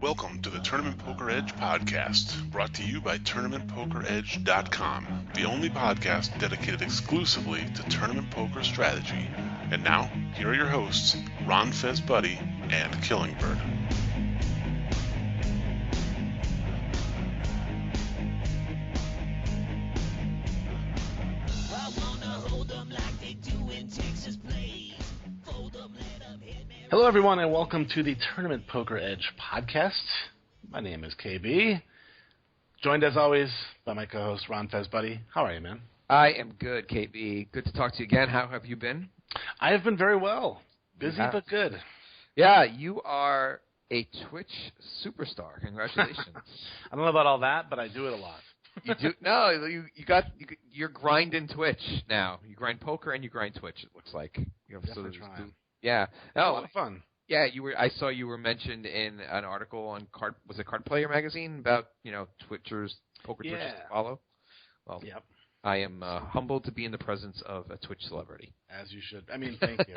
Welcome to the Tournament Poker Edge podcast, brought to you by TournamentPokerEdge.com, the only podcast dedicated exclusively to tournament poker strategy. And now, here are your hosts, Ron Fezbuddy and Killingbird. Hello, everyone, and welcome to the Tournament Poker Edge podcast. My name is KB, joined as always by my co-host Ron Fezbuddy. How are you, man? I am good, KB. Good to talk to you again. How have you been? I have been very well. Busy, but good. Yeah, you are a Twitch superstar. Congratulations. I don't know about all that, but I do it a lot. You do? No, you're grinding Twitch now. You grind poker and you grind Twitch, it looks like. Definitely trying. Yeah. A lot of fun. Yeah, I saw you were mentioned in an article on Card Player magazine about, Twitchers, poker Twitchers to follow. Well, yep. I am humbled to be in the presence of a Twitch celebrity. As you should. I mean, thank you.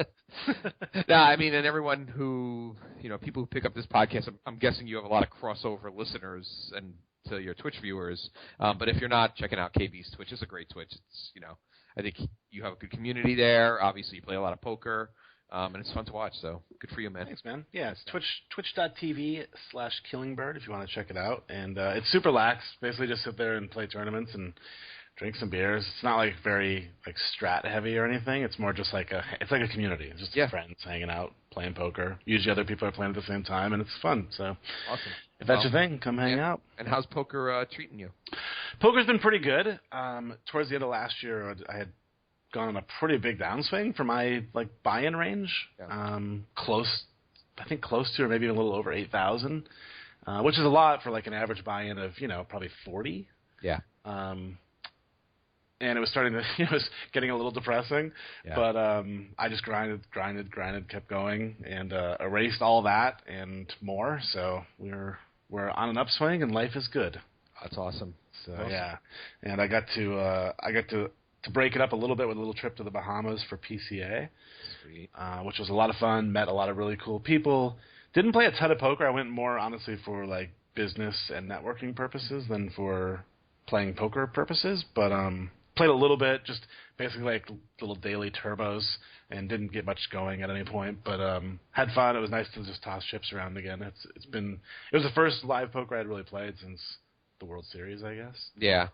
And everyone who, people who pick up this podcast, I'm guessing you have a lot of crossover listeners and to your Twitch viewers. But if you're not checking out KB's Twitch, it's a great Twitch. It's, I think you have a good community there. Obviously, you play a lot of poker. And it's fun to watch, so good for you, man. Thanks, man. Yeah, it's twitch.tv/killingbird if you want to check it out. And it's super lax. Basically just sit there and play tournaments and drink some beers. It's not very strat heavy or anything. It's more just it's like a community. It's just friends hanging out, playing poker. Usually other people are playing at the same time, and it's fun. So awesome. If that's your thing, come hang out. And how's poker treating you? Poker's been pretty good. Towards the end of last year, I had gone on a pretty big downswing for my buy-in range. Yeah. Close to or maybe a little over 8,000, which is a lot for an average buy-in of probably 40. Yeah. And it was starting to it was getting a little depressing. Yeah. But I just grinded, kept going, and erased all that and more. So we're on an upswing, and life is good. That's awesome. So yeah, and I got to break it up a little bit with a little trip to the Bahamas for PCA, Sweet. Which was a lot of fun. Met a lot of really cool people. Didn't play a ton of poker. I went more, honestly, for business and networking purposes than for playing poker purposes. But played a little bit, just basically little daily turbos, and didn't get much going at any point. But had fun. It was nice to just toss chips around again. It was the first live poker I'd really played since the World Series, I guess. Yeah.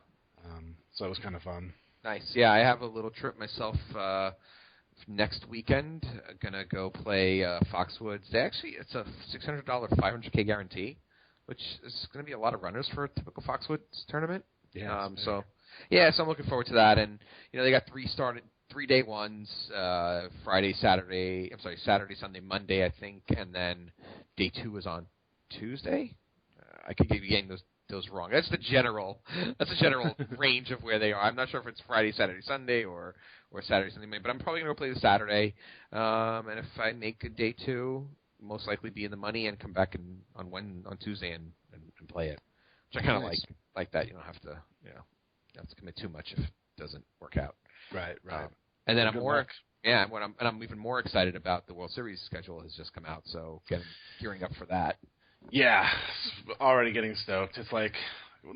So it was kind of fun. Nice. Yeah, I have a little trip myself next weekend. I'm going to go play Foxwoods. It's a $600 500K guarantee, which is going to be a lot of runners for a typical Foxwoods tournament. Yeah. So I'm looking forward to that. And, they got 3-day ones, Saturday, Sunday, Monday, I think. And then day 2 is on Tuesday. I could be getting those wrong. That's the general range of where they are. I'm not sure if it's Friday, Saturday, Sunday, or Saturday, Sunday, but I'm probably going to play the Saturday. And if I make a day 2, most likely be in the money and come back on Tuesday and play it. Which I kind of like that. You don't have to commit too much if it doesn't work out. Right. And then I'm even more excited about the World Series schedule has just come out, so gearing up for that. Yeah, already getting stoked. It's the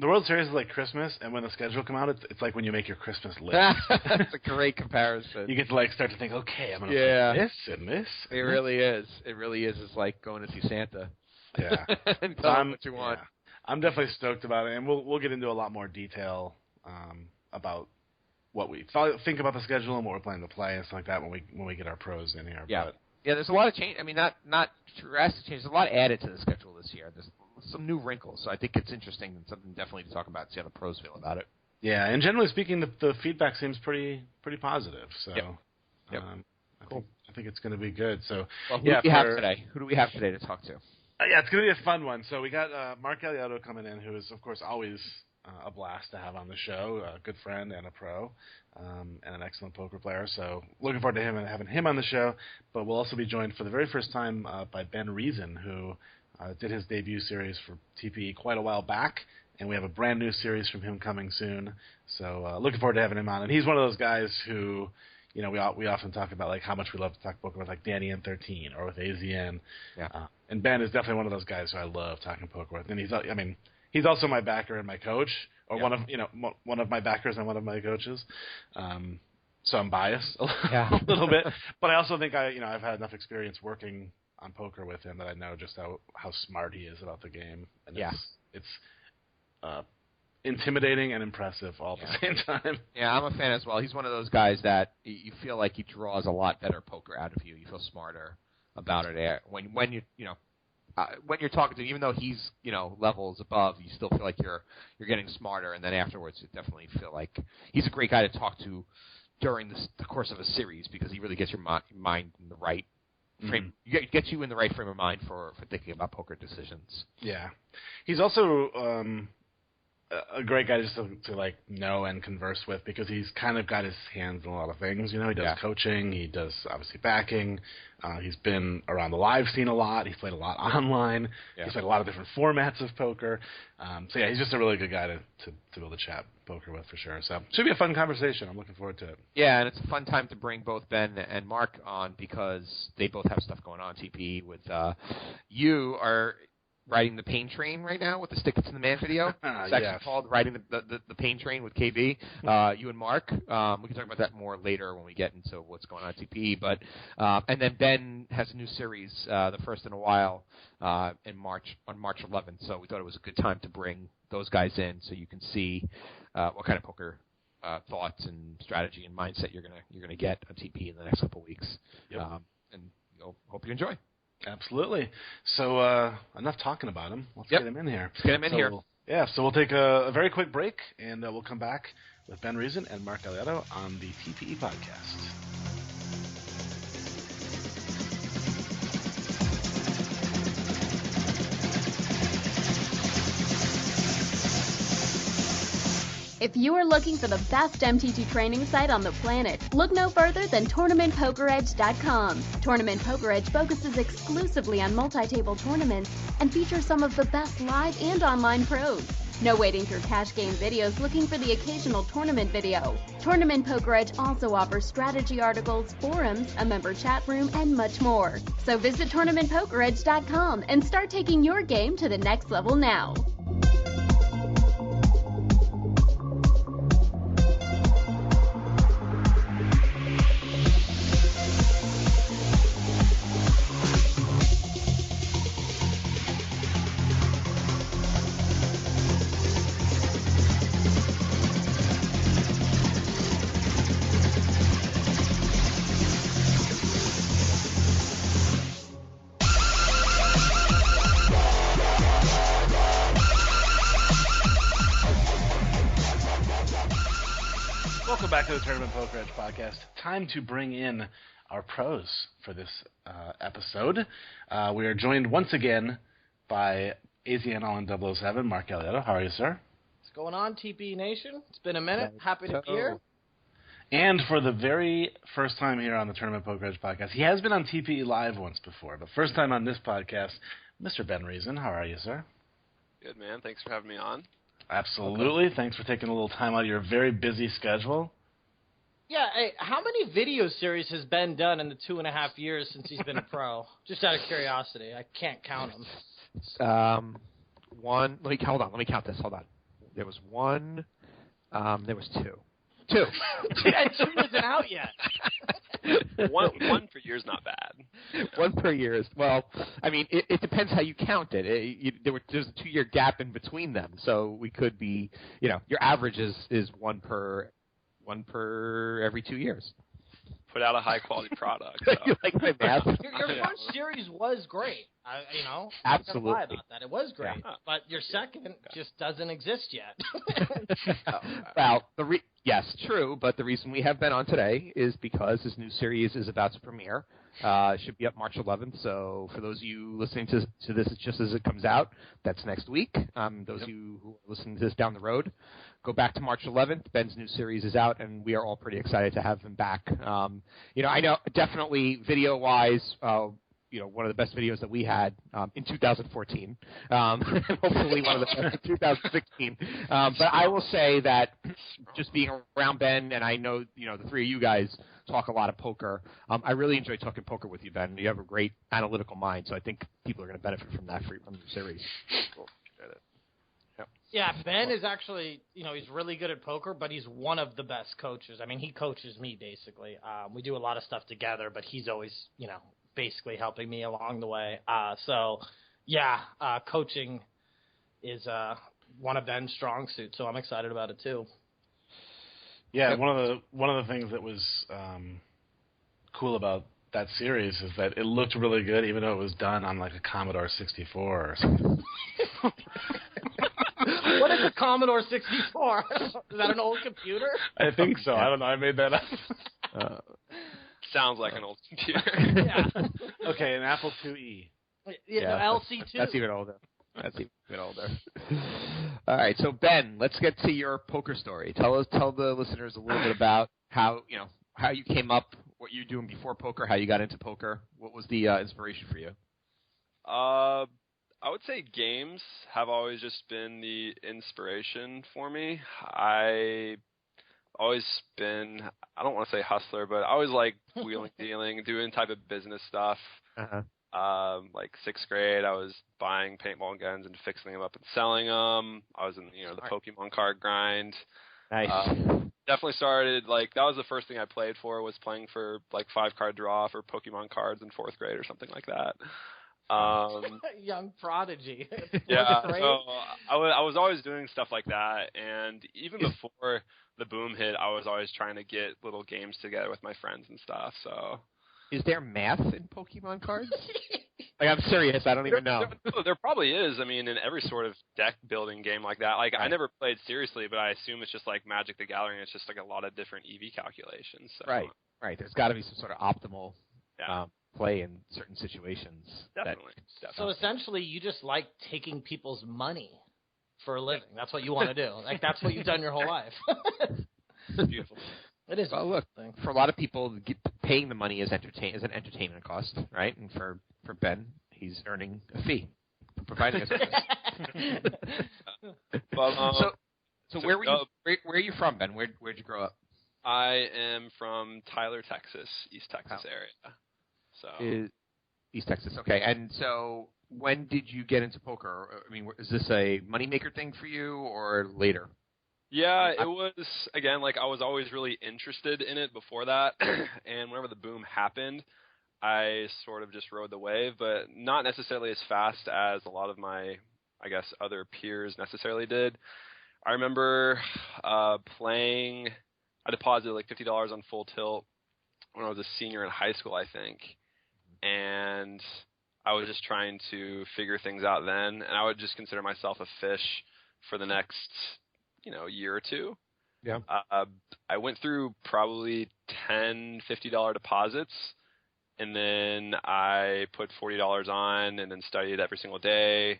World Series is like Christmas, and when the schedule come out, it's like when you make your Christmas list. It's a great comparison. You get to start to think, okay, I'm going to play this and this. It really is. It really is. It's like going to see Santa. Yeah. And tell him what you want. Yeah. I'm definitely stoked about it, and we'll get into a lot more detail about what we think about the schedule and what we're planning to play and stuff like that when we get our pros in here. Yeah. Yeah, there's a lot of change. I mean, not drastic change. There's a lot added to the schedule this year. There's some new wrinkles, so I think it's interesting and something definitely to talk about. See how the pros feel about it. Yeah, and generally speaking, the feedback seems pretty positive. So, Yep. Cool. I think it's going to be good. So, who do we have today? Who do we have today to talk to? Yeah, it's going to be a fun one. So we got Marc Alioto coming in, who is, of course, always a blast to have on the show, a good friend and a pro, and an excellent poker player. So looking forward to having him on the show. But we'll also be joined for the very first time by Ben Reason, who did his debut series for TPE quite a while back, and we have a brand new series from him coming soon. So looking forward to having him on. And he's one of those guys who we often talk about like how much we love to talk poker with like Danny M13 or with AZN. Yeah. And Ben is definitely one of those guys who I love talking poker with. And he's also my backer and my coach, or one of my backers and one of my coaches. So I'm biased a little bit, but I also think I've had enough experience working on poker with him that I know just how smart he is about the game. And it's intimidating and impressive all at the same time. Yeah, I'm a fan as well. He's one of those guys that you feel like he draws a lot better poker out of you. You feel smarter about it when you're talking to him, even though he's levels above, you still feel like you're getting smarter. And then afterwards, you definitely feel like he's a great guy to talk to during the course of a series because he really gets your mind in the right frame. Gets you in the right frame of mind for thinking about poker decisions. Yeah, he's also a great guy just to like know and converse with because he's kind of got his hands in a lot of things. He does coaching, he does obviously backing. He's been around the live scene a lot. He's played a lot online. He's played a lot of different formats of poker. He's just a really good guy to be able to chat poker with for sure. So should be a fun conversation. I'm looking forward to it. Yeah, and it's a fun time to bring both Ben and Marc on because they both have stuff going on TP with you are riding the pain train right now with the Stick It to the Man video. It's actually called Riding the Pain Train with KB. You and Marc. We can talk about that more later when we get into what's going on at TPE. But and then Ben has a new series, the first in a while, on March 11th. So we thought it was a good time to bring those guys in so you can see what kind of poker thoughts and strategy and mindset you're gonna get on TPE in the next couple of weeks. Yep. And hope you enjoy. Absolutely. So enough talking about him. Let's get him in here. Let's get him in here. Yeah, so we'll take a very quick break, and we'll come back with Ben Reason and Marc Alioto on the TPE podcast. If you are looking for the best MTT training site on the planet, look no further than TournamentPokerEdge.com. Tournament Poker Edge focuses exclusively on multi-table tournaments and features some of the best live and online pros. No waiting through cash game videos looking for the occasional tournament video. Tournament Poker Edge also offers strategy articles, forums, a member chat room, and much more. So visit TournamentPokerEdge.com and start taking your game to the next level now. Welcome back to the Tournament Poker Edge podcast. Time to bring in our pros for this episode. We are joined once again by aznAllin007, Marc Alioto. How are you, sir? What's going on, TP Nation? It's been a minute. Happy to be here. And for the very first time here on the Tournament Poker Edge podcast, he has been on TPE Live once before, but first time on this podcast, Mr. Ben Reason. How are you, sir? Good, man. Thanks for having me on. Absolutely. Okay. Thanks for taking a little time out of your very busy schedule. Yeah, hey, how many video series has Ben done in the 2.5 years since he's been a pro? Just out of curiosity. I can't count them. One. Hold on. Let me count this. Hold on. There was one. There was two. Two. Yeah, two isn't out yet. one per year is not bad. One per year is, well, I mean, it depends how you count it. There's a 2-year gap in between them, so we could be, your average is one per every 2 years. Put out a high quality product. So. You like my math? Your first series was great. Absolutely. I'm not gonna lie about that. It was great, but your second just doesn't exist yet. Well, yes, true, but the reason we have Ben on today is because this new series is about to premiere. It should be up March 11th, so for those of you listening to this just as it comes out, that's next week. Those of you who are listening to this down the road, go back to March 11th. Ben's new series is out, and we are all pretty excited to have him back. I know definitely video-wise, one of the best videos that we had in 2014. Hopefully one of the best in 2016. But I will say that just being around Ben, and I know the three of you guys talk a lot of poker. I really enjoy talking poker with you, Ben. You have a great analytical mind, so I think people are going to benefit from that from the series. Cool. Yeah, Ben is actually, he's really good at poker, but he's one of the best coaches. I mean, he coaches me, basically. We do a lot of stuff together, but he's always, basically helping me along the way. Coaching is one of Ben's strong suits, so I'm excited about it, too. Yeah, one of the things that was cool about that series is that it looked really good, even though it was done on, like, a Commodore 64 or something. What is a Commodore 64? Is that an old computer? I think so. I don't know. I made that up. Sounds like an old computer. Yeah. Okay, an Apple IIe. Yeah, LC2. That's even older. All right, so Ben, let's get to your poker story. Tell the listeners a little bit about how you came up, what you were doing before poker, how you got into poker. What was the inspiration for you? I would say games have always just been the inspiration for me. I always been, I don't want to say hustler, but I always like wheeling, dealing, doing type of business stuff. Like 6th grade, I was buying paintball guns and fixing them up and selling them. I was in, the Pokemon card grind. Nice. Definitely started, that was the first thing I played for, was playing for, 5-card draw for Pokemon cards in 4th grade or something like that. Young prodigy. Yeah, so I was always doing stuff like that, and even before the boom hit, I was always trying to get little games together with my friends and stuff. So, is there math in Pokemon cards? I'm serious. I don't even know. There probably is. I mean, in every sort of deck building game like that. Right. I never played seriously, but I assume it's just like Magic the Gathering. It's just like a lot of different EV calculations. So. Right. There's got to be some sort of optimal. Play in certain situations. Definitely. So essentially, you just like taking people's money for a living. That's what you want to do. That's what you've done your whole life. It's beautiful. It is. Well, look, for a lot of people, paying the money is an entertainment cost, right? And for Ben, he's earning a fee for providing a service. So where were you? Where are you from, Ben? Where'd you grow up? I am from Tyler, Texas, East Texas area. So East Texas, okay. And so, when did you get into poker? I mean, is this a moneymaker thing for you, or later? Yeah, it was, again, I was always really interested in it before that, and whenever the boom happened, I sort of just rode the wave, but not necessarily as fast as a lot of my, I guess, other peers necessarily did. I remember playing, I deposited $50 on Full Tilt when I was a senior in high school, I think. And I was just trying to figure things out then, and I would just consider myself a fish for the next, year or two. Yeah. I went through probably $10, $50 deposits, and then I put $40 on, and then studied every single day,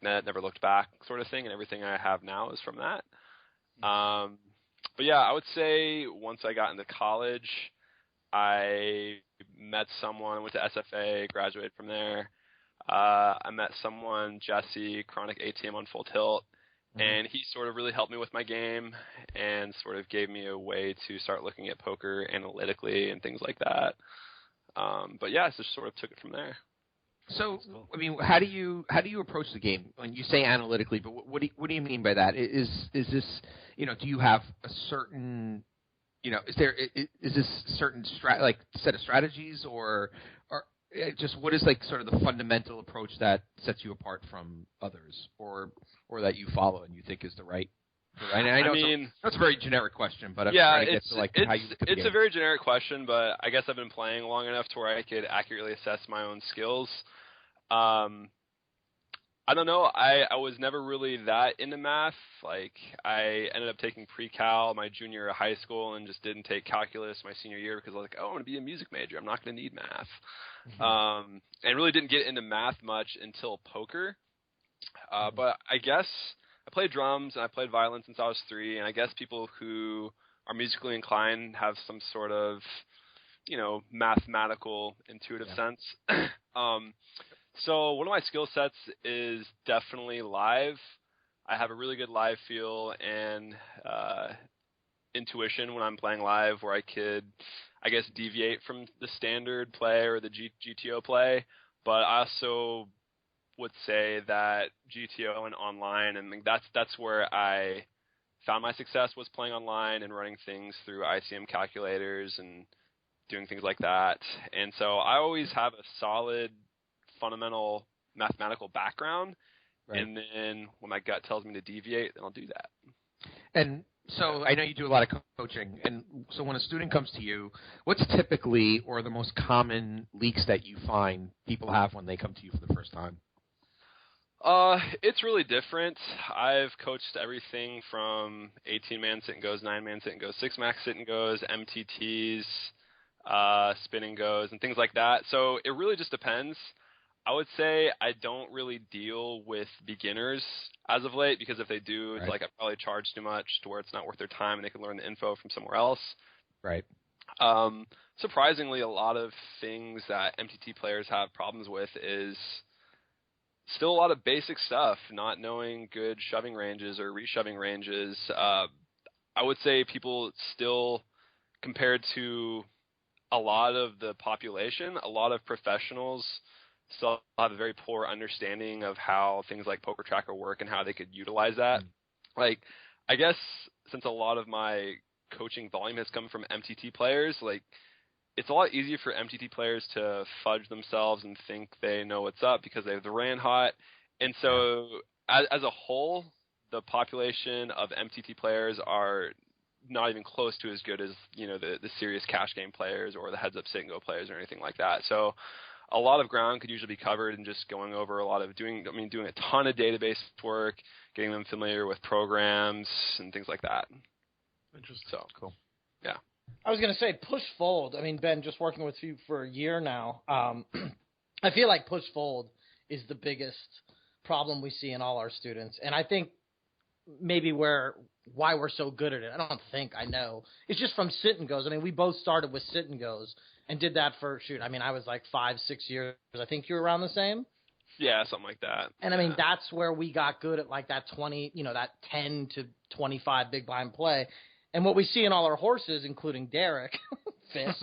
never looked back, sort of thing. And everything I have now is from that. But yeah, I would say once I got into college, I met someone, went to SFA, graduated from there. I met someone, Jesse, Chronic ATM on Full Tilt, and he sort of really helped me with my game and sort of gave me a way to start looking at poker analytically and things like that. But yeah, just sort of took it from there. So, I mean, how do you approach the game when you say analytically? But what do you mean by that? Is this, do you have a certain, is this certain set of strategies, or just what is sort of the fundamental approach that sets you apart from others, or that you follow and you think is the right? I know that's a very generic question, but I'm trying to get to how you look at the game. It's a very generic question, but I guess I've been playing long enough to where I could accurately assess my own skills. I don't know. I was never really that into math. I ended up taking pre-cal my junior year of high school and just didn't take calculus my senior year because I was I'm going to be a music major. I'm not going to need math. And really didn't get into math much until poker. But I guess I played drums and I played violin since I was 3, and I guess people who are musically inclined have some sort of, mathematical, intuitive sense. So one of my skill sets is definitely live. I have a really good live feel and intuition when I'm playing live, where I could, I guess, deviate from the standard play or the GTO play. But I also would say that GTO and online, and that's where I found my success, was playing online and running things through ICM calculators and doing things like that. And so I always have a solid fundamental mathematical background, right. And then when my gut tells me to deviate, then I'll do that. And so I know you do a lot of coaching, and so when a student comes to you, what's typically or the most common leaks that you find people have when they come to you for the first time? It's really different. I've coached everything from 18-man sit and goes, 9-man sit and goes, 6-max sit and goes, MTTs, spin and goes, and things like that. So it really just depends. I would say I don't really deal with beginners as of late, because if they do, it's like I probably charge too much to where it's not worth their time and they can learn the info from somewhere else. Right. Surprisingly, a lot of things that MTT players have problems with is still a lot of basic stuff, not knowing good shoving ranges or reshoving ranges. I would say people still, compared to a lot of the population, a lot of professionals still have a very poor understanding of how things like Poker Tracker work and how they could utilize that. Like, I guess since a lot of my coaching volume has come from MTT players, like, it's a lot easier for MTT players to fudge themselves and think they know what's up because they have the ran hot. And so as a whole, the population of MTT players are not even close to as good as, you know, the serious cash game players or the heads up sit and go players or anything like that. So a lot of ground could usually be covered in just going over a lot of doing a ton of database work, getting them familiar with programs and things like that. Interesting. So cool. Yeah. I was going to say push fold. I mean, Ben, just working with you for a year now, I feel like push fold is the biggest problem we see in all our students. And I think maybe why we're so good at it, I know. It's just from sit and goes. I mean, we both started with sit and goes and did that for, I was like 5-6 years. I think you were around the same. Yeah, something like that. And I mean, that's where we got good at like that 20, that 10 to 25 big blind play. And what we see in all our horses, including Derek, Fist,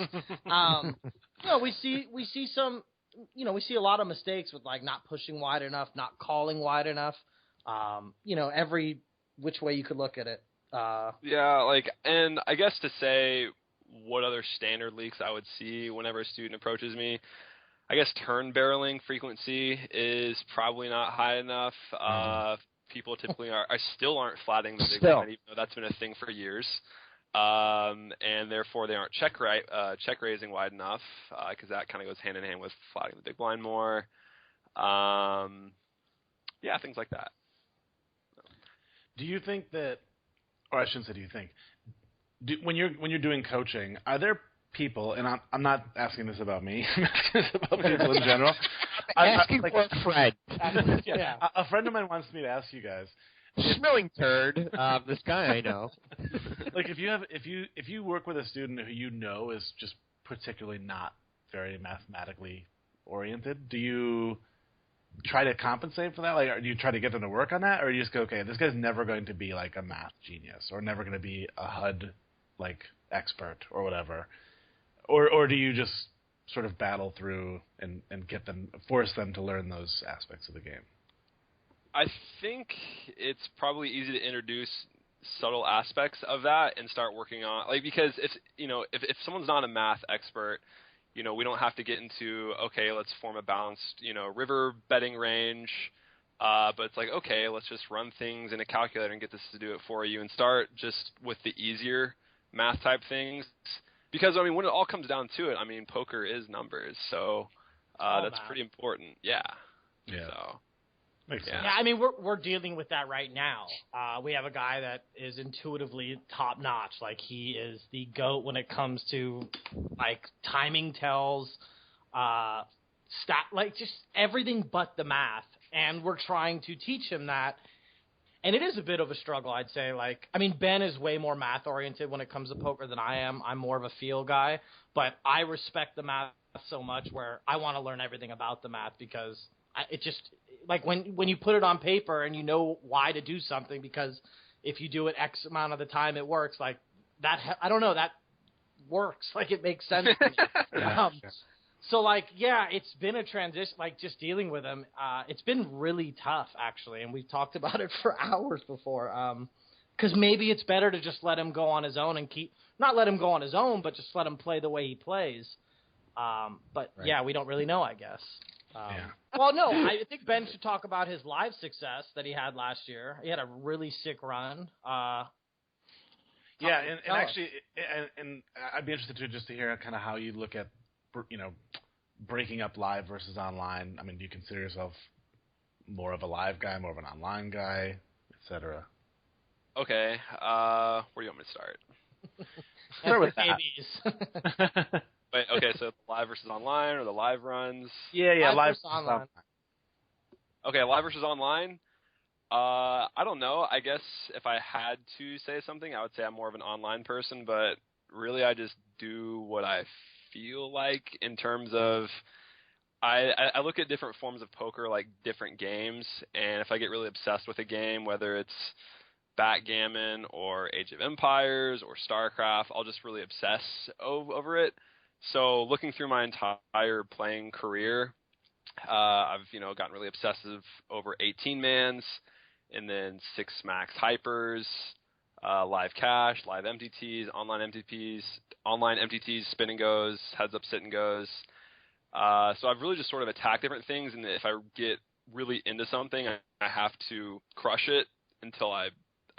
we see some, we see a lot of mistakes with like not pushing wide enough, not calling wide enough. Every which way you could look at it. And I guess to say what other standard leaks I would see whenever a student approaches me, I guess turn barreling frequency is probably not high enough. People typically still aren't flatting the big blind, even though that's been a thing for years. And therefore they aren't check raising wide enough, because that kind of goes hand in hand with flatting the big blind more. Things like that. Do you think that, or I shouldn't say do you think, when you're doing coaching, are there people, and I'm not asking this about me, I'm asking this about people in general. Asking for a friend. A friend of mine wants me to ask you guys. Smelling turd. This guy I know. Like if you work with a student who you know is just particularly not very mathematically oriented, do you try to compensate for that? Like, or do you try to get them to work on that, or you just go, okay, this guy's never going to be like a math genius, or never going to be a HUD like expert or whatever, or do you just sort of battle through and force them to learn those aspects of the game? I think it's probably easy to introduce subtle aspects of that and start working on, like, because if someone's not a math expert, we don't have to get into, okay, let's form a balanced, river betting range. But it's like, okay, let's just run things in a calculator and get this to do it for you, and start just with the easier math type things. Because, when it all comes down to it, poker is numbers. So that's math. Pretty important. Yeah. So. Makes sense. Yeah, we're dealing with that right now. We have a guy that is intuitively top notch. Like, he is the GOAT when it comes to like timing tells, just everything but the math. And we're trying to teach him that. And it is a bit of a struggle, I'd say. Ben is way more math oriented when it comes to poker than I am. I'm more of a feel guy, but I respect the math so much where I want to learn everything about the math because it just like when you put it on paper and you know why to do something because if you do it X amount of the time it works like that. I don't know, that works, like it makes sense to me. So like it's been a transition, like just dealing with him. It's been really tough actually, and we've talked about it for hours before. Because maybe it's better to just let him go on his own and not let him go on his own, but just let him play the way he plays. But we don't really know, I guess. Well, no, I think Ben should talk about his live success that he had last year. He had a really sick run. And actually, I'd be interested just to hear kind of how you look at, breaking up live versus online. I mean, do you consider yourself more of a live guy, more of an online guy, etc.? Okay, where do you want me to start? Start with that. Wait, okay, so live versus online or the live runs? Yeah, live versus online. Okay, live versus online. I don't know. I guess if I had to say something, I would say I'm more of an online person, but really I just do what I feel like in terms of I look at different forms of poker like different games, and if I get really obsessed with a game, whether it's backgammon or Age of Empires or StarCraft, I'll just really obsess over it. So looking through my entire playing career, I've gotten really obsessive over 18-mans and then 6 max hypers, live cash, live MTTs, online MTTs, spin and goes, heads up sit and goes. So I've really just sort of attacked different things, and if I get really into something, I have to crush it until I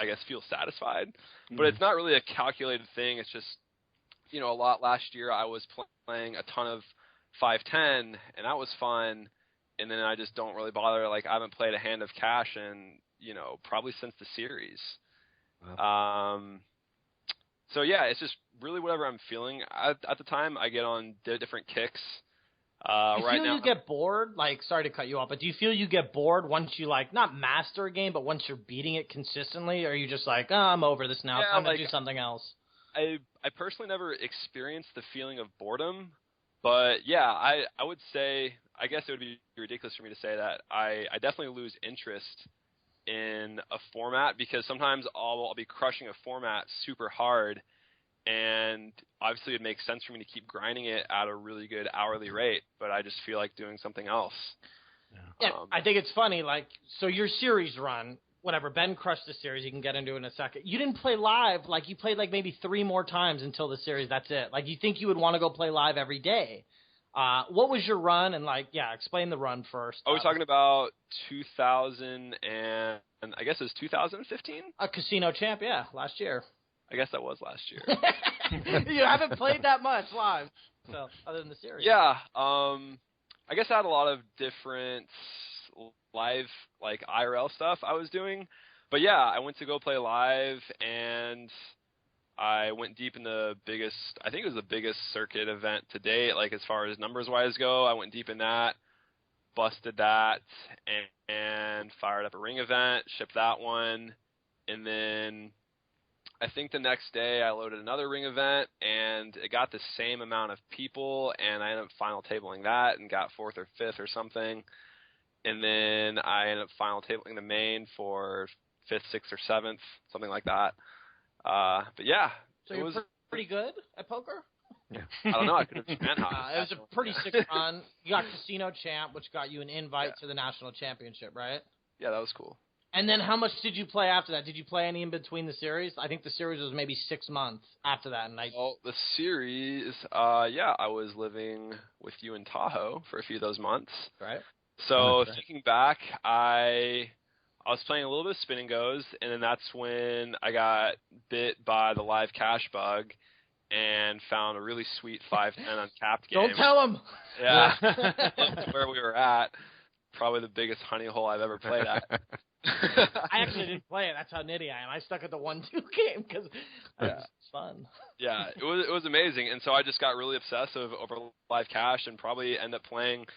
guess feel satisfied. But it's not really a calculated thing. It's just, a lot last year I was playing a ton of 5-10, and that was fun. And then I just don't really bother. Like, I haven't played a hand of cash in, probably since the series. Wow. So yeah, it's just really whatever I'm feeling at the time. I get on different kicks. Do you feel you get bored? Like, sorry to cut you off, but do you feel you get bored once you, like, not master a game, but once you're beating it consistently? Or are you just like, I'm over this now, time to do something else? I personally never experienced the feeling of boredom, but yeah, I would say, I guess it would be ridiculous for me to say that I definitely lose interest in a format because sometimes I'll be crushing a format super hard, and obviously it makes sense for me to keep grinding it at a really good hourly rate, but I just feel like doing something else. Yeah, I think it's funny, like, so your series run, whatever, Ben crushed the series, you can get into it in a second. You didn't play live, like, you played, like, maybe 3 more times until the series, that's it. Like, you think you would want to go play live every day. What was your run, and, like, explain the run first. Are we talking about 2000 and I guess it was 2015? A casino champ, last year. I guess that was last year. You haven't played that much live, so other than the series. Yeah, I guess I had a lot of different live, like, IRL stuff I was doing. But yeah, I went to go play live, and I went deep in the biggest, I think it was the biggest circuit event to date, like, as far as numbers-wise go. I went deep in that, busted that, and fired up a ring event, shipped that one, and then I think the next day I loaded another ring event, and it got the same amount of people, and I ended up final tabling that and got 4th or 5th or something. And then I ended up final tabling the main for 5th, 6th, or 7th, something like that. But yeah. So you're pretty good at poker? Yeah. I don't know. I could have been high. It was a pretty sick run. You got Casino Champ, which got you an invite to the National Championship, right? Yeah, that was cool. And then how much did you play after that? Did you play any in between the series? I think the series was maybe 6 months after that. And the series, I was living with you in Tahoe for a few of those months. Right. So thinking back, I was playing a little bit of spin and goes, and then that's when I got bit by the live cash bug and found a really sweet 5-10 uncapped game. Don't tell him! Yeah. Where we were at, probably the biggest honey hole I've ever played at. I actually didn't play it. That's how nitty I am. I stuck at the 1-2 game because it's fun. Yeah, it was amazing. And so I just got really obsessive over live cash and probably end up playing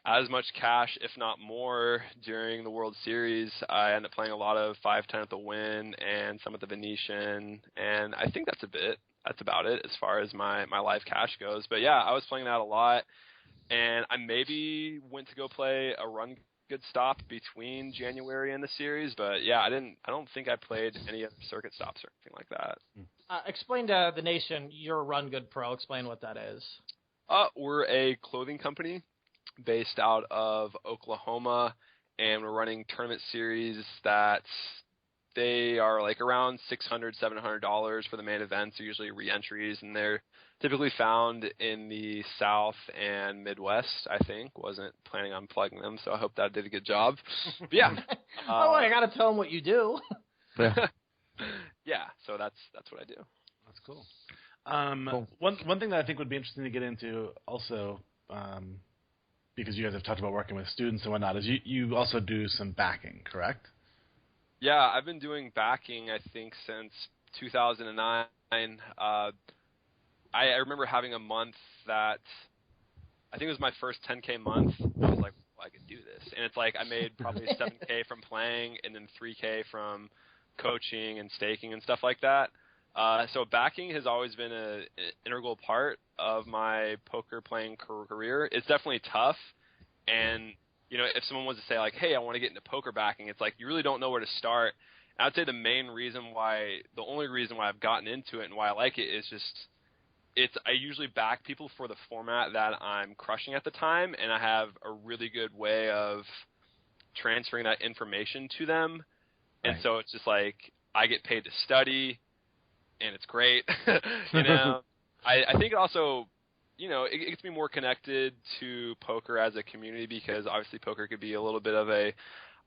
as much cash, if not more, during the World Series. I ended up playing a lot of 5-10 at the Wynn and some at the Venetian, and I think that's a bit. that's about it as far as my live cash goes. But yeah, I was playing that a lot, and I maybe went to go play a run good stop between January and the series, but yeah, I don't think I played any other circuit stops or anything like that. Explain to the nation, you're a Run Good Pro. Explain what that is. We're a clothing company based out of Oklahoma, and we're running tournament series that they are like around $600, $700 for the main events. They're usually re-entries, and they're typically found in the South and Midwest, I think. Wasn't planning on plugging them, so I hope that did a good job. But yeah. I got to tell them what you do. Yeah, so that's what I do. That's cool. One thing that I think would be interesting to get into also, because you guys have talked about working with students and whatnot, is you also do some backing, correct? Yeah, I've been doing backing, I think, since 2009. I remember having a month that I think it was my first 10K month. I was like, well, I could do this. And it's like I made probably 7K from playing and then 3K from coaching and staking and stuff like that. So backing has always been an integral part of my poker playing career. It's definitely tough. And, you know, if someone was to say, like, hey, I want to get into poker backing, it's like you really don't know where to start. And I'd say the only reason why I've gotten into it and why I like it is just I usually back people for the format that I'm crushing at the time, and I have a really good way of transferring that information to them. Right. And so it's just like I get paid to study, and it's great. You know, I think also, you know, it gets me more connected to poker as a community, because obviously poker could be a little bit of a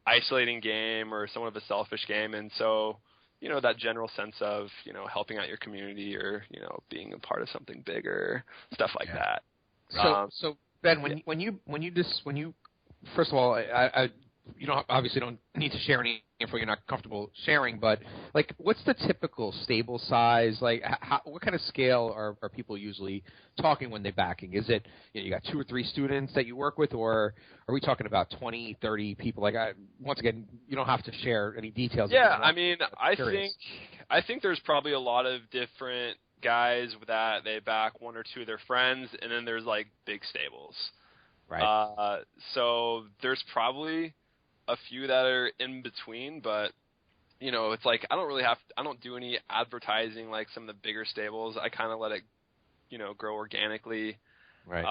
isolating game or somewhat of a selfish game. And so, you know, that general sense of, you know, helping out your community or, you know, being a part of something bigger, stuff like that. So Ben, when you first of all, I you don't need to share any info you're not comfortable sharing, but like, what's the typical stable size? Like, what kind of scale are people usually talking when they're backing? Is it, you know, you got 2 or 3 students that you work with, or are we talking about 20, 30 people? Like, once again, you don't have to share any details. Yeah, I mean, I think there's probably a lot of different guys that they back 1 or 2 of their friends, and then there's like big stables. Right. So there's probably a few that are in between, but you know, it's like I don't do any advertising like some of the bigger stables. I kind of let it, you know, grow organically. Right.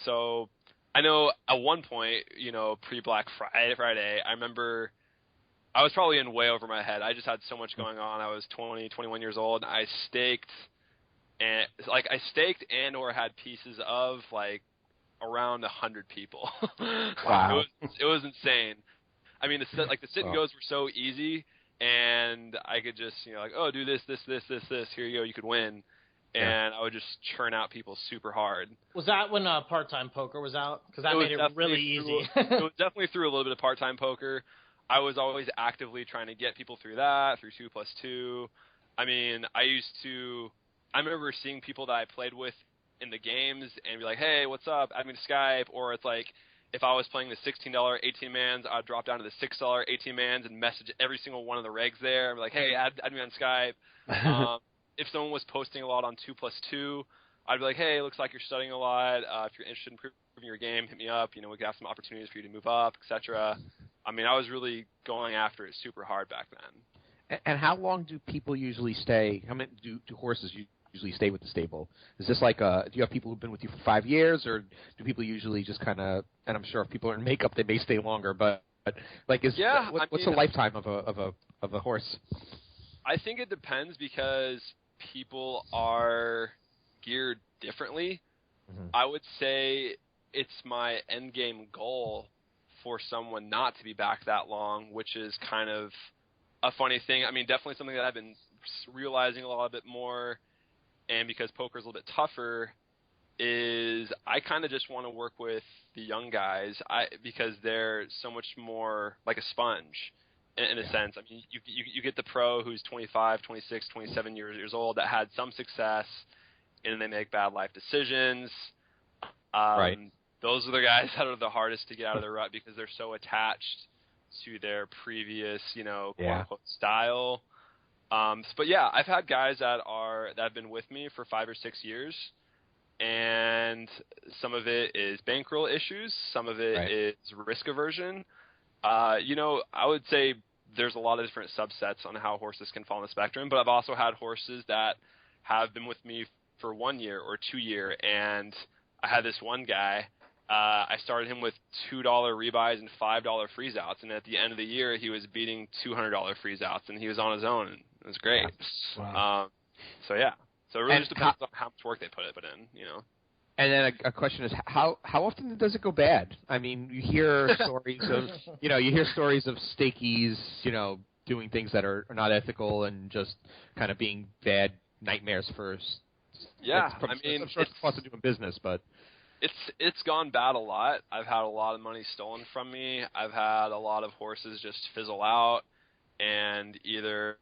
So I know at one point, you know, pre-Black Friday, I remember I was probably in way over my head. I just had so much going on. I was 20, 21 years old. I staked and or had pieces of like around 100 people. Wow. It was insane. I mean, the sit and goes were so easy, and I could just, you know, like, oh, do this, here you go, you could win. And I would just churn out people super hard. Was that when part-time poker was out? Because that made it really easy. It was definitely through a little bit of part-time poker. I was always actively trying to get people through that, through 2+2. I mean, I remember seeing people that I played with in the games and be like, hey, what's up? Add me to Skype. Or it's like, if I was playing the $16 18-mans, I'd drop down to the $6 18-mans and message every single one of the regs there. I'm like, hey, add me on Skype. If someone was posting a lot on 2+2, I'd be like, hey, it looks like you're studying a lot. If you're interested in improving your game, hit me up. You know, we could have some opportunities for you to move up, etc. I mean, I was really going after it super hard back then. And how long do people usually stay? How many do horses usually stay with the stable? Is this like do you have people who've been with you for 5 years, or do people usually just kind of? And I'm sure if people are in makeup, they may stay longer. But like, what's the lifetime of a horse? I think it depends, because people are geared differently. Mm-hmm. I would say it's my end game goal for someone not to be back that long, which is kind of a funny thing. I mean, definitely something that I've been realizing a lot bit more, and because poker is a little bit tougher, is I kind of just want to work with the young guys because they're so much more like a sponge in a sense. I mean, you get the pro who's 25, 26, 27 years old that had some success, and they make bad life decisions. Right. Those are the guys that are the hardest to get out of their rut, because they're so attached to their previous, you know, quote-unquote style. But yeah, I've had guys that have been with me for 5 or 6 years, and some of it is bankroll issues, some of it is risk aversion. I would say there's a lot of different subsets on how horses can fall on the spectrum, but I've also had horses that have been with me for 1 year or 2 year, and I had this one guy. I started him with $2 rebuys and $5 freeze outs, and at the end of the year, he was beating $200 freeze outs, and he was on his own. And it was great. Wow. So it really just depends on how much work they put in. And then a question is, how often does it go bad? I mean, you hear stories of stakies, doing things that are not ethical and just kind of being bad nightmares for. Yeah, I'm sure it's cost of doing business, but. It's gone bad a lot. I've had a lot of money stolen from me. I've had a lot of horses just fizzle out and either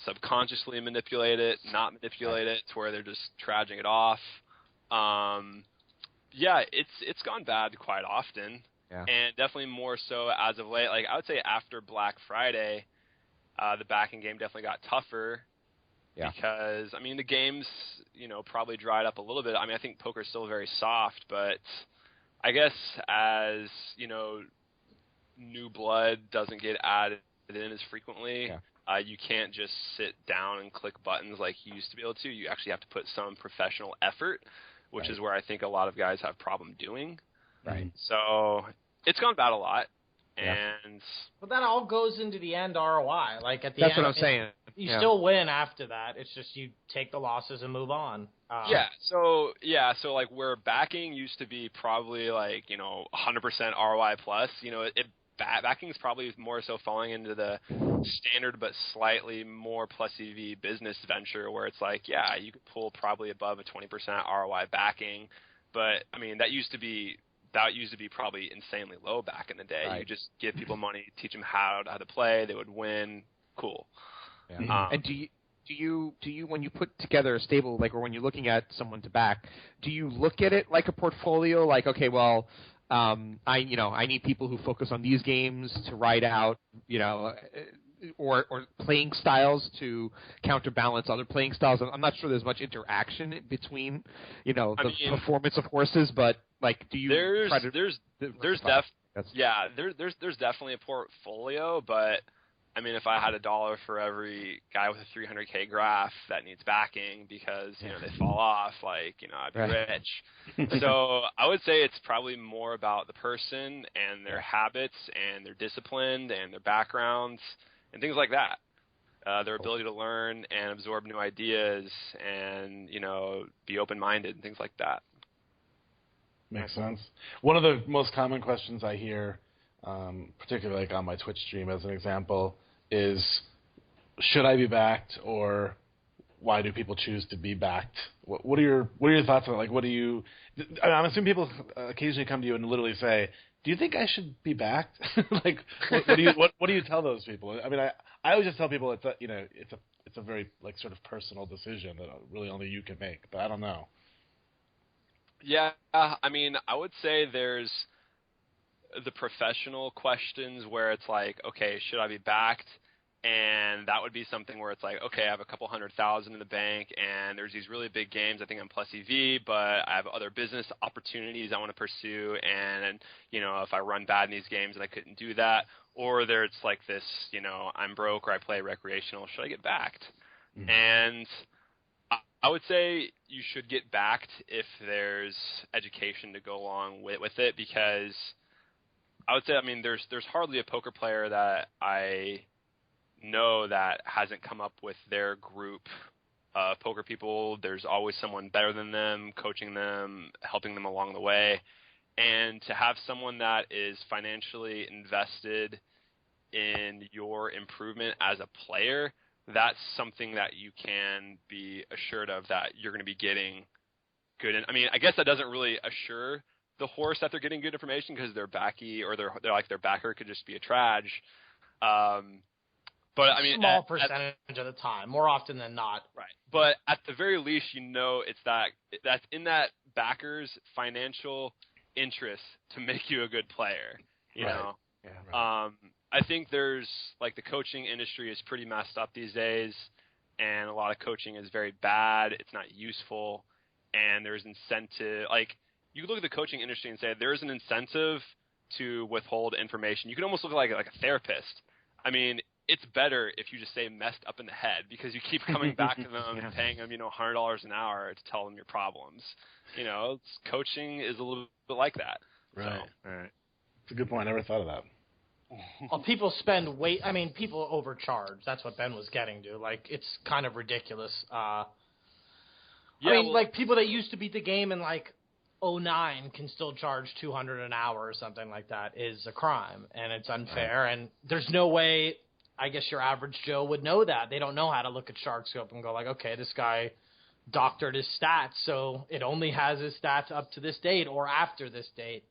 subconsciously manipulate it, not manipulate it, to where they're just traging it off. It's gone bad quite often, and definitely more so as of late. Like I would say after Black Friday, the backing game definitely got tougher. Yeah. Because, the games, probably dried up a little bit. I think poker is still very soft, but I guess as, new blood doesn't get added in as frequently, you can't just sit down and click buttons like you used to be able to. You actually have to put some professional effort, which is where I think a lot of guys have problem doing. Right. So it's gone bad a lot. And but that all goes into the end ROI. Like at the that's end, what I'm saying. You still win after that. It's just you take the losses and move on. So like where backing used to be probably like 100% ROI plus. Backing is probably more so falling into the standard but slightly more plus EV business venture where it's like you could pull probably above a 20% ROI backing, but that used to be probably insanely low back in the day. Right. You just give people money, teach them how to play, they would win. Cool. Yeah. And do you when you put together a stable, like, or when you're looking at someone to back, do you look at it like a portfolio? Like, okay, well, I need people who focus on these games to ride out, or playing styles to counterbalance other playing styles. I'm not sure there's much interaction between, performance of horses, but like, do you? There's definitely a portfolio, but if I had $1 for every guy with a 300K graph that needs backing because they fall off, I'd be rich. So I would say it's probably more about the person and their habits and their discipline and their backgrounds and things like that. Their ability to learn and absorb new ideas and be open-minded and things like that. Makes sense. One of the most common questions I hear, particularly like on my Twitch stream as an example, is should I be backed, or why do people choose to be backed? What are your thoughts on it? Like, what do you? I'm assuming people occasionally come to you and literally say, "Do you think I should be backed?" Like, what do you tell those people? I always just tell people it's a very like sort of personal decision that really only you can make. But I don't know. Yeah, I would say there's the professional questions where it's like, okay, should I be backed? And that would be something where it's like, okay, I have a couple $100,000 in the bank and there's these really big games. I think I'm plus EV, but I have other business opportunities I want to pursue. And, if I run bad in these games and I couldn't do that, or there's like this, I'm broke or I play recreational, should I get backed? Mm-hmm. And I would say you should get backed if there's education to go along with it, because I would say, there's hardly a poker player that I know that hasn't come up with their group of poker people. There's always someone better than them, coaching them, helping them along the way. And to have someone that is financially invested in your improvement as a player, that's something that you can be assured of that you're going to be getting good. I guess that doesn't really assure the horse that they're getting good information because their backy or their backer could just be a trage. But small percentage of the time, more often than not. Right. But at the very least, it's that's in that backer's financial interest to make you a good player. You know. Yeah, right. I think there's like the coaching industry is pretty messed up these days, and a lot of coaching is very bad. It's not useful, and there's incentive. Like you could look at the coaching industry and say there's an incentive to withhold information. You can almost look like a therapist. I mean, it's better if you just say messed up in the head because you keep coming back to them and paying them, $100 an hour to tell them your problems. Coaching is a little bit like that. Right. So. Right. It's a good point. I never thought of that. Well, people people overcharge. That's what Ben was getting to. Like, it's kind of ridiculous. People that used to beat the game in, 2009 can still charge $200 an hour or something like that is a crime, and it's unfair. Right. And there's no way, I guess, your average Joe would know that. They don't know how to look at SharkScope and go okay, this guy doctored his stats, so it only has his stats up to this date or after this date.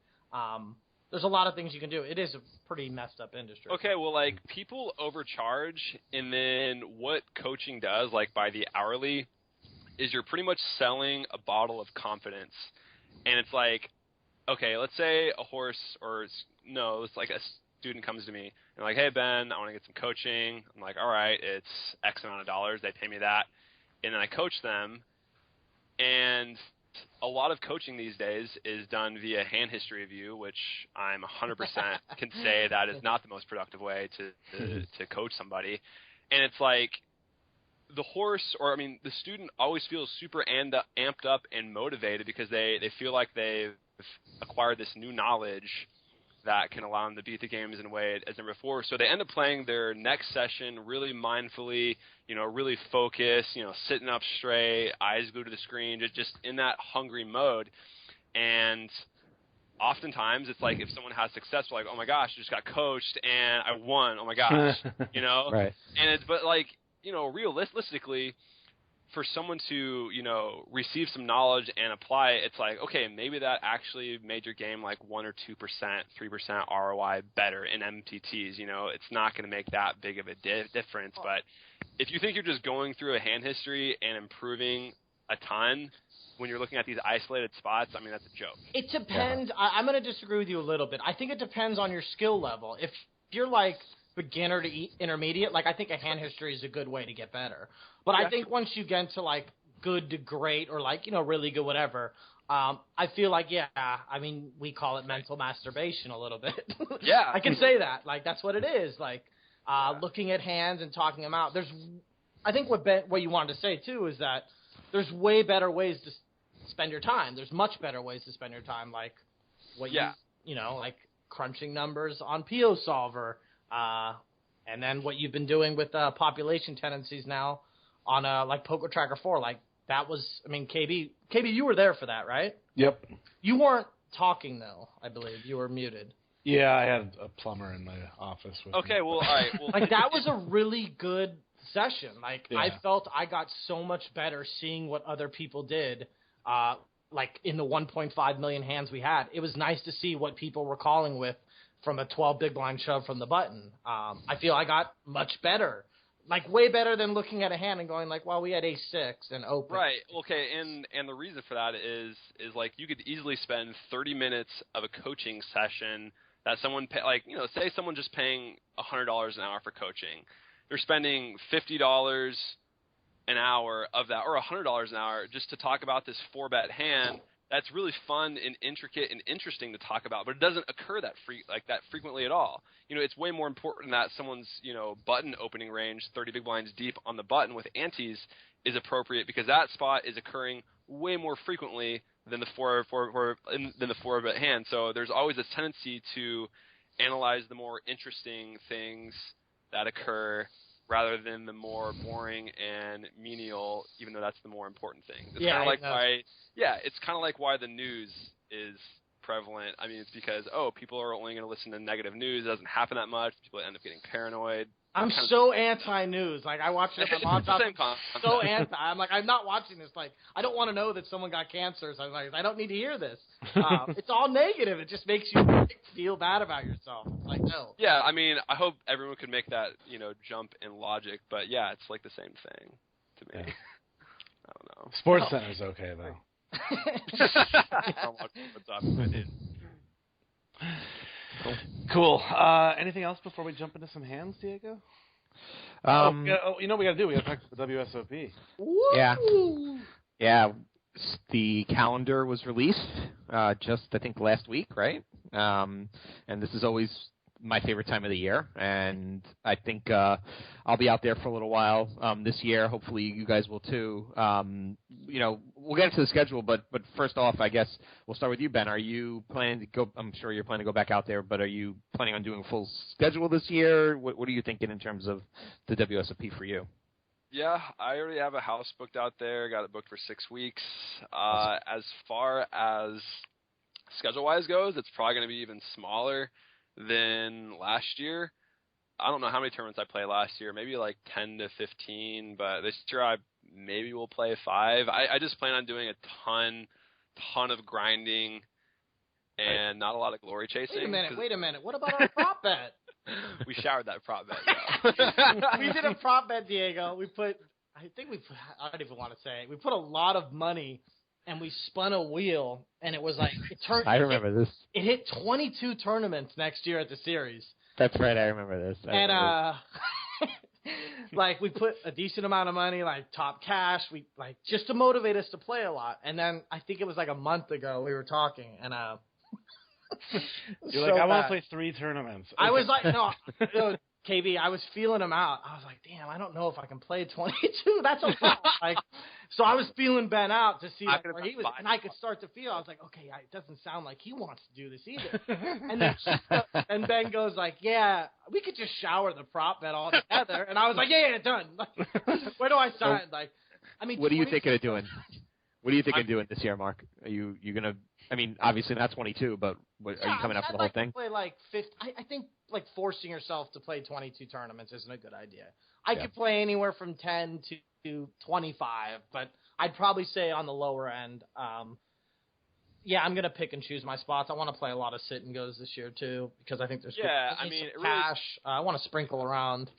There's a lot of things you can do. It is a pretty messed up industry. Okay, well, people overcharge, and then what coaching does, by the hourly, is you're pretty much selling a bottle of confidence. And it's okay, let's say a student comes to me and hey, Ben, I want to get some coaching. I'm all right, it's X amount of dollars. They pay me that. And then I coach them, and a lot of coaching these days is done via hand history review, which I'm 100% can say that is not the most productive way to coach somebody. And it's the student always feels super amped up and motivated because they feel like they've acquired this new knowledge that can allow them to beat the games in a way as never before. So they end up playing their next session really mindfully, really focused, sitting up straight, eyes glued to the screen, just in that hungry mode. And oftentimes it's if someone has success, oh my gosh, I just got coached and I won. Oh my gosh, Right. And realistically, for someone to, receive some knowledge and apply it, it's okay, maybe that actually made your game 1 or 2%, 3% ROI better in MTTs. It's not going to make that big of a difference. But if you think you're just going through a hand history and improving a ton when you're looking at these isolated spots, I mean, that's a joke. It depends. Yeah. I'm going to disagree with you a little bit. I think it depends on your skill level. If you're beginner to intermediate, I think a hand history is a good way to get better. But I think once you get to good to great or really good whatever, I feel we call it mental masturbation a little bit. Yeah. I can say that. That's what it is. Looking at hands and talking them out. I think what you wanted to say too is that there's way better ways to spend your time. There's much better ways to spend your time, crunching numbers on PO Solver. And then what you've been doing with population tendencies now on Poker Tracker 4, that was, KB, you were there for that, right? Yep. You weren't talking though, I believe. You were muted. Yeah, I had a plumber in my office with me. Well, all right. Well, that was a really good session. I felt I got so much better seeing what other people did. In the 1.5 million hands we had, it was nice to see what people were calling with from a 12 big blind shove from the button. I feel I got much better, way better than looking at a hand and going well, we had ace-6 and open. Right. Okay. And the reason for that is you could easily spend 30 minutes of a coaching session that someone say someone just paying $100 an hour for coaching. They're spending $50 an hour of that, or $100 an hour just to talk about this 4-bet hand. That's really fun and intricate and interesting to talk about, but it doesn't occur that frequently at all. It's way more important that someone's, button opening range, 30 big blinds deep on the button with antes is appropriate because that spot is occurring way more frequently than the 4-bet hand. So there's always a tendency to analyze the more interesting things that occur rather than the more boring and menial, even though that's the more important thing. It's kind of like why the news is prevalent. I mean, it's because, people are only going to listen to negative news. It doesn't happen that much. People end up getting paranoid. I'm so anti-news. I watch it at my mom's house. So anti. I'm not watching this. I don't want to know that someone got cancer. So I don't need to hear this. It's all negative. It just makes you feel bad about yourself. No. Yeah, I mean, I hope everyone could make that, jump in logic. But yeah, it's the same thing to me. Yeah. I don't know. Sports Center's okay though. Cool. Anything else before we jump into some hands, Diego? You know what we got to do? We got to talk to the WSOP. Yeah. Yeah. The calendar was released just, I think, last week, right? And this is always my favorite time of the year, and I think I'll be out there for a little while this year. Hopefully you guys will too. We'll get into the schedule, but first off, I guess we'll start with you, Ben. Are you planning to go? I'm sure you're planning to go back out there, but are you planning on doing a full schedule this year? What are you thinking in terms of the WSOP for you? Yeah, I already have a house booked out there. Got it booked for 6 weeks. As far as schedule-wise goes, it's probably going to be even smaller than last year. I don't know how many tournaments I played last year, maybe like 10 to 15, but this year I maybe will play 5. I just plan on doing a ton of grinding and not a lot of glory chasing. Wait a minute. What about our prop bet? We showered that prop bet. We did a prop bet, Diego. I don't even want to say it. We put a lot of money and we spun a wheel, and it was like I remember this. It hit 22 tournaments next year at the series. That's right. I remember this. Like we put a decent amount of money, like top cash, just to motivate us to play a lot. And then I think it was like a month ago we were talking, and you're like, I want to play 3 tournaments. I was like, no, KB, I was feeling him out. I was like, damn, I don't know if I can play 22. That's a lot. So I was feeling Ben out to see where he was, and I could start to feel. I was like, okay, it doesn't sound like he wants to do this either. And then Ben goes like, yeah, we could just shower the prop bet all together. And I was like, yeah, done. Where do I sign? What are you thinking of doing? What are you thinking of doing this year, Mark? Are you gonna? I mean, obviously not 22, but are you coming up for the whole thing? Play like 50. I think forcing yourself to play 22 tournaments isn't a good idea. I could play anywhere from 10 to 25, but I'd probably say on the lower end. I'm going to pick and choose my spots. I want to play a lot of sit and goes this year too, because I think there's some cash. I want to sprinkle around.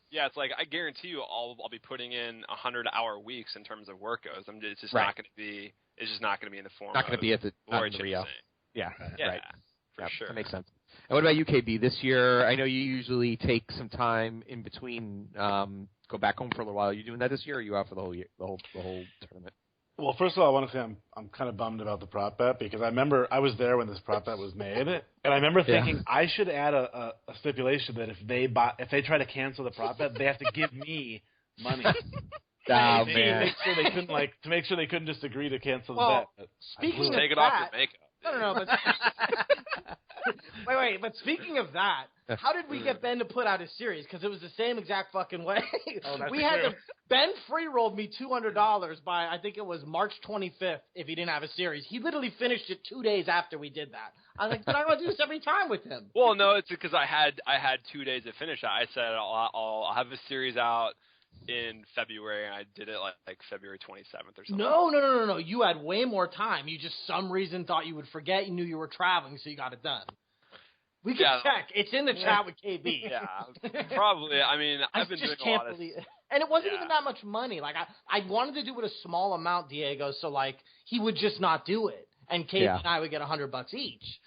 Yeah, it's like I guarantee you, I'll be putting in 100-hour weeks in terms of work goes. It's just not going to be. It's just not going to be in the form. Not going to be at the Rio. Yeah, right. For sure. That makes sense. And what about you, KB? This year, I know you usually take some time in between, go back home for a little while. Are you doing that this year, or are you out for the whole year, the whole tournament? Well, first of all, I want to say I'm kind of bummed about the prop bet, because I remember I was there when this prop bet was made, and I remember thinking I should add a stipulation that if they try to cancel the prop bet, they have to give me money. Oh, man. To make sure they couldn't just agree to cancel the bet. Speaking of take it off your makeup. No. But wait. But speaking of that, how did we get Ben to put out his series? Because it was the same exact fucking way. Ben free rolled me $200 by, I think it was March 25th. If he didn't have a series, he literally finished it 2 days after we did that. I was like, but I want to do this every time with him. Well, no, it's because I had 2 days to finish it. I said I'll have a series out in February, and I did it like February 27th or something. No. You had way more time. You just some reason thought you would forget. You knew you were traveling, so you got it done. We can check. It's in the chat with KB. Yeah, probably. I mean, I've been doing a lot of... And it wasn't even that much money. Like, I wanted to do it a small amount, Diego, so, like, he would just not do it. And KB and I would get $100 each.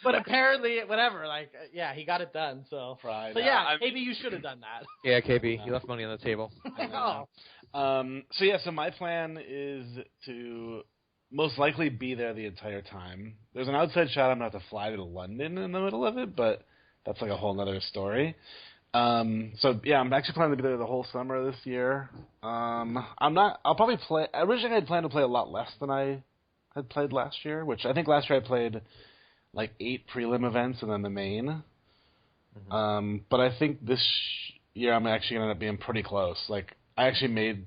But apparently, whatever, he got it done. So, KB, you should have done that. Yeah, KB, you left money on the table. I know. So my plan is to most likely be there the entire time. There's an outside shot I'm going to have to fly to London in the middle of it, but that's like a whole other story. I'm actually planning to be there the whole summer this year. I'll probably play. Originally, I had planned to play a lot less than I had played last year, which I think last year I played like 8 prelim events and then the main. Mm-hmm. But I think this year I'm actually going to end up being pretty close. Like, I actually made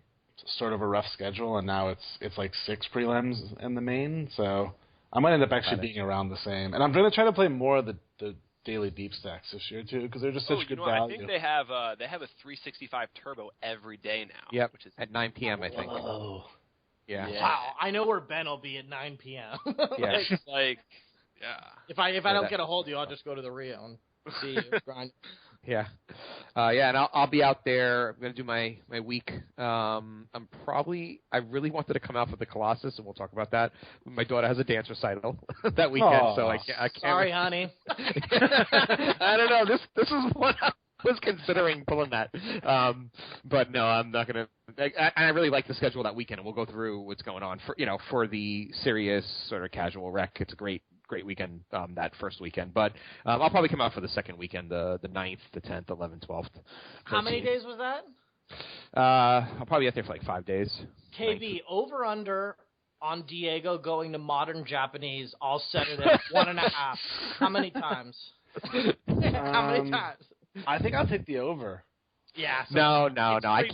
sort of a rough schedule, and now it's like 6 prelims in the main, so I might end up actually being around the same. And I'm going to try to play more of the daily deep stacks this year too, because they're just such good value. I think they have a 365 turbo every day now. Yep, which is at 9 p.m. I think. Oh, yeah. Wow, I know where Ben will be at 9 p.m. Yeah, If I don't get a hold of you, I'll just go to the Rio and see you grind. Yeah. And I'll be out there. I'm going to do my week. I really wanted to come out for the Colossus, and we'll talk about that. My daughter has a dance recital that weekend, so I can't. Sorry, honey. I don't know. This is what I was considering pulling that. But no, I'm not going to. I really like the schedule that weekend, and we'll go through what's going on for the serious sort of casual rec. It's a great weekend, that first weekend. But I'll probably come out for the second weekend, the 9th, the 10th, 11th, 12th. 13th. How many days was that? I'll probably get there for like 5 days. KB, over under on Diego going to modern Japanese all centered at 1.5. How many times? How many times? I think I'll take the over. Yeah. So no. I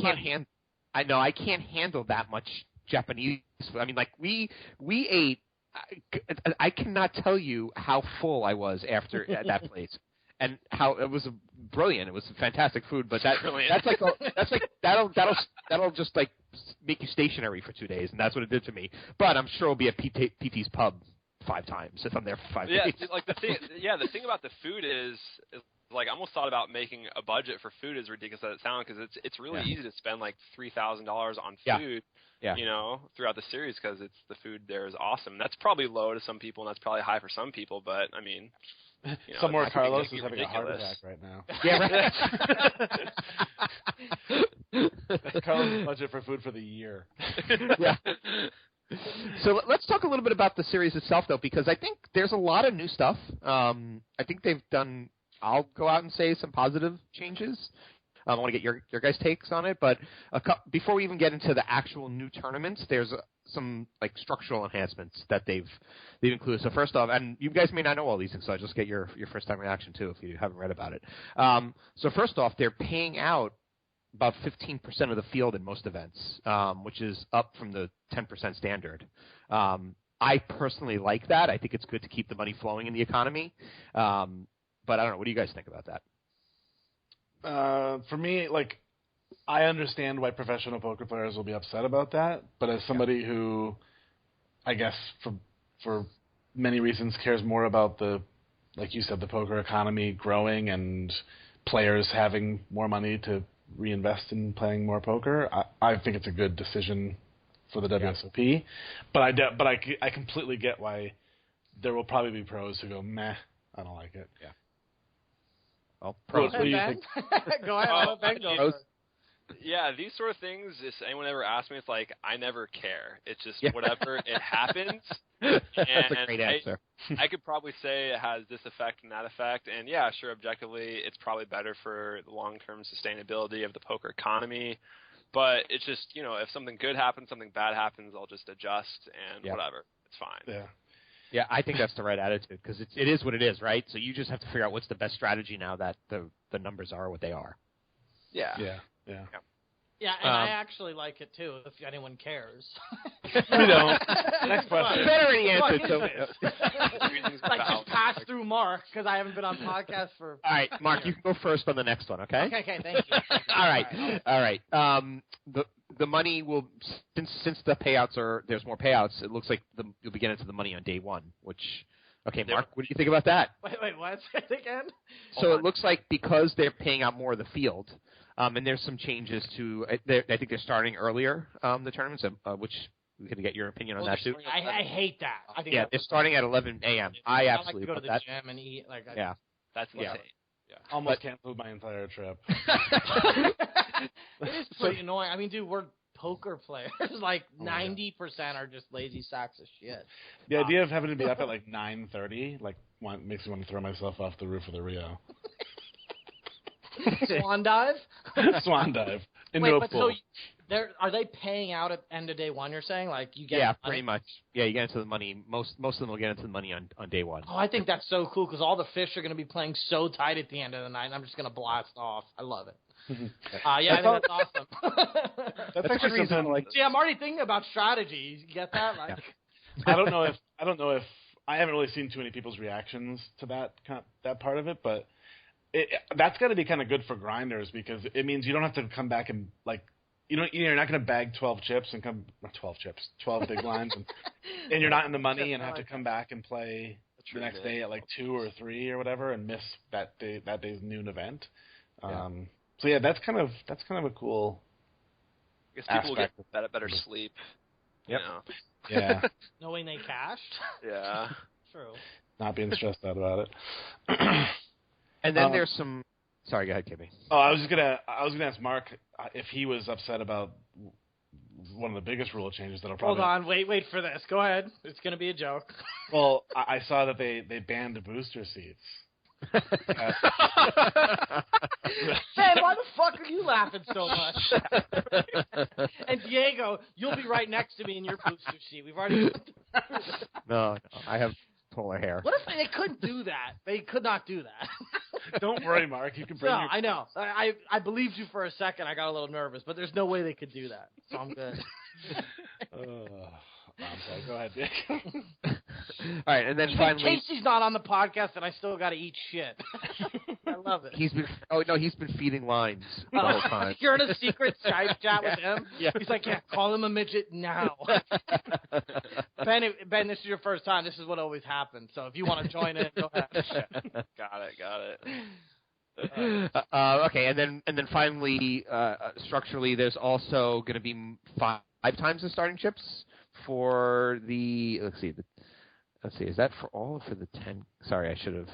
can't handle that much Japanese. I mean, like we ate. I cannot tell you how full I was after at that place, and how it was brilliant. It was fantastic food, but that'll just like make you stationary for 2 days, and that's what it did to me. But I'm sure it'll be at PT's pub 5 times if I'm there for 5 days. Like the thing about the food is like I almost thought about making a budget for food, as ridiculous as it sounds, because it's really easy to spend like $3,000 on food. Yeah. Throughout the series, because the food there is awesome. That's probably low to some people, and that's probably high for some people. But I mean, somewhere Carlos is having a heart attack right now. Yeah, right. Carlos' budget for food for the year. Yeah. So let's talk a little bit about the series itself, though, because I think there's a lot of new stuff. I think they've done. I'll go out and say some positive changes. I want to get your guys' takes on it, but before we even get into the actual new tournaments, there's some like structural enhancements that they've included. So first off, and you guys may not know all these things, so I'll just get your first time reaction too if you haven't read about it. So first off, they're paying out about 15% of the field in most events, which is up from the 10% standard. I personally like that. I think it's good to keep the money flowing in the economy. But I don't know. What do you guys think about that? For me, like, I understand why professional poker players will be upset about that, but as somebody who, I guess, for many reasons, cares more about like you said, the poker economy growing and players having more money to reinvest in playing more poker, I think it's a good decision for the WSOP. But I completely get why there will probably be pros who go, meh, I don't like it. Yeah. Well, pros. What do you think? Go ahead. I'll let Ben go first. Yeah, these sort of things, if anyone ever asks me, it's like, I never care. It's just whatever, it happens. That's a great answer. I could probably say it has this effect and that effect, and yeah, sure, objectively, it's probably better for the long-term sustainability of the poker economy, but it's just, if something good happens, something bad happens, I'll just adjust and whatever. It's fine. Yeah. Yeah, I think that's the right attitude, because it is what it is, right? So you just have to figure out what's the best strategy now that the numbers are what they are. Yeah. Yeah, and I actually like it too, if anyone cares. We don't. Next question. Better already answered. So. Like, just pass through Marc, because I haven't been on podcast for... All right, Marc, you can go first on the next one, okay? Okay, thank you. All right. The money will, since the payouts there's more payouts, it looks like you'll be getting to the money on day one, which... Okay, Marc, what do you think about that? Wait, what? Say it again? So it looks like because they're paying out more of the field, and there's some changes to. I think they're starting earlier the tournaments, which we can get your opinion on that too. I hate that. I think they're starting at 11 a.m. I absolutely like to go to the gym and eat. That's insane. Yeah. Almost canceled my entire trip. It is pretty annoying. I mean, dude, we're poker players. Like 90% are just lazy sacks of shit. The idea of having to be up at like 9:30 makes me want to throw myself off the roof of the Rio. Swan dive? Swan dive. So are they paying out at end of day one, you're saying? Like you get pretty much. Yeah, you get into the money. Most of them will get into the money on day one. Oh, I think that's so cool because all the fish are going to be playing so tight at the end of the night, and I'm just going to blast off. I love it. I think that's awesome. That's actually something See, I'm already thinking about strategy. You get that? Like, I don't know if I haven't really seen too many people's reactions to that part of it, but that's got to be kind of good for grinders because it means you don't have to come back and you're not going to bag 12 chips and 12 big lines, and you're not in the money and have to come back and play the next day at like 2 or 3 or whatever and miss that day's noon event. So yeah, that's kind of a cool. I guess people will get better sleep. Yep. You know? Yeah. Knowing they cashed. Yeah. True. Not being stressed out about it. And then there's some. Sorry, go ahead, KB. Oh, I was gonna ask Mark if he was upset about one of the biggest rule changes that'll probably. Hold on, wait for this. Go ahead. It's gonna be a joke. Well, I saw that they banned the booster seats. Ben, why the fuck are you laughing so much? And Diego, you'll be right next to me in your booster seat. We've already. No, I have polar hair. What if they couldn't do that? They could not do that. Don't worry, Mark. You can bring. No, I know. I believed you for a second. I got a little nervous, but there's no way they could do that. So I'm good. I'm sorry. Go ahead, Dick. All right, and then finally, Casey's not on the podcast, and I still got to eat shit. I love it. he's been feeding lines the whole time. You're in a secret Skype chat with him. Yeah. He's like, yeah, call him a midget now. Ben, this is your first time. This is what always happens. So if you want to join in, go ahead. Got it. Okay, and then finally, structurally, there's also going to be 5 times the starting chips for the. Let's see. Is that for all or for the 10? Sorry, I should have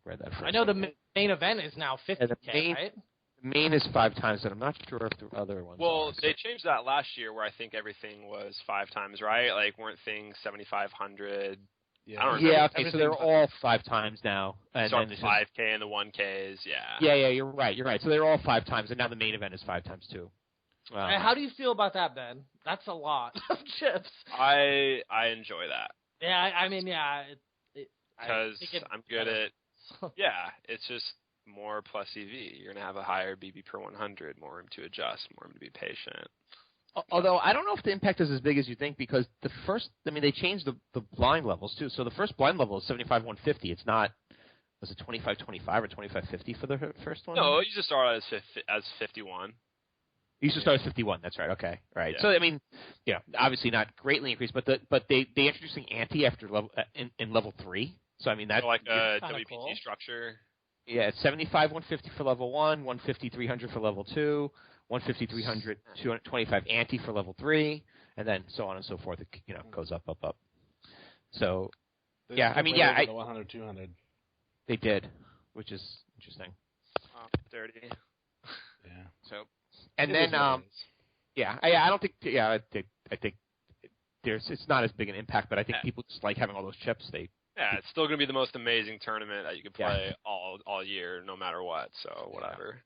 read that first. I know the main event is now 50K, right? The main is 5 times, and I'm not sure if the other ones. Well, they changed that last year, where I think everything was 5 times, right? Like, weren't things 7,500? Yeah. I don't remember. Yeah. Okay, so they're all 5 times now. And Start then with 5K and the 1Ks. Yeah. Yeah. You're right. So they're all 5 times, and now the main event is 5 times too. How do you feel about that, Ben? That's a lot of chips. I enjoy that. Yeah, I mean, yeah. Because I'm good at. Yeah, it's just more plus EV. You're going to have a higher BB per 100, more room to adjust, more room to be patient. Although I don't know if the impact is as big as you think, because they changed the blind levels too. So the first blind level is 75-150. It's not, was it 25-25 or 25-50 for the first one? No, you just start as 51. You used to start as 51. That's right. Okay, right. Yeah. So I mean, obviously not greatly increased, but they introduced the ante after level in level 3. So I mean that's like a WPT cool. structure. Yeah, it's 75-150 for level 1, 150-300 for level 2, 150-300, 225 ante for level 3, and then so on and so forth. It goes up. So They yeah, I mean, yeah, 100, 200. They did, which is interesting. Oh, dirty. Yeah. So, and It then is what it is. I don't think. Yeah, I think it's not as big an impact, but I think people just like having all those chips. Yeah, it's still going to be the most amazing tournament that you can play all year, no matter what. So whatever.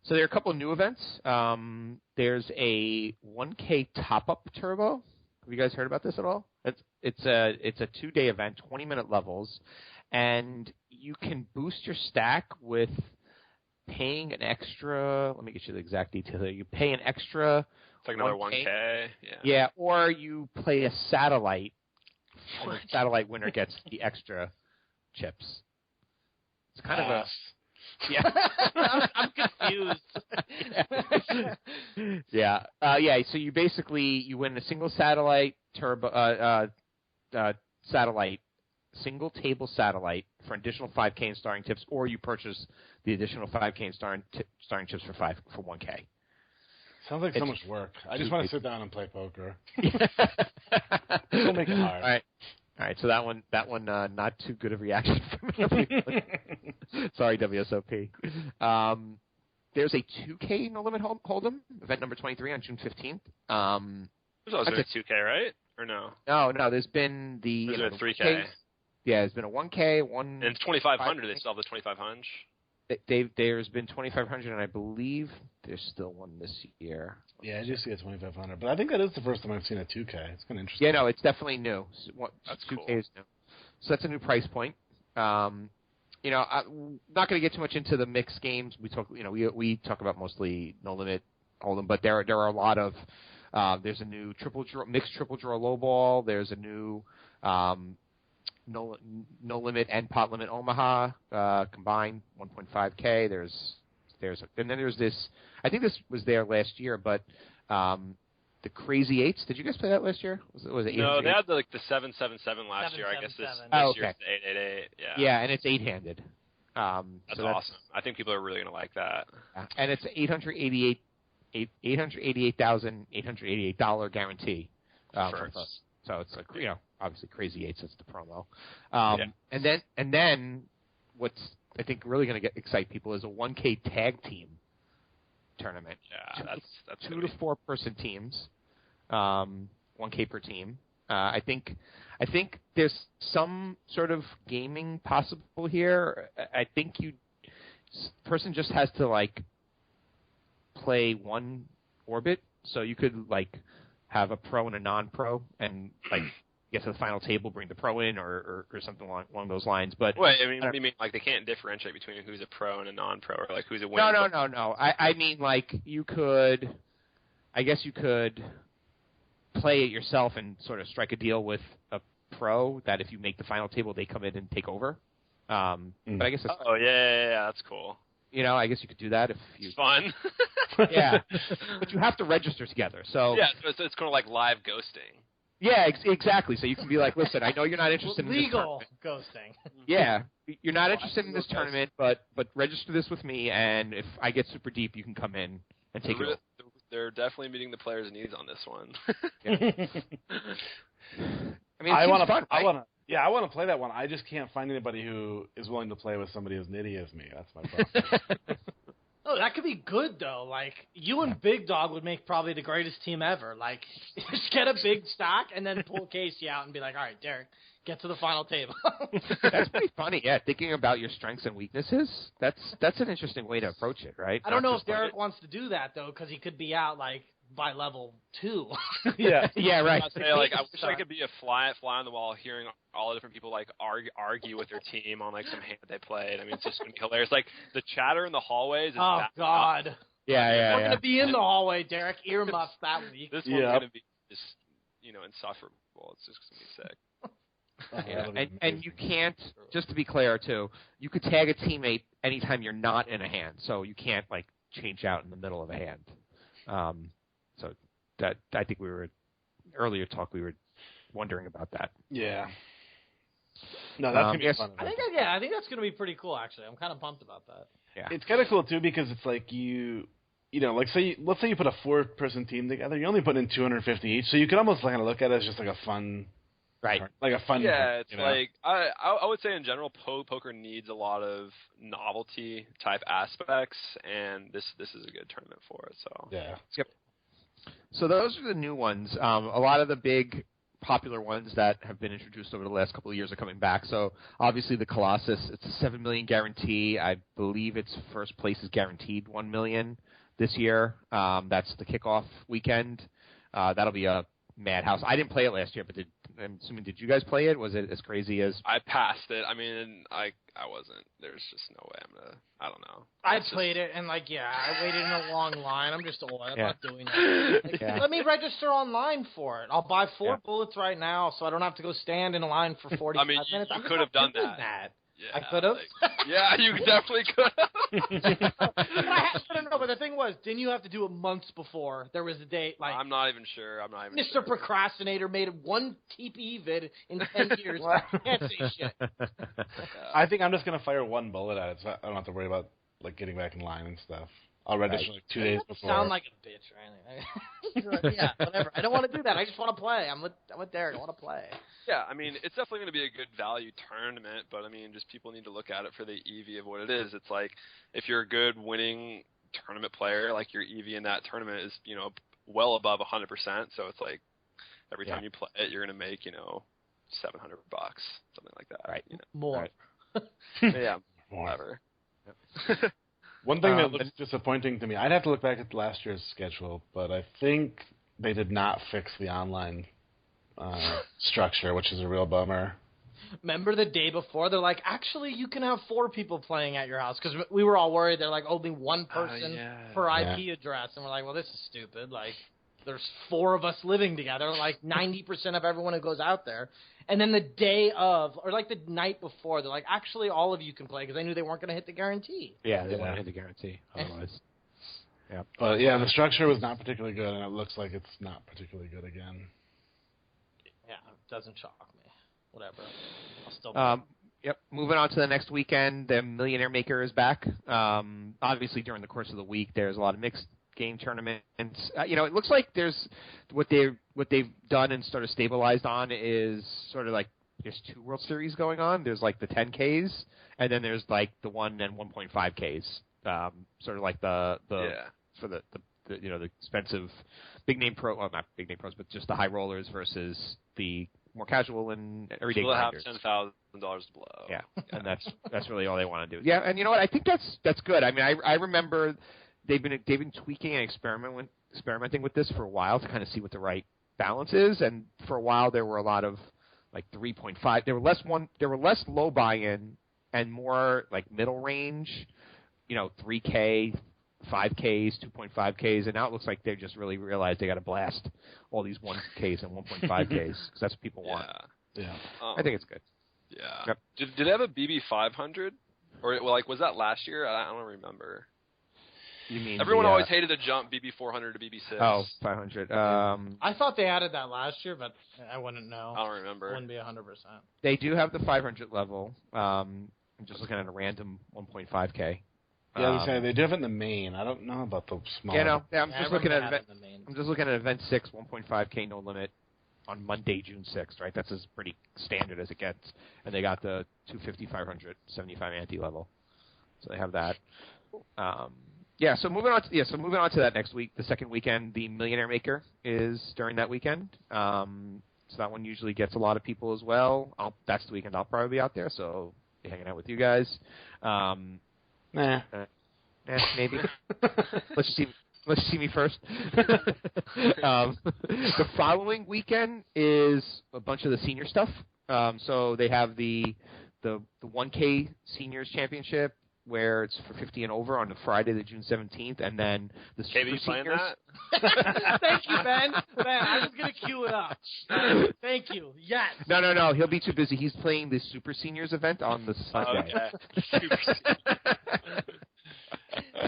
So there are a couple of new events. There's a 1K top-up turbo. Have you guys heard about this at all? It's a 2-day event, 20-minute levels, and you can boost your stack with paying an extra. Let me get you the exact detail here. You pay an extra. It's like another 1K. Yeah, or you play a satellite. And the satellite winner gets the extra chips. It's kind of a. Yeah. I'm confused. Yeah. So you basically win a single satellite single table satellite for an additional 5K in starring tips, or you purchase the additional 5K in starring chips for 1K. Sounds like so much work. I just want to sit down and play poker. Don't make it hard. All right. So that one, not too good of reaction from everybody. Sorry, WSOP. There's a 2K no limit hold'em, event number 23 on June 15th. There's also a 2K, right? Or no? No. There's been the 3K. Yeah, there's been a 1K, and it's 2,500. They still have the 2,500. There's been 2,500, and I believe there's still one this year. Yeah, I just see a 2,500, but I think that is the first time I've seen a 2K. It's kind of interesting. Yeah, no, it's definitely new. That's 2K cool. is new, so that's a new price point. I'm not going to get too much into the mixed games. We talk about mostly no limit hold'em, but there are a lot of. There's a new mixed triple draw low ball. There's a new no limit and pot limit Omaha combined 1.5K. And then there's this. I think this was there last year, but the Crazy Eights. Did you guys play that last year? Was it No, they had the 777 last year. I guess this year's the 888. Yeah. Yeah, and it's 8-handed. That's awesome. I think people are really going to like that. And it's $888,888 guarantee. First. So it's like, obviously Crazy Eights, that's the promo. Yeah. And then what's I think really going to excite people is a 1K tag team tournament. Yeah, that's 2 to 4 person teams, 1K per team. I think there's some sort of gaming possible here. I think person just has to like play one orbit, so you could like have a pro and a non-pro, and like get to the final table, bring the pro in, or something along those lines. But wait, I mean, what do you mean? Like they can't differentiate between who's a pro and a non-pro, or like who's a winner? No. I mean, like I guess you could play it yourself and sort of strike a deal with a pro that if you make the final table, they come in and take over. But I guess that's cool. I guess you could do that if you. It's fun. Yeah, but you have to register together. So yeah, so it's kind of like live ghosting. Yeah, exactly. So you can be like, listen, I know you're not interested in this legal tournament. ghosting. Yeah, you're not interested in this tournament, but register this with me, and if I get super deep, you can come in and take it. They're definitely meeting the players' needs on this one. I mean, I want to play that one. I just can't find anybody who is willing to play with somebody as nitty as me. That's my problem. Oh, that could be good though. Like you and Big Dog would make probably the greatest team ever. Like just get a big stack and then pull Casey out and be like, all right, Derek, get to the final table. That's pretty funny. Yeah, thinking about your strengths and weaknesses. That's an interesting way to approach it, right? I don't know if Derek wants to do that though, because he could be out like by level 2. Yeah, right. I wish I could be a fly on the wall, hearing all the different people like argue with their team on like some hand they played. I mean, it's just gonna be hilarious. Like the chatter in the hallways. Oh God. Yeah. We're gonna be in the hallway, Derek. Earmuffs that week. This one's gonna be just insufferable. It's just gonna be sick. And you can't, just to be clear too, you could tag a teammate anytime you're not in a hand, so you can't like change out in the middle of a hand. So that I think we were wondering about that. Yeah. No, that's gonna be fun. I think that's gonna be pretty cool. Actually, I'm kind of pumped about that. Yeah, it's kind of cool too because it's like like let's say you put a 4-person team together, you only put in $250 each, so you can almost kind of look at it as just like a fun. Right. Like a fun. Yeah, it's like I would say in general, poker needs a lot of novelty type aspects, and this is a good tournament for it. So yeah. Yep. So those are the new ones. A lot of the big popular ones that have been introduced over the last couple of years are coming back. So obviously the Colossus, it's a $7 million guarantee. I believe its first place is guaranteed $1 million this year. That's the kickoff weekend. That'll be a madhouse. I didn't play it last year, but I'm assuming, did you guys play it? Was it as crazy as? I passed it. I mean, I wasn't. There's just no way I don't know. I played it, and I waited in a long line. I'm just old. I'm not doing that. Let me register online for it. I'll buy 4 bullets right now, so I don't have to go stand in a line for 45 minutes. You could have done that. Yeah, I could have. Yeah, you definitely could have. But the thing was, didn't you have to do it months before? There was a date. Like I'm not even sure. Mr. Procrastinator made 1 TPE vid in 10 years. Can't say shit. I think I'm just gonna fire 1 bullet at it, so I don't have to worry about like getting back in line and stuff. I'll register like 2 days before. Sound like a bitch, right? Yeah, whatever. I don't want to do that. I just want to play. I'm with Derek. I want to play. Yeah, I mean, it's definitely going to be a good value tournament, but I mean, just people need to look at it for the EV of what it is. It's like if you're a good winning tournament player, like your EV in that tournament is, well above 100%. So it's like every time you play it, you're going to make, $700, something like that. Right. More. Right. Yeah. Whatever. Yep. One thing that looks disappointing to me, I'd have to look back at last year's schedule, but I think they did not fix the online structure, which is a real bummer. Remember the day before, they're like, actually, you can have 4 people playing at your house, because we were all worried. They're like, only 1 person per IP address, and we're like, well, this is stupid. Like, there's 4 of us living together, like 90% of everyone who goes out there. And then the day of, or like the night before, they're like, actually, all of you can play, because they knew they weren't going to hit the guarantee. Yeah, they wouldn't hit the guarantee otherwise. Yeah. But the structure was not particularly good, and it looks like it's not particularly good again. Yeah, it doesn't shock me. Whatever. I'll still Yep. Moving on to the next weekend, the Millionaire Maker is back. Obviously, during the course of the week, there's a lot of mixed game tournaments. It looks like there's what they've done and sort of stabilized on is sort of like there's 2 World Series going on. There's like the 10Ks, and then there's like the 1 and 1.5Ks. Sort of like the for the expensive big name not big name pros, but just the high rollers versus the more casual and everyday grinders. Have $10,000 below. Yeah, and that's really all they want to do. Yeah, and you know what? I think that's good. I mean, I remember they've been tweaking and experimenting with this for a while to kind of see what the right balance is. And for a while, there were a lot of like 3.5. There were less low buy-in and more like middle range. 3K, 5Ks, 2.5Ks, and now it looks like they just really realized they got to blast all these 1Ks and 1.5Ks because that's what people want. Yeah. I think it's good. Yeah. Yep. Did they have a BB 500? Or was that last year? I don't remember. You mean everyone always hated the jump BB 400 to BB 6? Oh, 500. I thought they added that last year, but I wouldn't know. I don't remember. Wouldn't be 100%. They do have the 500 level. I'm just looking at a random 1.5K. Yeah, they do have it in the main. I don't know about the small. I'm just looking at event 6, 1.5K no limit on Monday, June 6th. Right, that's as pretty standard as it gets. And they got the 250, 500, 75 ante level, so they have that. So moving on to that next week, the second weekend, the Millionaire Maker is during that weekend. So that one usually gets a lot of people as well. That's the weekend I'll probably be out there, so I'll be hanging out with you guys. Maybe. Let's see me first. The following weekend is a bunch of the senior stuff. So they have the 1K Seniors Championship, where it's for 50 and over on the Friday, the June 17th, and then the Super Seniors. Thank you, Ben. I was going to cue it up. Thank you. Yes. No. He'll be too busy. He's playing the Super Seniors event on the Sunday. Okay.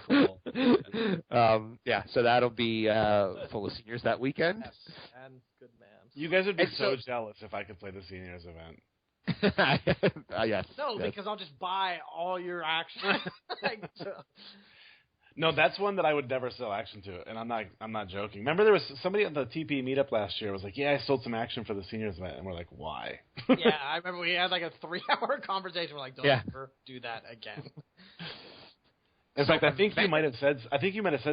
Cool. So that'll be full of seniors that weekend. Yes. And good man. You guys would be so jealous if I could play the seniors event. Yes. No, because I'll just buy all your action. No, that's one that I would never sell action to, and I'm not joking. Remember, there was somebody at the TP meetup last year was like, "Yeah, I sold some action for the seniors event," and we're like, "Why?" Yeah, I remember we had like a 3-hour conversation. We're like, "Don't ever do that again." In fact, I think you might have said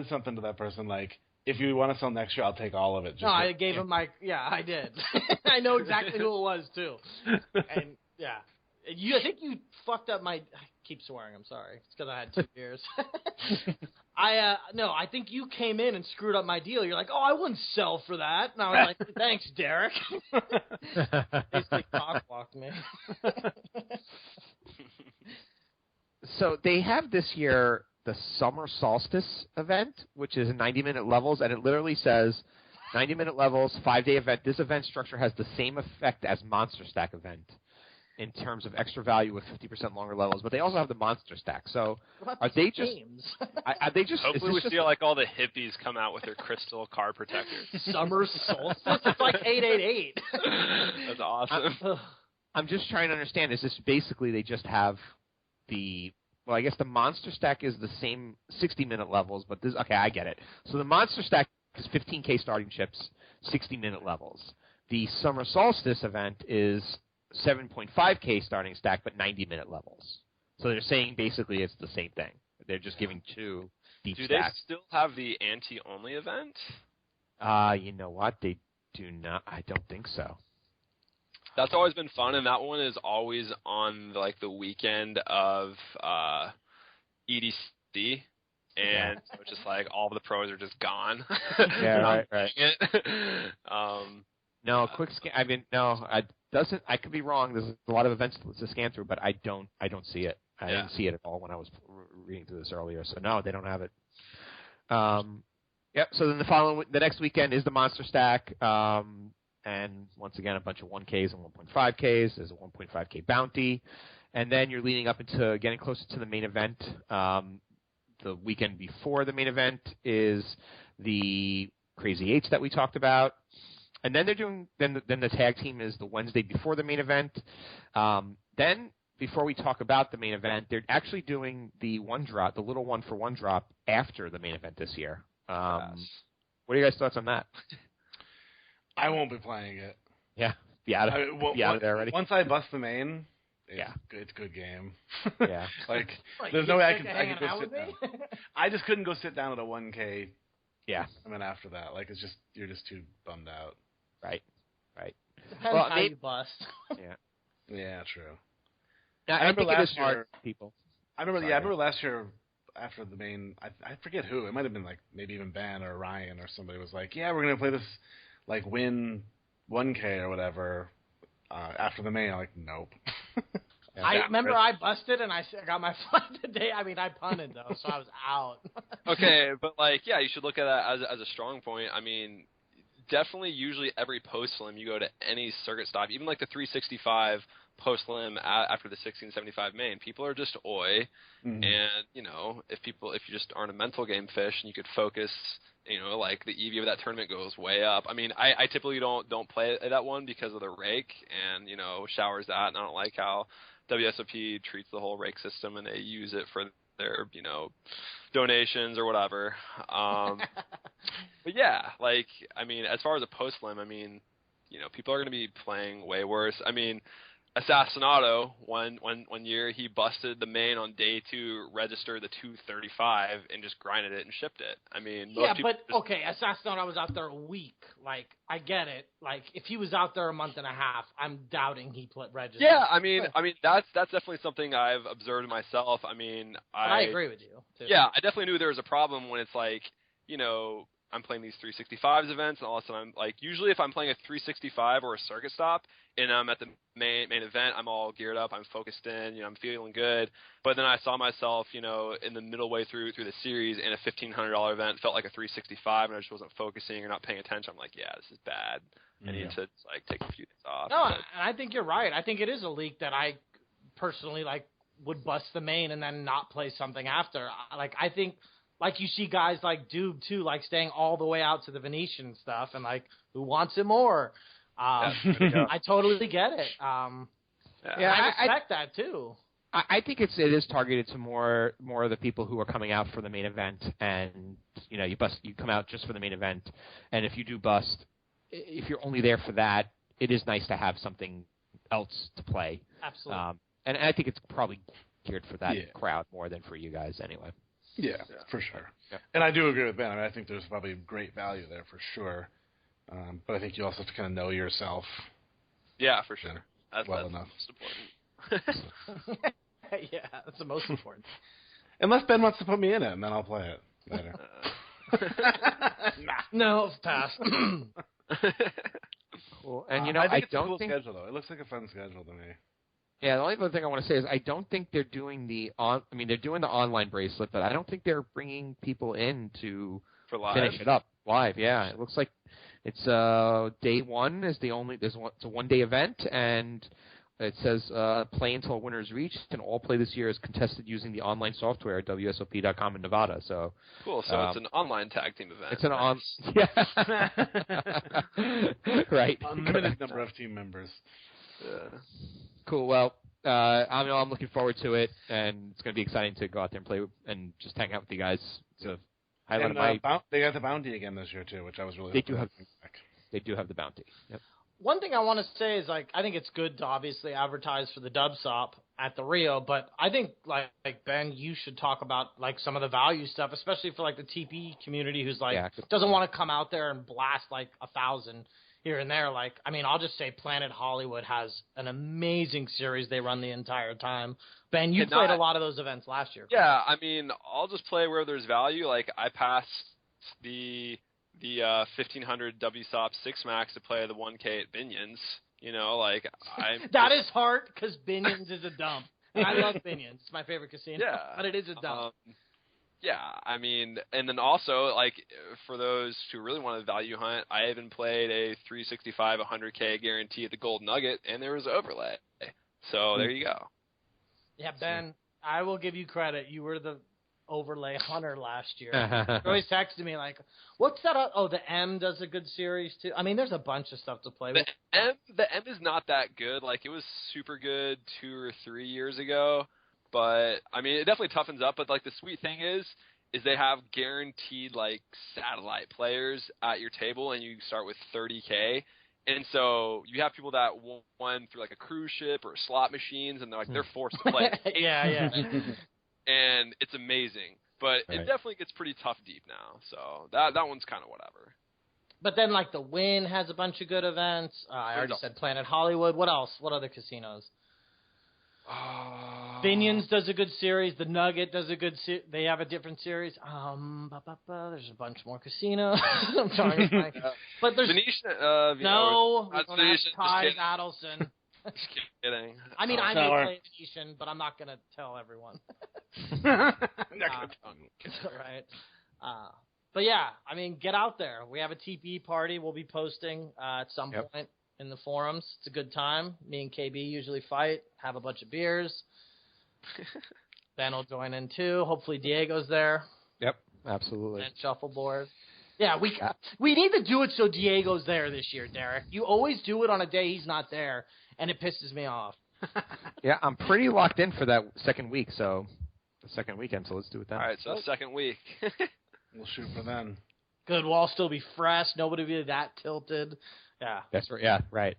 something to that person like, "If you want to sell next year, I'll take all of it." I gave him my I did. I know exactly who it was too, and I think you fucked up my. I keep swearing. I'm sorry. It's because I had 2 beers. I think you came in and screwed up my deal. You're like, "Oh, I wouldn't sell for that," and I was like, "Thanks, Derek." Basically, cock-blocked me. So they have this year the Summer Solstice event, which is 90-minute levels, and it literally says 90-minute levels, 5-day event. This event structure has the same effect as Monster Stack event in terms of extra value with 50% longer levels, but they also have the Monster Stack. So are they just? Are they just? Hopefully, we see like all the hippies come out with their crystal car protectors. Summer Solstice. It's like 888. That's awesome. I'm just trying to understand. Is this basically they just have the? Well, I guess the Monster Stack is the same 60-minute levels, but this. Okay, I get it. So the Monster Stack is 15K starting chips, 60-minute levels. The Summer Solstice event is 7.5K starting stack, but 90-minute levels. So they're saying basically it's the same thing. They're just giving 2 deep stacks. Do they still have the ante-only event? You know what? They do not. I don't think so. That's always been fun, and that one is always on like the weekend of EDC. And so it's just like all of the pros are just gone. Yeah, right. No, quick scan. I mean, no, doesn't. I could be wrong. There's a lot of events to scan through, but I don't see it. I didn't see it at all when I was reading through this earlier. So no, they don't have it. Yep. So then the next weekend is the Monster Stack, and once again a bunch of 1Ks and 1.5Ks. There's a 1.5K bounty, and then you're leading up into getting closer to the main event. The weekend before the main event is the Crazy Eights that we talked about. And then they're doing then the tag team is the Wednesday before the main event. Then before we talk about the main event, they're actually doing the one drop, the little 1-for-1 drop after the main event this year. What are you guys' thoughts on that? I won't be playing it. Yeah, be out of there already. Once I bust the main, it's a good game. Yeah, like there's no way I can go sit down. I just couldn't go sit down at a 1K. Yeah, I mean after that, like it's just you're just too bummed out. Right. Depends how you bust. Yeah, true. I remember last year, people. I remember last year after the main. I forget who. It might have been like maybe even Ben or Ryan or somebody was like, "Yeah, we're gonna play this like win 1K or whatever after the main." I'm like, nope. I remember I busted and I got my flight today. I mean, I punted though, so I was out. Okay, but you should look at that as a strong point. I mean, definitely, usually every post slim you go to any circuit stop, even like the 365 post slim after the 1675 main, people are just and if you just aren't a mental game fish and you could focus, like the EV of that tournament goes way up. I mean, I typically don't play that one because of the rake and showers that, and I don't like how WSOP treats the whole rake system and they use it for their donations or whatever. But yeah, I mean, as far as a post slim, I mean, people are going to be playing way worse. I mean, Assassinato, one year, he busted the main on day 2, registered the 235, and just grinded it and shipped it. I mean, Assassinato was out there a week. Like, I get it. Like, if he was out there a month and a half, I'm doubting he registered. Yeah, I mean, that's definitely something I've observed myself. I mean, I agree with you, too. Yeah, I definitely knew there was a problem when it's like, I'm playing these 365s events, and all of a sudden I'm like, usually if I'm playing a 365 or a circuit stop, and I'm at the main event, I'm all geared up, I'm focused in, I'm feeling good. But then I saw myself, in the middle way through the series in a $1,500 event, felt like a 365, and I just wasn't focusing or not paying attention. I'm like, yeah, this is bad. I need to take a few days off. No, and I think you're right. I think it is a leak that I personally would bust the main and then not play something after. I think. Like you see guys like Doob too, staying all the way out to the Venetian and stuff, and who wants it more? I totally get it. I respect that too. I think it is targeted to more of the people who are coming out for the main event, and you come out just for the main event, and if you do bust, if you're only there for that, it is nice to have something else to play. Absolutely. And I think it's probably geared for that crowd more than for you guys anyway. Yeah, for sure. Yeah. And I do agree with Ben. I mean, I think there's probably great value there for sure. But I think you also have to kind of know yourself. Yeah, for sure. That's enough. Most important. Yeah, that's the most important. Unless Ben wants to put me in it, and then I'll play it later. No, pass. Cool. And I think I it's don't a cool think schedule though. It looks like a fun schedule to me. Yeah, the only other thing I want to say is I don't think they're doing they're doing the online bracelet, but I don't think they're bringing people in to finish it up live. Yeah, it looks like it's day 1 is the only. It's a 1-day event, and it says play until a winner is reached, and all play this year is contested using the online software at WSOP.com in Nevada. So cool. So it's an online tag team event. It's right. Unlimited number of team members. Yeah. Cool. Well, I'm looking forward to it, and it's going to be exciting to go out there and play and just hang out with you guys. To highlight they got the bounty again this year too, which I was really. They do have the bounty. Yep. One thing I want to say is I think it's good to obviously advertise for the WSOP at the Rio, but I think like Ben, you should talk about some of the value stuff, especially for the TP community who's doesn't want to come out there and blast 1,000. Here and there, I'll just say Planet Hollywood has an amazing series they run the entire time. Ben, you played a lot of those events last year. Yeah, I mean, I'll just play where there's value. I passed the 1500 WSOP 6 max to play the 1K at Binions. That is hard because Binions is a dump. And I love Binions. It's my favorite casino. Yeah, but it is a dump. Yeah, I mean, and then also, for those who really want to value hunt, I even played a 365 100K guarantee at the Gold Nugget, and there was overlay. So there you go. Yeah, Ben, I will give you credit. You were the overlay Hunter last year. He always texted me like, "What's that?" Oh, the M does a good series too. I mean, there's a bunch of stuff to play with. The M is not that good. Like, it was super good 2 or 3 years ago, but I mean, it definitely toughens up. But like, the sweet thing is they have guaranteed like satellite players at your table, and you start with 30K. And so you have people that won through like a cruise ship or slot machines, and they're forced to play. Yeah. And it's amazing, but it definitely gets pretty tough deep now. So that one's kind of whatever. But then like the Wynn has a bunch of good events. I already said Planet Hollywood. What else? What other casinos? Binion's does a good series. The Nugget does a good they have a different series. There's a bunch more casinos. I'm trying to think. But there's Venetian. no. That's We're Venetian. Ty Adelson. Just kidding. I mean, I may play Venetian, but I'm not gonna tell everyone. Right. But yeah, I mean, get out there. We have a TPE party. We'll be posting at some point in the forums. It's a good time. Me and KB usually fight, have a bunch of beers. Ben will join in too. Hopefully Diego's there. Yep, absolutely. And shuffleboard. Yeah, we need to do it so Diego's there this year, Derek. You always do it on a day he's not there, and it pisses me off. Yeah, I'm pretty locked in for that second weekend, so let's do it then. All right, so the second week. We'll shoot for then. Good, we'll all still be fresh. Nobody will be that tilted. Yeah. That's right. Yeah, right.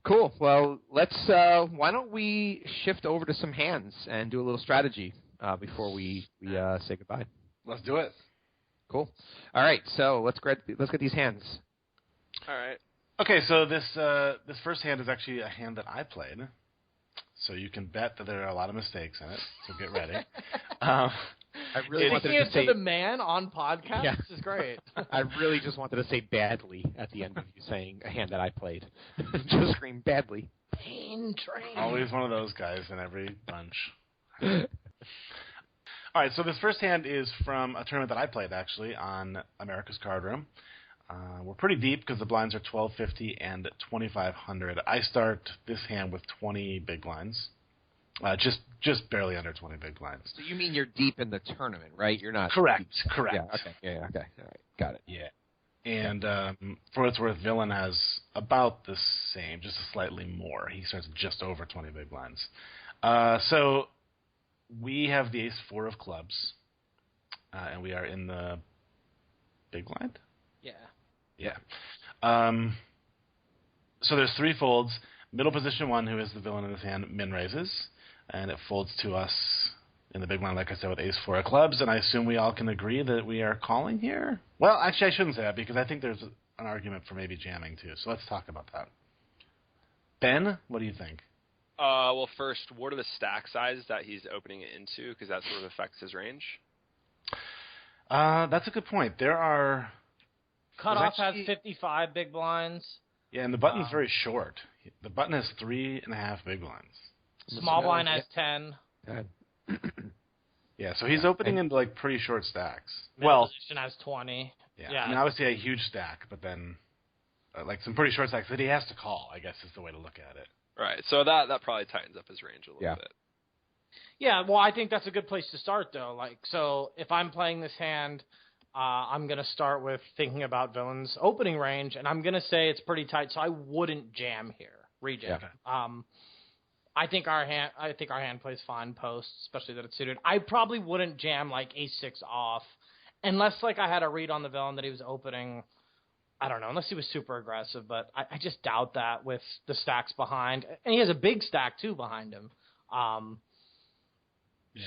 Cool. Well, let's. Why don't we shift over to some hands and do a little strategy before we say goodbye? Let's do it. Cool. All right. So let's get these hands. All right. Okay. So this first hand is actually a hand that I played. So you can bet that there are a lot of mistakes in it. So get ready. I really wanted to say the man on podcast. Yeah. This is great. I really just wanted to say badly at the end of you saying a hand that I played. Just scream badly. Pain train. Always one of those guys in every bunch. All right, so this first hand is from a tournament that I played actually on America's Card Room. We're pretty deep because the blinds are 1250 and 2500. I start this hand with 20 big blinds. Just barely under 20 big blinds. So you mean you're deep in the tournament, right? You're not correct. Deep. Correct. Yeah. Okay. Yeah. Okay. All right. Got it. Yeah. And for what it's worth, Villain has about the same, just slightly more. He starts just over 20 big blinds. So we have the ace-4 of clubs, and we are in the big blind. Yeah. So there's 3 folds. Middle position 1, who is the villain in this hand, min raises, and it folds to us in the big blind, like I said, with ace-4 of clubs, and I assume we all can agree that we are calling here? Well, actually, I shouldn't say that, because I think there's an argument for maybe jamming, too, so let's talk about that. Ben, what do you think? Well, first, what are the stack sizes that he's opening it into, because that sort of affects his range? That's a good point. There are... Cutoff has 55 big blinds. Yeah, and the button's very short. The button has 3.5 big blinds. Small blind has 10. Yeah, so he's opening into like pretty short stacks. Middle position has 20. Yeah. I mean, obviously a huge stack, but then like some pretty short stacks that he has to call, I guess is the way to look at it. Right, so that probably tightens up his range a little bit. Yeah, well, I think that's a good place to start, though. Like, so if I'm playing this hand, I'm going to start with thinking about Villain's opening range, and I'm going to say it's pretty tight, so I wouldn't jam here. Rejam. Yeah. I think our hand plays fine post, especially that it's suited. I probably wouldn't jam like ace-6 off, unless like I had a read on the Villain that he was opening. I don't know, unless he was super aggressive, but I just doubt that with the stacks behind. And he has a big stack, too, behind him.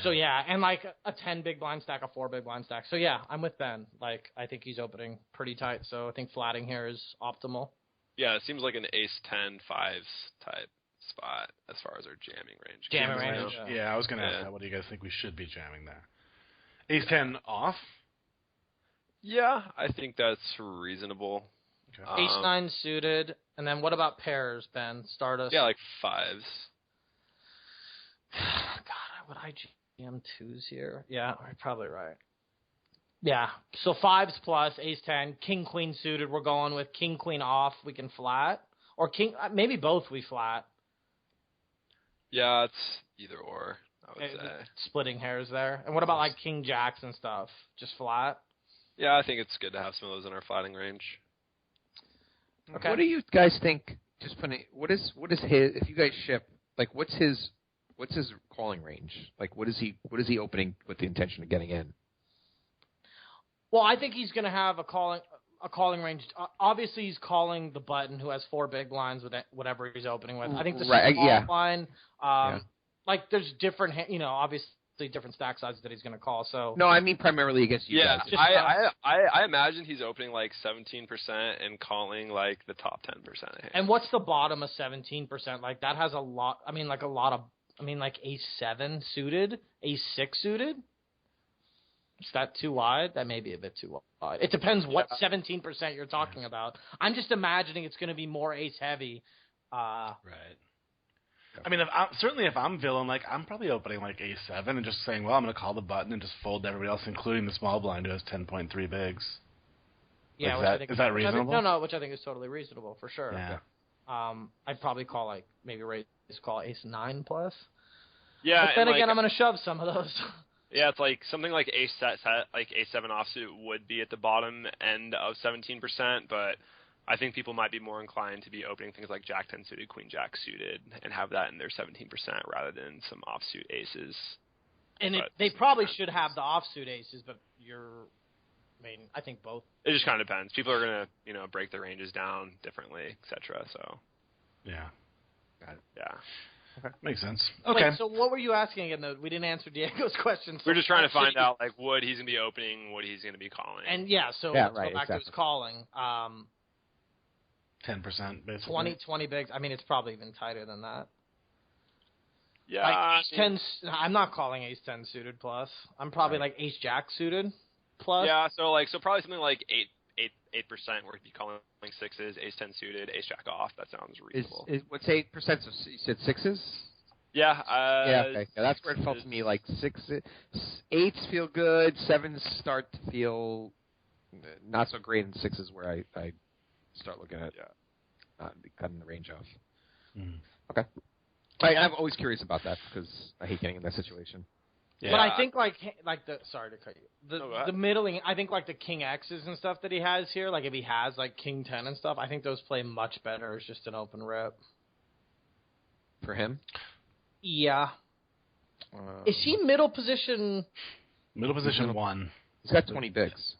So, yeah, and like a 10 big blind stack, a 4 big blind stack. So, yeah, I'm with Ben. Like, I think he's opening pretty tight, so I think flatting here is optimal. Yeah, it seems like an ace-10, 5s type spot as far as our jamming range. Jamming range. Yeah, I was going to ask that. What do you guys think we should be jamming there? Ace-10 off? Yeah, I think that's reasonable. Okay. Ace-9 suited, and then what about pairs, Ben? Start us. Yeah, like 5s. God, would I jam 2s here? Yeah, you're probably right. Yeah, so 5s plus, ace-10, king-queen suited, we're going with king-queen off, we can flat. Or maybe both we flat. Yeah, it's either or. I would say. Splitting hairs there. And what about like king jacks and stuff? Just flat? Yeah, I think it's good to have some of those in our flatting range. Okay. What do you guys think? Just putting what is his? If you guys ship, like, what's his calling range? Like, what is he opening with the intention of getting in? Well, I think he's going to have a calling range. Obviously, he's calling the button who has 4 big blinds with whatever he's opening with. I think the small blind, like, there's different, obviously different stack sizes that he's going to call. So no, I mean primarily against you guys. I imagine he's opening like 17% and calling like the top 10% of hands. And what's the bottom of 17%? Like, that has a lot. I mean, like ace 7 suited, ace 6 suited. Is that too wide? That may be a bit too wide. It depends what 17% you're talking about. I'm just imagining it's going to be more ace heavy. Right. I mean, if I'm villain, like, I'm probably opening like ace 7 and just saying, well, I'm going to call the button and just fold to everybody else, including the small blind who has 10.3 bigs. Yeah, is that reasonable? No, which I think is totally reasonable for sure. Yeah. I'd probably call call ace 9 plus. Yeah. But then again, I'm going to shove some of those. Yeah, it's like something like ace set, like ace 7 offsuit would be at the bottom end of 17%, but I think people might be more inclined to be opening things like jack 10 suited, queen jack suited, and have that in their 17% rather than some offsuit aces. And they probably should have the offsuit aces, but I think both. It just kind of depends. People are going to, break their ranges down differently, etc. So. Yeah. Got it. Yeah. Okay. Makes sense. Okay. Wait, so what were you asking again, though? We didn't answer Diego's question. So we're just trying to find out, like, what he's going to be opening, what he's going to be calling. And, let's go back to his calling. 10%, basically. 20 bigs. I mean, it's probably even tighter than that. Yeah. Like ace 10, I'm not calling ace 10 suited plus. I'm probably like ace jack suited plus. Yeah, so probably something like 8% where he'd be calling sixes, ace 10 suited, ace jack off. That sounds reasonable. What's 8%? So you said sixes? Yeah. Okay. Yeah, that's where it felt to me like 8s feel good, 7s start to feel not so great, and 6s where I start looking at cutting the range off. Mm. Okay. I'm always curious about that because I hate getting in that situation. Yeah. But I think sorry to cut you. The middling, I think like the king X's and stuff that he has here, like if he has like king 10 and stuff, I think those play much better as just an open rip. For him? Yeah. Is he middle position? Middle position 1. He's got 20 bigs.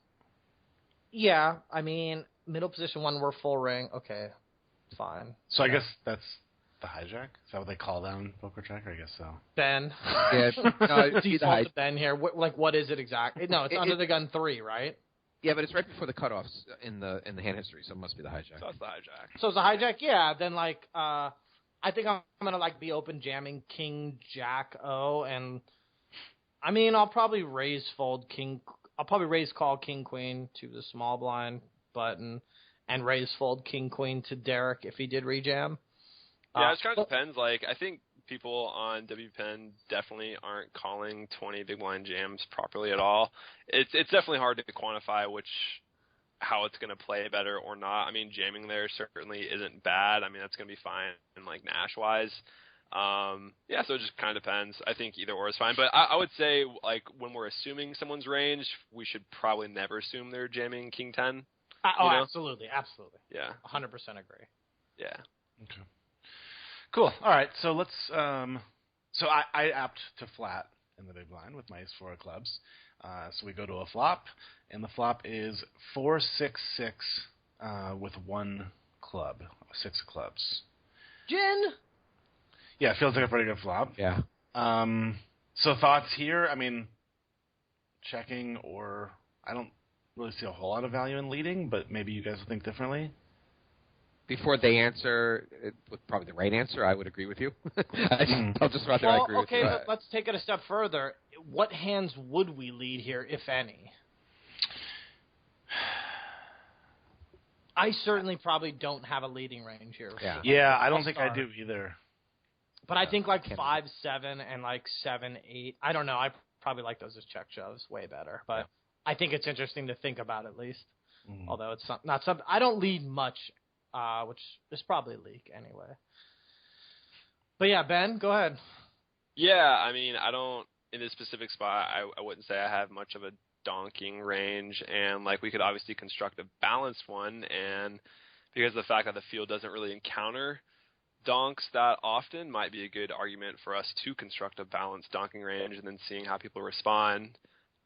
Yeah, I mean, middle position 1, we're full ring. Okay, fine. So I guess that's the hijack? Is that what they call that on Poker Tracker? I guess so. Ben. Yeah, no, default to Ben here. What is it exactly? No, it's under the gun 3, right? Yeah, but it's right before the cutoffs in the hand history, so it must be the hijack. So it's the hijack. So it's a hijack? Yeah, then I think I'm gonna be open jamming king jack O, and I mean I'll probably raise fold king. I'll probably raise call king queen to the small blind button, and raise fold king queen to Derek if he did rejam. Yeah, it kind of depends. Like, I think people on WPen definitely aren't calling 20 big blind jams properly at all. It's definitely hard to quantify how it's going to play better or not. I mean, jamming there certainly isn't bad. I mean, that's going to be fine in like Nash-wise. Yeah, so it just kind of depends. I think either or is fine. But I would say, like, when we're assuming someone's range, we should probably never assume they're jamming king 10. Absolutely. Yeah. 100% agree. Yeah. Okay. Cool. All right. So let's. So I opt to flat in the big blind with my ace 4 of clubs. So we go to a flop, and the flop is 4-6-6 with 1 club, 6 of clubs. Gin. Yeah, it feels like a pretty good flop. Yeah. So thoughts here? I mean, checking, or I don't really see a whole lot of value in leading, but maybe you guys will think differently. Before they answer with probably the right answer, I would agree with you. I'll just rather I agree with you. Okay, let's take it a step further. What hands would we lead here, if any? I certainly probably don't have a leading range here. Yeah, I don't think I do either. But I think like 5-7 and like 7-8. I don't know. I probably like those as check shoves way better. But I think it's interesting to think about at least. Although it's not something I don't lead much. Which is probably a leak anyway. But yeah, Ben, go ahead. Yeah, I mean, I don't, in this specific spot, I wouldn't say I have much of a donking range, and like we could obviously construct a balanced one, and because of the fact that the field doesn't really encounter donks that often, might be a good argument for us to construct a balanced donking range and then seeing how people respond.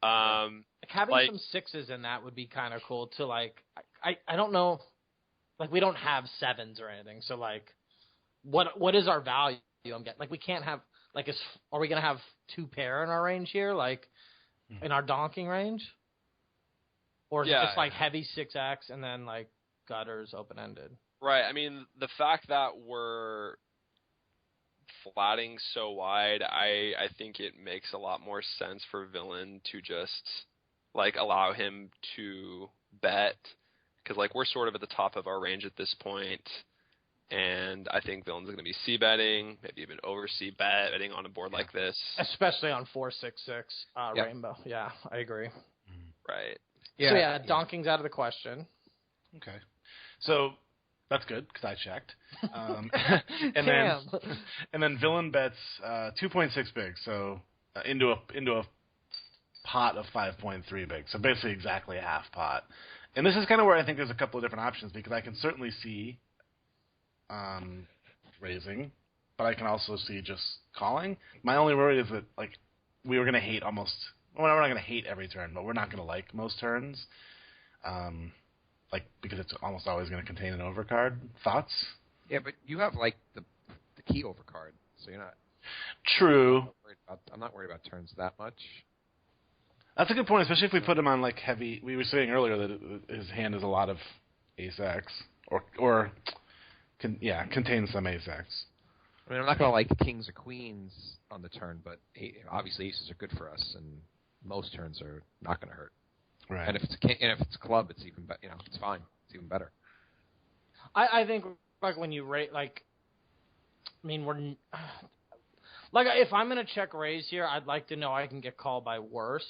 Having some sixes in that would be kind of cool to like. I don't know, like we don't have sevens or anything, so like, what is our value? I'm getting like we can't have like are we gonna have 2 pair in our range here, like in our donking range, or is it just like heavy 6X and then like gutters open ended? Right. I mean, the fact that we're flatting so wide, I think it makes a lot more sense for Villain to just like allow him to bet, because like we're sort of at the top of our range at this point, and I think Villain's going to be c-betting, maybe even over c-betting on a board like this, especially on 4-6-6 rainbow. Yeah, I agree. Right. Yeah. So yeah, donking's out of the question. Okay. So that's good because I checked. And then Villain bets 2.6 big, so into a pot of 5.3 big. So basically exactly a half pot. And this is kind of where I think there's a couple of different options, because I can certainly see raising, but I can also see just calling. My only worry is that like we were going to hate almost. Well, we're not going to hate every turn, but we're not going to like most turns. Like, because it's almost always going to contain an overcard. Thoughts? Yeah, but you have, like, the key overcard, so you're not... True. I'm not worried about turns that much. That's a good point, especially if we put him on, like, heavy... We were saying earlier that his hand is a lot of ace-X, contains some ace-X. I mean, I'm not going to like kings or queens on the turn, but obviously aces are good for us, and most turns are not going to hurt. Right. And if it's club, it's even better. It's fine. It's even better. I think like when you rate, like, I mean, we're like, if I'm gonna check raise here, I'd like to know I can get called by worse,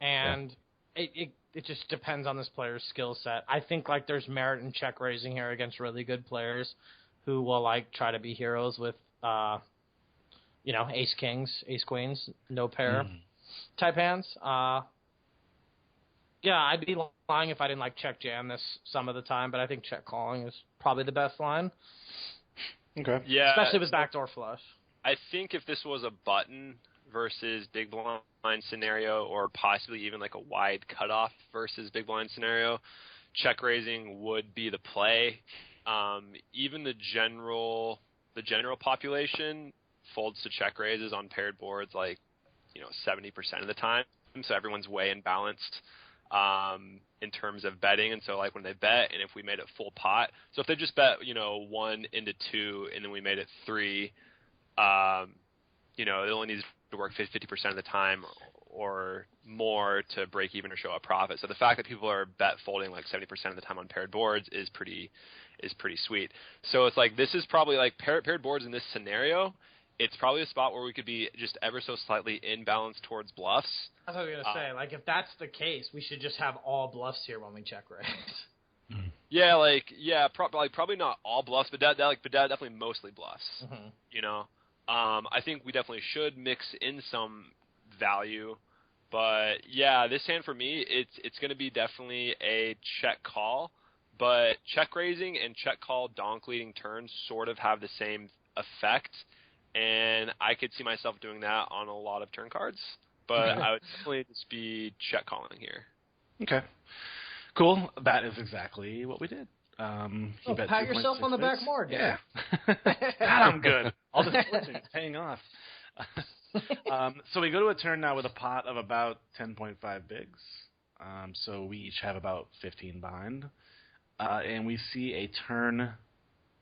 and it just depends on this player's skill set. I think like there's merit in check raising here against really good players who will like try to be heroes with ace kings, ace queens, no pair type hands. Yeah, I'd be lying if I didn't like check jam this some of the time, but I think check calling is probably the best line. Okay. Yeah. Especially with backdoor flush. I think if this was a button versus big blind scenario, or possibly even like a wide cutoff versus big blind scenario, check raising would be the play. Even the general population folds to check raises on paired boards like 70% of the time, so everyone's way imbalanced in terms of betting. And so like when they bet, and if we made it full pot, so if they just bet 1 into 2 and then we made it 3, it only needs to work 50% of the time or more to break even or show a profit. So the fact that people are bet folding like 70% of the time on paired boards is pretty sweet. So it's like, this is probably like paired boards in this scenario. It's probably a spot where we could be just ever so slightly imbalanced towards bluffs. I was going to say, like, if that's the case, we should just have all bluffs here when we check raise. Yeah, probably not all bluffs, but definitely mostly bluffs. I think we definitely should mix in some value, but yeah, this hand for me, it's going to be definitely a check call, but check raising and check call donk leading turns sort of have the same effect. And I could see myself doing that on a lot of turn cards, but I would definitely just be check calling here. Okay. Cool. That is exactly what we did. Pat yourself on the back board. Yeah. God, I'm good. All this switching is paying off. So we go to a turn now with a pot of about 10.5 bigs. So we each have about 15 behind. And we see a turn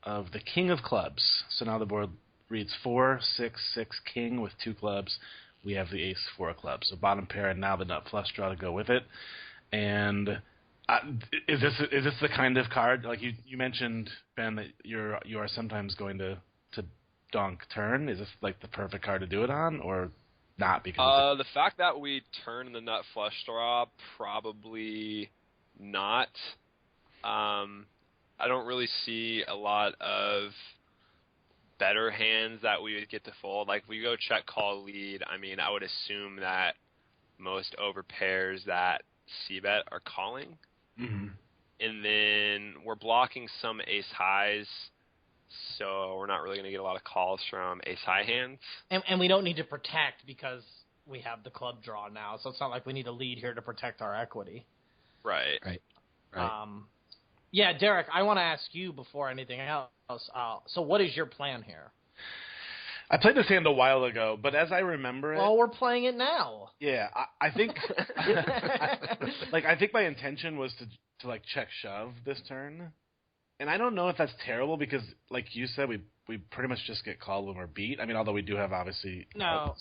of the king of clubs. So now the board reads 4, 6, 6, king with 2 clubs. We have the ace, 4 clubs. So bottom pair, and now the nut flush draw to go with it. And is this the kind of card, like you mentioned, Ben, that you are sometimes going to donk turn? Is this like the perfect card to do it on, or not? Because the fact that we turn the nut flush draw, probably not. I don't really see a lot of better hands that we would get to fold. Like, if we go check, call, lead, I mean, I would assume that most over pairs that c-bet are calling. Mm-hmm. And then we're blocking some ace highs, so we're not really going to get a lot of calls from ace high hands. And we don't need to protect because we have the club draw now, so it's not like we need a lead here to protect our equity. Right. Yeah, Derek, I want to ask you before anything else. So what is your plan here? I played this hand a while ago, but as I remember it... Well, we're playing it now. Yeah, I think... I think my intention was to like, check shove this turn. And I don't know if that's terrible because, like you said, we pretty much just get called when we're beat. I mean, although we do have, obviously... No.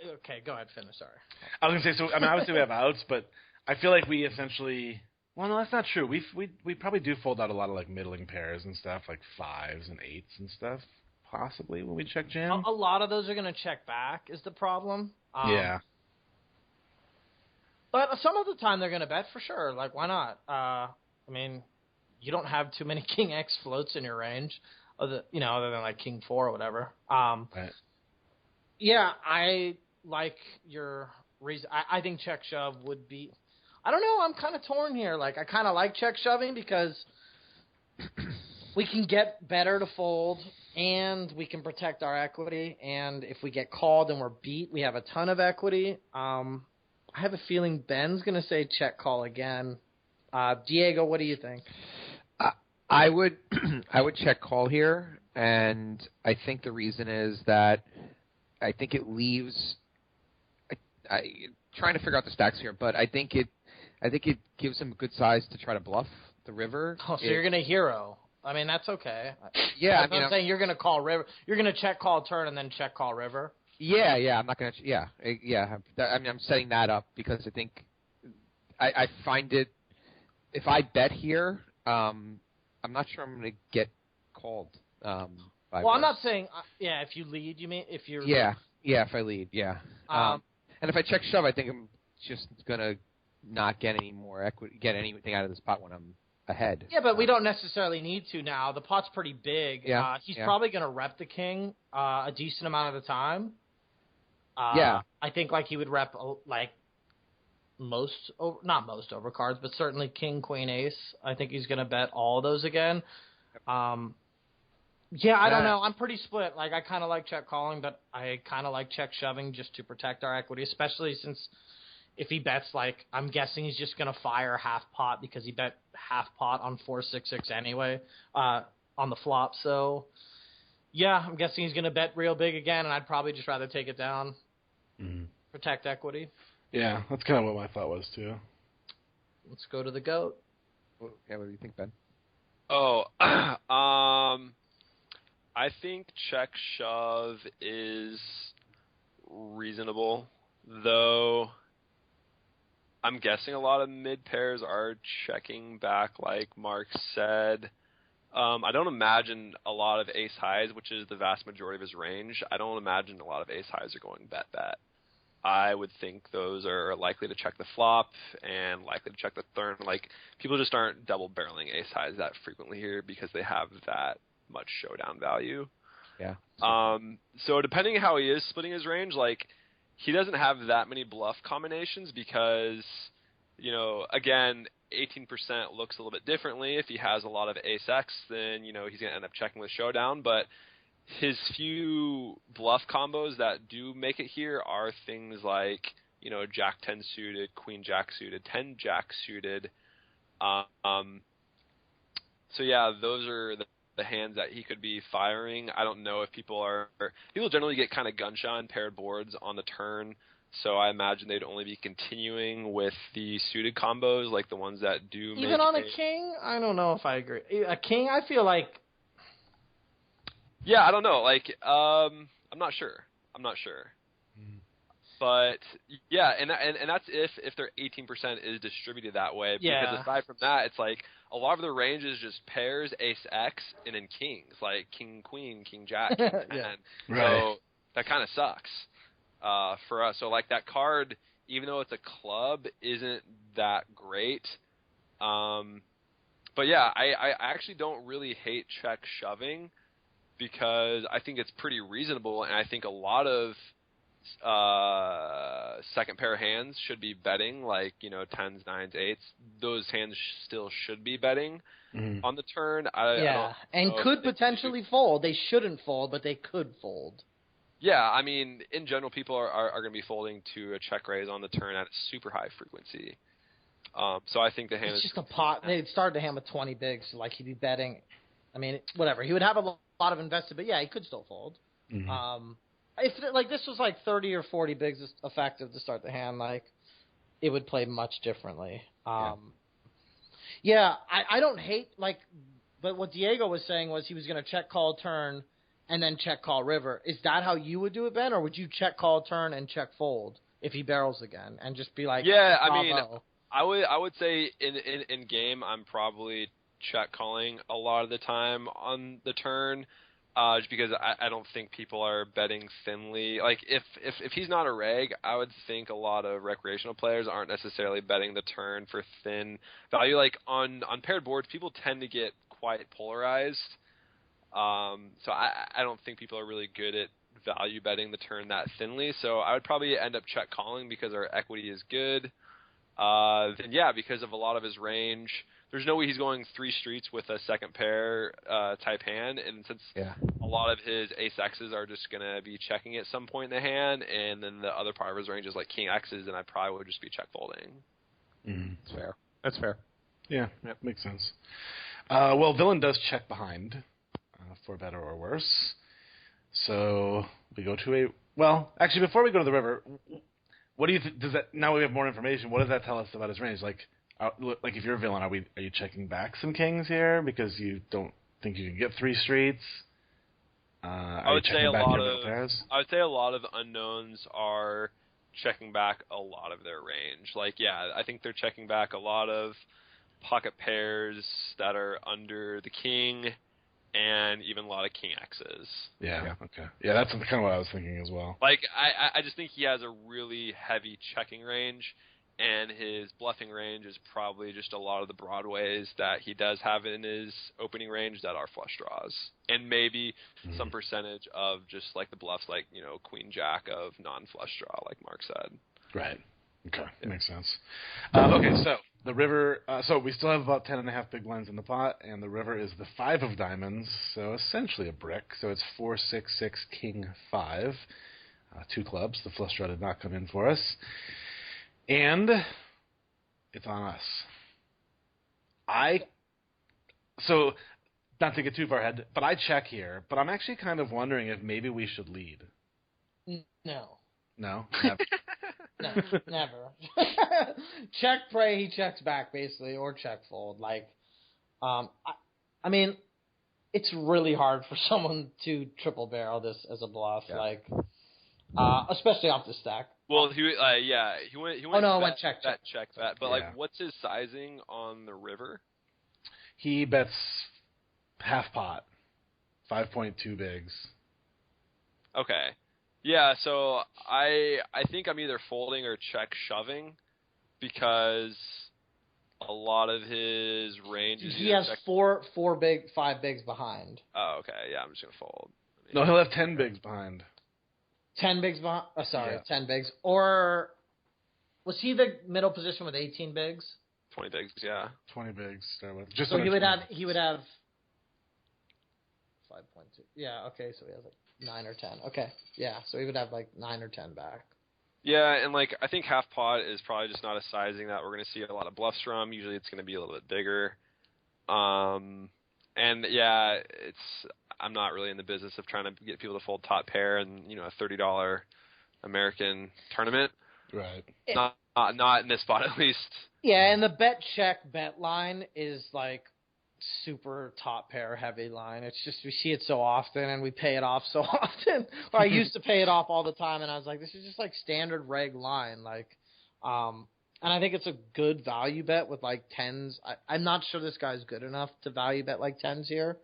Okay, go ahead, finish, sorry. I was going to say, so, I mean, obviously we have outs, but I feel like we essentially... Well, no, that's not true. We probably do fold out a lot of, like, middling pairs and stuff, like 5s and 8s and stuff, possibly, when we check jam. A lot of those are going to check back is the problem. Yeah. But some of the time they're going to bet for sure. Like, why not? I mean, you don't have too many King X floats in your range, other than, like, King 4 or whatever. Right. Yeah, I like your reason. I think check shove would be... I don't know. I'm kind of torn here. Like, I kind of like check shoving because we can get better to fold and we can protect our equity. And if we get called and we're beat, we have a ton of equity. I have a feeling Ben's going to say check call again. Diego, what do you think? I would check call here, and I think the reason is that I think it leaves. I trying to figure out the stacks here, but I think it gives him a good size to try to bluff the river. Oh, so you're going to hero. I mean, that's okay. Yeah, I'm saying you're going to call river. You're going to check call turn and then check call river. Yeah. I'm not going to. Yeah. I mean, I'm setting that up because I think I find it. If I bet here, I'm not sure I'm going to get called. I'm not saying. If you lead, you mean if you're. Yeah. If I lead, yeah. And if I check shove, I think I'm just going to not get any more equity, get anything out of this pot when I'm ahead. Yeah, but we don't necessarily need to now. The pot's pretty big. Yeah. He's probably going to rep the king a decent amount of the time. Yeah. I think like he would rep like not most overcards, but certainly king, queen, ace. I think he's going to bet all those again. Yeah, I don't know. I'm pretty split. Like, I kind of like check calling, but I kind of like check shoving just to protect our equity, especially since if he bets, like, I'm guessing he's just going to fire half pot because he bet half pot on 4-6-6 anyway on the flop. So, yeah, I'm guessing he's going to bet real big again, and I'd probably just rather take it down, protect equity. Yeah, that's kind of what my thought was, too. Let's go to the GOAT. Yeah, what do you think, Ben? I think check shove is reasonable, though I'm guessing a lot of mid pairs are checking back, like Marc said. I don't imagine a lot of ace highs, which is the vast majority of his range. I don't imagine a lot of ace highs are going bet. I would think those are likely to check the flop and likely to check the turn. Like, people just aren't double barreling ace highs that frequently here because they have that much showdown value. Yeah. So depending on how he is splitting his range, like, he doesn't have that many bluff combinations because, again, 18% looks a little bit differently. If he has a lot of ace X, then, he's going to end up checking with showdown. But his few bluff combos that do make it here are things like, Jack 10 suited, Queen Jack suited, 10 Jack suited. So yeah, those are the hands that he could be firing. I don't know if people generally get kind of gun shy on paired boards on the turn, so I imagine they'd only be continuing with the suited combos, like the ones that do even make on a king. I don't know if I agree. A king, I feel like. Yeah, I don't know. Like, I'm not sure. But yeah, and that's if their 18% is distributed that way. Yeah. Because aside from that, it's like a lot of their range is just pairs, ace X, and then kings, like king queen, king jack, king 10. Yeah. So that kind of sucks for us. So like that card, even though it's a club, isn't that great. But yeah, I actually don't really hate check shoving because I think it's pretty reasonable, and I think a lot of second pair hands should be betting, like, you know, 10s, 9s, 8s. Those hands still should be betting on the turn. And could potentially fold. They shouldn't fold, but they could fold. Yeah, I mean, in general, people are going to be folding to a check raise on the turn at a super high frequency. So I think the hand it's is just a pot. They'd start the hand with 20 bigs, so like he'd be betting. I mean, whatever. He would have a lot of invested, but yeah, he could still fold. If like this was like 30 or 40 bigs effective to start the hand, like it would play much differently. I don't hate but what Diego was saying was he was going to check call turn and then check call river. Is that how you would do it, Ben, or would you check call turn and check fold if he barrels again and just be like, yeah, bravo? I mean, I would say in game I'm probably check calling a lot of the time on the turn. Just because I don't think people are betting thinly. Like, if he's not a reg, I would think a lot of recreational players aren't necessarily betting the turn for thin value. Like, on paired boards, people tend to get quite polarized. So I don't think people are really good at value betting the turn that thinly. So I would probably end up check calling because our equity is good. Then, yeah, because of a lot of his range, there's no way he's going 3 streets with a second pair type hand, and since a lot of his ace X's are just going to be checking at some point in the hand, and then the other part of his range is like king X's, and I probably would just be check folding. That's fair. That's fair. Yeah, that makes sense. Well, villain does check behind, for better or worse. So we go to actually, before we go to the river, what do you does that? Now we have more information. What does that tell us about his range? Like if you're a villain, are you checking back some kings here because you don't think you can get 3 streets? I would say a lot of unknowns are checking back a lot of their range. Like, yeah, I think they're checking back a lot of pocket pairs that are under the king, and even a lot of king X's. Yeah. Okay. Yeah, that's kind of what I was thinking as well. Like, I just think he has a really heavy checking range, and his bluffing range is probably just a lot of the broadways that he does have in his opening range that are flush draws, and maybe some percentage of just like the bluffs, like, you know, queen jack of non-flush draw, like Marc said. Right. Okay, makes sense. Okay, so the river. So we still have about 10.5 big blinds in the pot, and the river is the 5 of diamonds, so essentially a brick. So it's 4, 6, 6, king 5, 2 clubs. The flush draw did not come in for us. And it's on us. So not to get too far ahead, but I check here. But I'm actually kind of wondering if maybe we should lead. No. No? Never. No, never. Check, pray, he checks back, basically, or check fold. Like, I mean, it's really hard for someone to triple barrel this as a bluff, like, especially off the stack. Well, he went. I went check. But like, what's his sizing on the river? He bets half pot, 5.2 bigs. Okay, yeah. So I think I'm either folding or check shoving because a lot of his range is. He has 5 bigs behind. Oh, okay. Yeah, I'm just gonna fold. No, he'll have 10 bigs behind. 10 bigs behind. 10 bigs. Or was he the middle position with 18 bigs? 20 bigs, yeah. 20 bigs. So he would have 5.2. Yeah, okay, so he has like 9 or 10. Okay, yeah, so he would have like 9 or 10 back. Yeah, and like I think half pot is probably just not a sizing that we're going to see a lot of bluffs from. Usually it's going to be a little bit bigger. And yeah, I'm not really in the business of trying to get people to fold top pair and, you know, a $30 American tournament. Right. Not in this spot at least. Yeah, and the bet line is like super top pair heavy line. It's just we see it so often and we pay it off so often. Or I used to pay it off all the time, and I was like, this is just like standard reg line. Like, and I think it's a good value bet with like 10s. I'm not sure this guy's good enough to value bet like 10s here.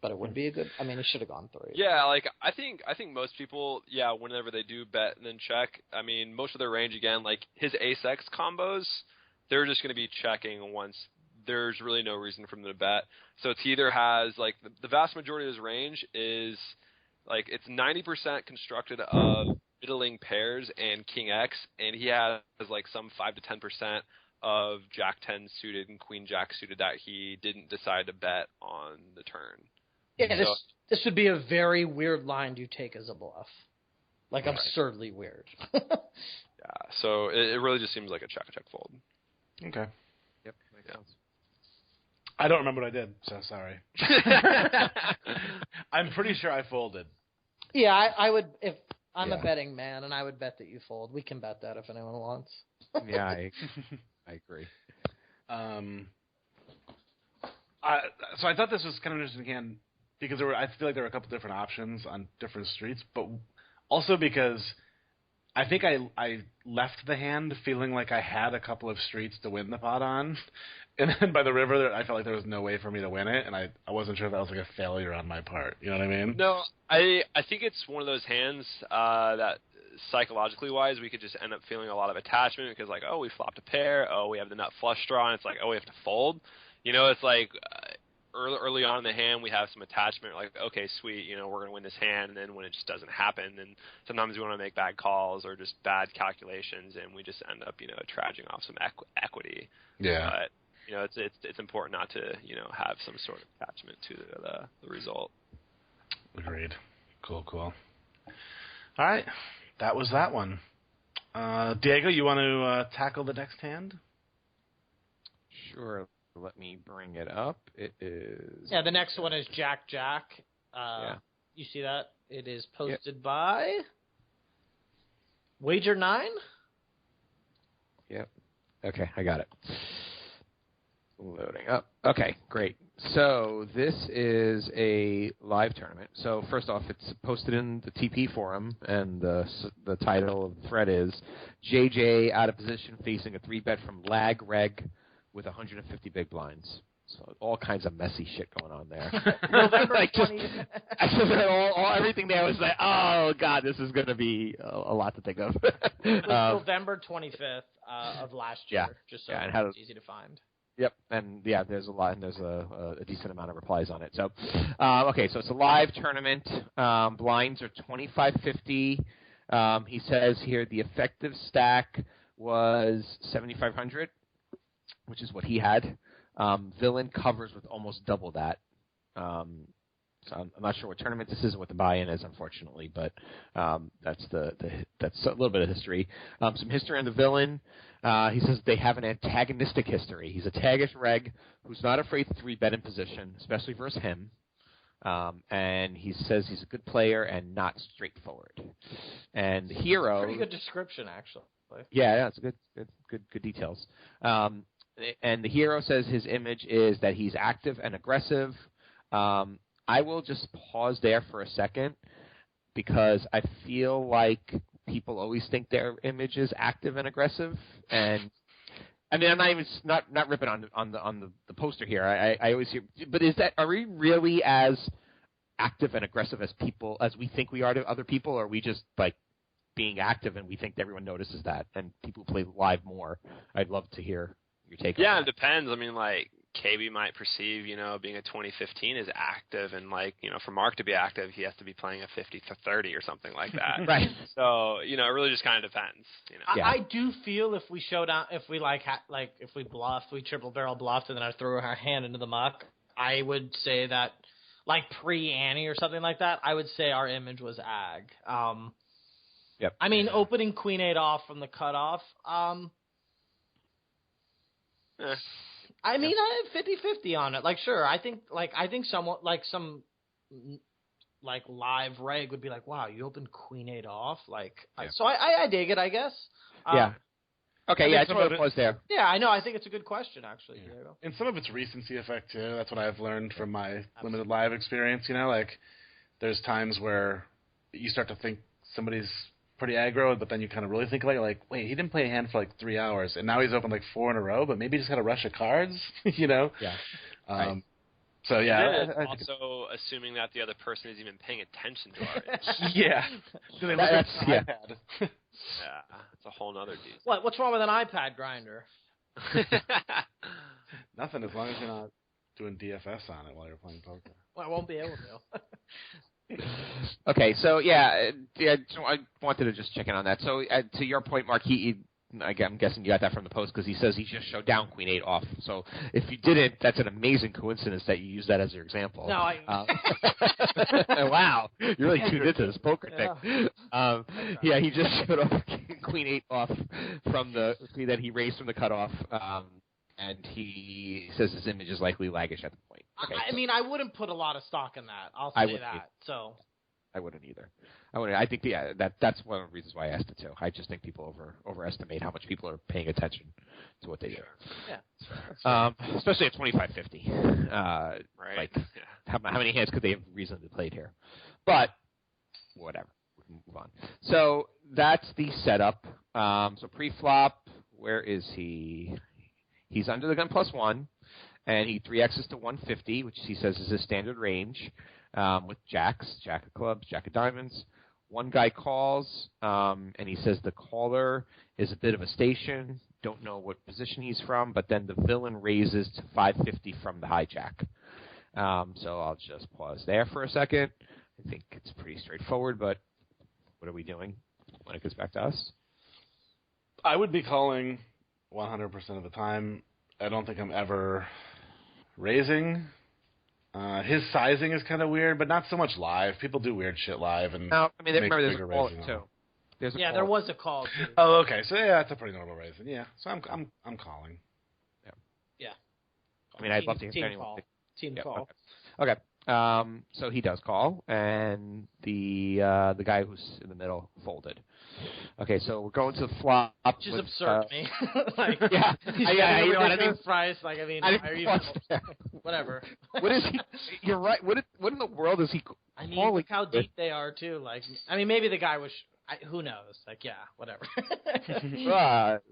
But it would be a good. I mean, he should have gone 3. Yeah, like I think most people, whenever they do bet and then check, I mean, most of their range again, like his ace X combos, they're just going to be checking once there's really no reason for him to bet. So it's either has, like, the vast majority of his range is, like, it's 90% constructed of middling pairs and King X, and he has, like, some 5 to 10% of Jack 10 suited and Queen Jack suited that he didn't decide to bet on the turn. Yeah, this would be a very weird line to take as a bluff. Like, absurdly weird. Yeah, so it really just seems like a check fold. Okay. Yep, makes sense. I don't remember what I did, so sorry. I'm pretty sure I folded. Yeah, I would, if I'm a betting man, and I would bet that you fold. We can bet that if anyone wants. Yeah, I agree. So I thought this was kind of interesting again because I feel like there were a couple different options on different streets, but also because I think I left the hand feeling like I had a couple of streets to win the pot on, and then by the river I felt like there was no way for me to win it, and I wasn't sure if that was like a failure on my part. You know what I mean? No, I think it's one of those hands that psychologically wise we could just end up feeling a lot of attachment because, like, oh, we flopped a pair, oh, we have the nut flush draw, and it's like, oh, we have to fold. You know, it's like early on in the hand we have some attachment, like, okay, sweet, you know, we're going to win this hand, and then when it just doesn't happen, then sometimes we want to make bad calls or just bad calculations, and we just end up, you know, traging off some equity. Yeah. But, you know, it's important not to, you know, have some sort of attachment to the result. Agreed. Cool. All right. That was that one. Diego, you want to tackle the next hand? Sure. Let me bring it up. It is... Yeah, the next one is Jack. Yeah. You see that? It is posted by Wager 9? Yep. Okay, I got it. Loading up. Okay, great. So this is a live tournament. So first off, it's posted in the TP forum, and the title of the thread is JJ out of position facing a 3-bet from lag reg with 150 big blinds. So all kinds of messy shit going on there. November like 20th. Everything there was like, oh god, this is going to be a lot to think of. It was November 25th of last year, just so it's easy to find. Yep, and there's a lot, and there's a decent amount of replies on it. So, okay, so it's a live tournament. Blinds are 2550. He says here the effective stack was 7,500, which is what he had. Villain covers with almost double that. So I'm not sure what tournament this is and what the buy-in is, unfortunately, but that's that's a little bit of history. Some history on the villain. He says they have an antagonistic history. He's a taggish reg who's not afraid to 3-bet in position, especially versus him. And he says he's a good player and not straightforward. And the hero... Pretty good description, actually. Yeah, it's good details. And the hero says his image is that he's active and aggressive. I will just pause there for a second because I feel like people always think their image is active and aggressive, and I mean I'm not even not ripping on the poster here. I always hear, but are we really as active and aggressive as we think we are to other people, or are we just like being active and we think everyone notices that and people who play live more? I'd love to hear your take. Yeah, on it depends. I mean, like, KB might perceive, you know, being a 2015 as active, and, like, you know, for Marc to be active, he has to be playing a 50-30 or something like that. Right. So, you know, it really just kind of depends. You know. I do feel if we showed out, if we if we bluffed, we triple barrel bluffed, and then I threw our hand into the muck, I would say that, like pre-Annie or something like that, I would say our image was ag. Yep. I mean, opening Queen 8 off from the cutoff. I mean, I have 50-50 on it. Like, sure, I think someone like some like live reg would be like, wow, you opened Queen 8 off, like. Yeah. So I dig it, I guess. Yeah. Okay. Yeah, I just want to pause there. Yeah, I know. I think it's a good question, actually. Yeah. And some of it's recency effect too. That's what I've learned from my limited live experience. You know, like there's times where you start to think somebody's pretty aggro, but then you kind of really think about it, like, wait, he didn't play a hand for like 3 hours, and now he's opened like 4 in a row, but maybe he just got a rush of cards, you know? Yeah. Right. So, yeah. Also assuming that the other person is even paying attention to our Yeah. That's yeah, it's a whole nother deal. What's wrong with an iPad grinder? Nothing, as long as you're not doing DFS on it while you're playing poker. Well, I won't be able to. Okay, so yeah, so I wanted to just check in on that. So to your point, Mark, I'm guessing you got that from the post because he says he just showed down Queen 8 off. So if you didn't, that's an amazing coincidence that you used that as your example. No, wow, you're really tuned into this poker thing. Yeah, he just showed off Queen 8 off from the that he raised from the cutoff, and he says his image is likely laggish at the point. Okay, I mean, I wouldn't put a lot of stock in that. I'll say that. So. I wouldn't either. I think that's one of the reasons why I asked it too. I just think people overestimate how much people are paying attention to what they do. Yeah. Especially at 25.50. Right. Like, how many hands could they have reasonably played here? But whatever. We can move on. So that's the setup. So pre-flop, where is he? He's under the gun +1, and he 3x's to 150, which he says is his standard range. With jacks, jack of clubs, jack of diamonds. One guy calls, and he says the caller is a bit of a station. Don't know what position he's from, but then the villain raises to 550 from the hijack. So I'll just pause there for a second. I think it's pretty straightforward, but what are we doing when it gets back to us? I would be calling 100% of the time. I don't think I'm ever raising. His sizing is kind of weird, but not so much live. People do weird shit live, and no, I mean, remember there's a call too. There was a call too. Oh, okay. So yeah, that's a pretty normal raising. Yeah, so I'm calling. Yeah. I mean, I'd love to hear anyone. Team call. Okay. So he does call, and the guy who's in the middle folded. Okay, so we're going to the flop. Which is absurd to me. Like, you know what I mean? Price, like, I mean, whatever. What is he? You're right. What in the world is he? I mean, look how deep they are too. Like, I mean, maybe the guy was. Who knows? Like, yeah, whatever.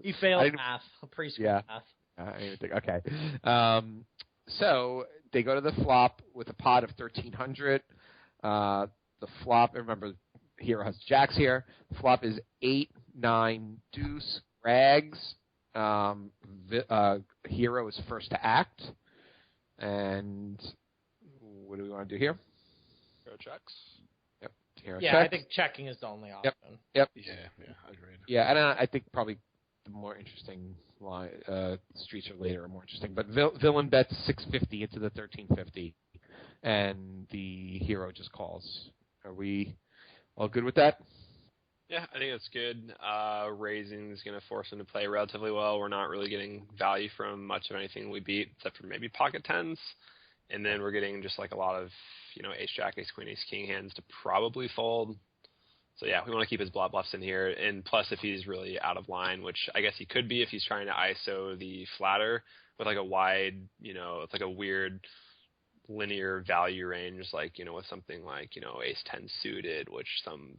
He failed math, preschool math. I didn't even think. Okay. So they go to the flop with a pot of 1,300. The flop. Remember, Hero has jacks here. Flop is 8, 9, deuce, rags. Hero is first to act. And what do we want to do here? Hero checks. Yep. Hero checks. I think checking is the only option. Yep. Yeah, agreed. Yeah, and I think probably the more interesting streets are later are more interesting. But villain bets 650 into the 1350, and the hero just calls. Are we all good with that? Yeah, I think that's good. Raising is going to force him to play relatively well. We're not really getting value from much of anything we beat, except for maybe pocket tens. And then we're getting just like a lot of, ace jack, ace queen, ace king hands to probably fold. So yeah, we want to keep his bluffs in here. And plus, if he's really out of line, which I guess he could be if he's trying to ISO the flatter with like a wide, it's like a weird linear value range, like, with something like, ace 10 suited, which some,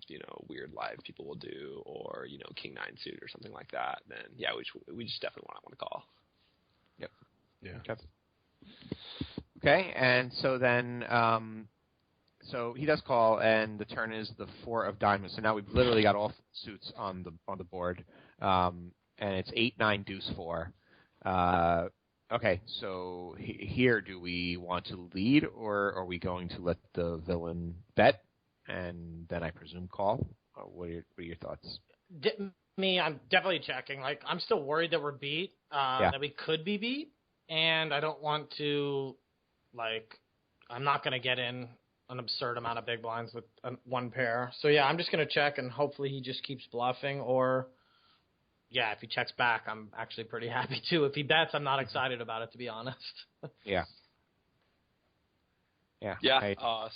weird live people will do, or, king 9 suited or something like that, then yeah, we just definitely want to call. Yep. Yeah. Okay. And so then, so he does call, and the turn is the 4 of diamonds. So now we've literally got all suits on the board, and it's 8, 9, deuce, 4. Okay, so here, do we want to lead, or are we going to let the villain bet, and then I presume call? What are your thoughts? I'm definitely checking. Like, I'm still worried that we're beat, that we could be beat, and I don't want to, I'm not going to get in an absurd amount of big blinds with one pair. So, yeah, I'm just going to check, and hopefully he just keeps bluffing, or... Yeah, if he checks back, I'm actually pretty happy too. If he bets, I'm not excited about it, to be honest. Yeah.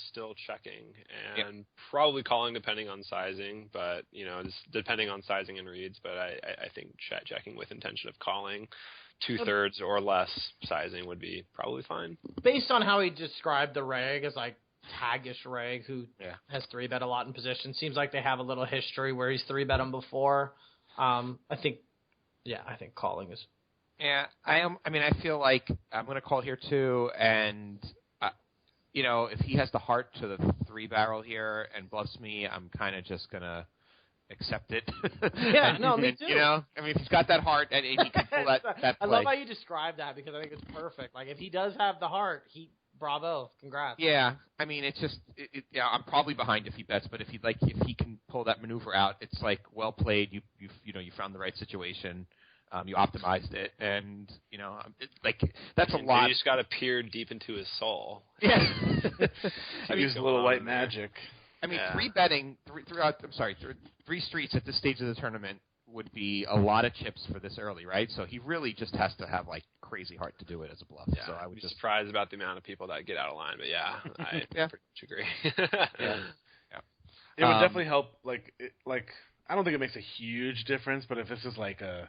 Still checking and probably calling depending on sizing, but just depending on sizing and reads. But I think checking with intention of calling 2/3 or less sizing would be probably fine. Based on how he described the reg as like taggish reg who has 3-bet a lot in position, seems like they have a little history where he's 3-bet him before. I think calling is. Yeah, I am. I mean, I feel like I'm going to call here too, and if he has the heart to the 3-barrel here and bluffs me, I'm kind of just going to accept it. Yeah, no, me too. You know, I mean, if he's got that heart and he can pull that play. I love how you describe that because I think it's perfect. Like, if he does have the heart, bravo, congrats. Yeah, I mean, it's just, yeah, I'm probably behind if he bets, but if he can pull that maneuver out, it's like, well played. You found the right situation. You optimized it, and that's a lot. You just got to peer deep into his soul. Yeah, I use a little white magic. I mean, three streets at this stage of the tournament would be a lot of chips for this early, right? So he really just has to have crazy heart to do it as a bluff. Yeah, so I would be just surprised about the amount of people that get out of line, but yeah, I pretty much agree. Yeah. It would definitely help. I don't think it makes a huge difference, but if this is like a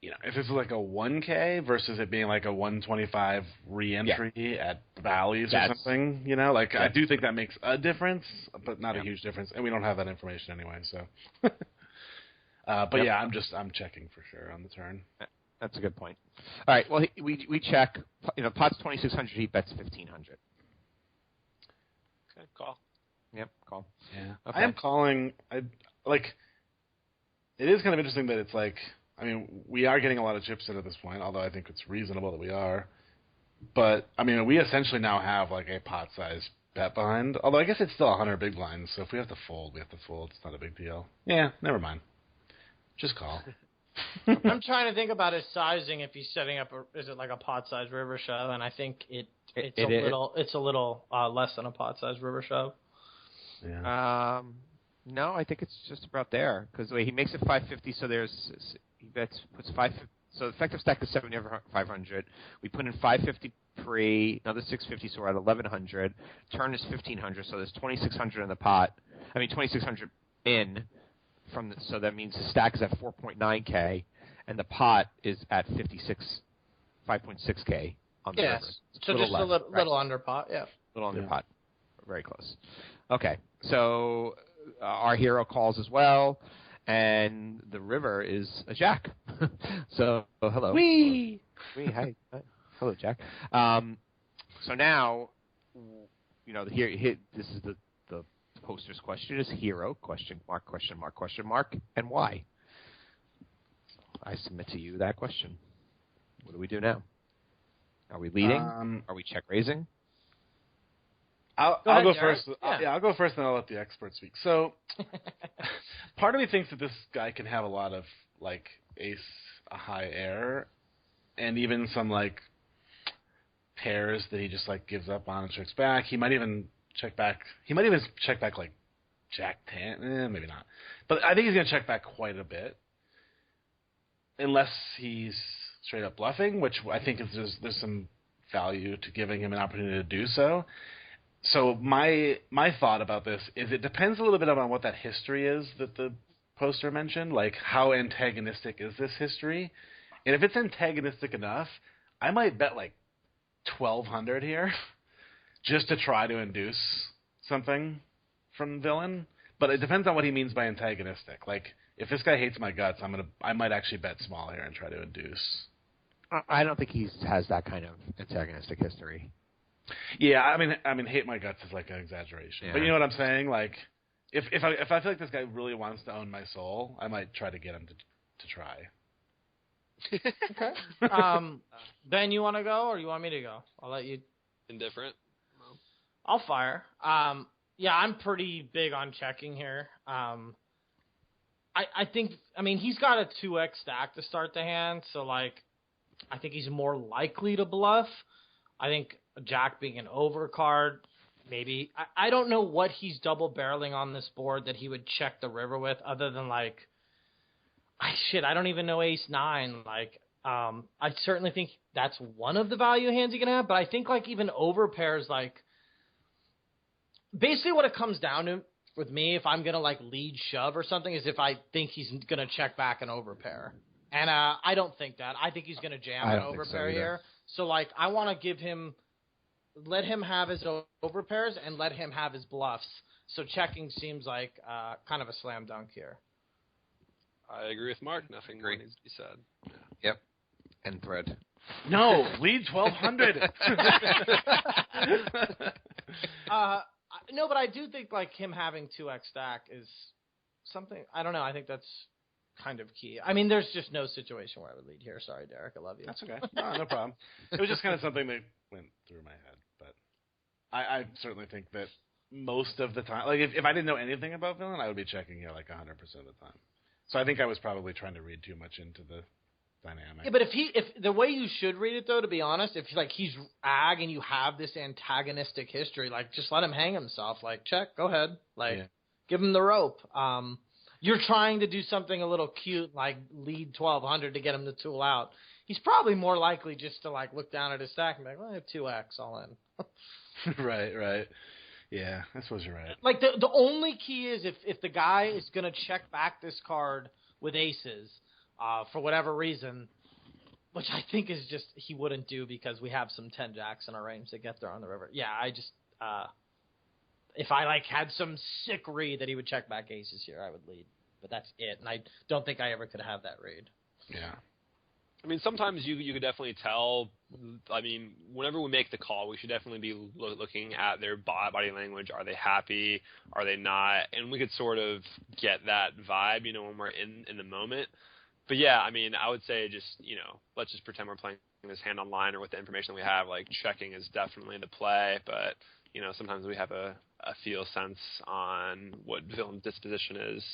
1K versus it being like a 125 re-entry at Valleys or something, I do think that makes a difference, but not a huge difference, and we don't have that information anyway, so. But yeah, I'm checking for sure on the turn. That's a good point. All right, well, we check. Pot's 2,600, he bets 1,500. Okay, call. Yep, call. Yeah, okay. I am calling. It is kind of interesting that it's we are getting a lot of chips in at this point, although I think it's reasonable that we are. But, we essentially now have, a pot-sized bet behind. Although I guess it's still 100 big blinds, so if we have to fold, we have to fold. It's not a big deal. Yeah, never mind. Just call. I'm trying to think about his sizing if he's setting up is it like a pot-sized river shove, and I think it's a little less than a pot-sized river shove. Yeah. No, I think it's just about there because he makes it 550, so he puts 550. So the effective stack is 7,500. We put in 550 pre, another 650, so we're at 1,100. Turn is 1,500, so there's 2,600 in the pot. 2,600 in so that means the stack is at 4.9K, and the pot is at 5.6K on the river. So just a little under pot, yeah. Little under pot, very close. Okay, so our hero calls as well. And the river is a jack. So, hello. Wee! Hi. Hello, Jack. So now, here this is the poster's question is hero, question mark, and why? I submit to you that question. What do we do now? Are we leading? Are we check raising? I'll go first. Yeah, I'll go first, and I'll let the experts speak. So, part of me thinks that this guy can have a lot of ace, a high air, and even some pairs that he just gives up on and checks back. He might even check back. Jack 10. Maybe not, but I think he's going to check back quite a bit, unless he's straight up bluffing, which I think there's some value to giving him an opportunity to do so. So my thought about this is it depends a little bit on what that history is that the poster mentioned, how antagonistic is this history. And if it's antagonistic enough, I might bet 1,200 here just to try to induce something from villain. But it depends on what he means by antagonistic. If this guy hates my guts, I might actually bet small here and try to induce. I don't think he has that kind of antagonistic history. Yeah, I mean, hate my guts is an exaggeration, but you know what I'm saying. If I feel like this guy really wants to own my soul, I might try to get him to try. Okay. Ben, you want to go or you want me to go? I'll let you. Indifferent. I'll fire. Yeah, I'm pretty big on checking here. I think. He's got a 2x stack to start the hand, so I think he's more likely to bluff. I think Jack being an overcard, maybe. I don't know what he's double barreling on this board that he would check the river with, other than I don't even know ace 9. I certainly think that's one of the value hands he can have, but I think even over pairs, basically what it comes down to with me, if I'm gonna lead shove or something, is if I think he's gonna check back an over pair, and I don't think that. I think he's gonna jam an over pair here. So I want to let him have his over pairs and let him have his bluffs. So checking seems like kind of a slam dunk here. I agree with Mark. Nothing more needs to be said. Yeah. Yep. End thread. No, lead 1,200. No, but I do think him having 2x stack something. I don't know. I think that's kind of key. I mean, there's just no situation where I would lead here. Sorry, Derek. I love you. That's okay. No problem. It was just kind of something that went through my head. But I certainly think that most of the time, like if I didn't know anything about villain, I would be checking here like 100% of the time. So I think I was probably trying to read too much into the dynamic. Yeah, but if the way you should read it, though, to be honest, if like he's ag and you have this antagonistic history, like just let him hang himself. Like, check, go ahead. Like, give him the rope. You're trying to do something a little cute, like lead 1200 to get him to tool out. He's probably more likely just to like look down at his stack and be like, well, I have 2x all in. Right. Yeah, I suppose you're right. Like the only key is if the guy is going to check back this card with aces for whatever reason, which I think is just he wouldn't do because we have some 10 jacks in our range that get there on the river. Yeah, I just if I like had some sick read that he would check back aces here, I would lead. But that's it, and I don't think I ever could have that read. Yeah. I mean, sometimes you could definitely tell. I mean, whenever we make the call, we should definitely be looking at their body language. Are they happy? Are they not? And we could sort of get that vibe, when we're in the moment. But yeah, I mean, I would say just, let's just pretend we're playing this hand online or with the information that we have. Like, checking is definitely the play, but sometimes we have a feel sense on what villain disposition is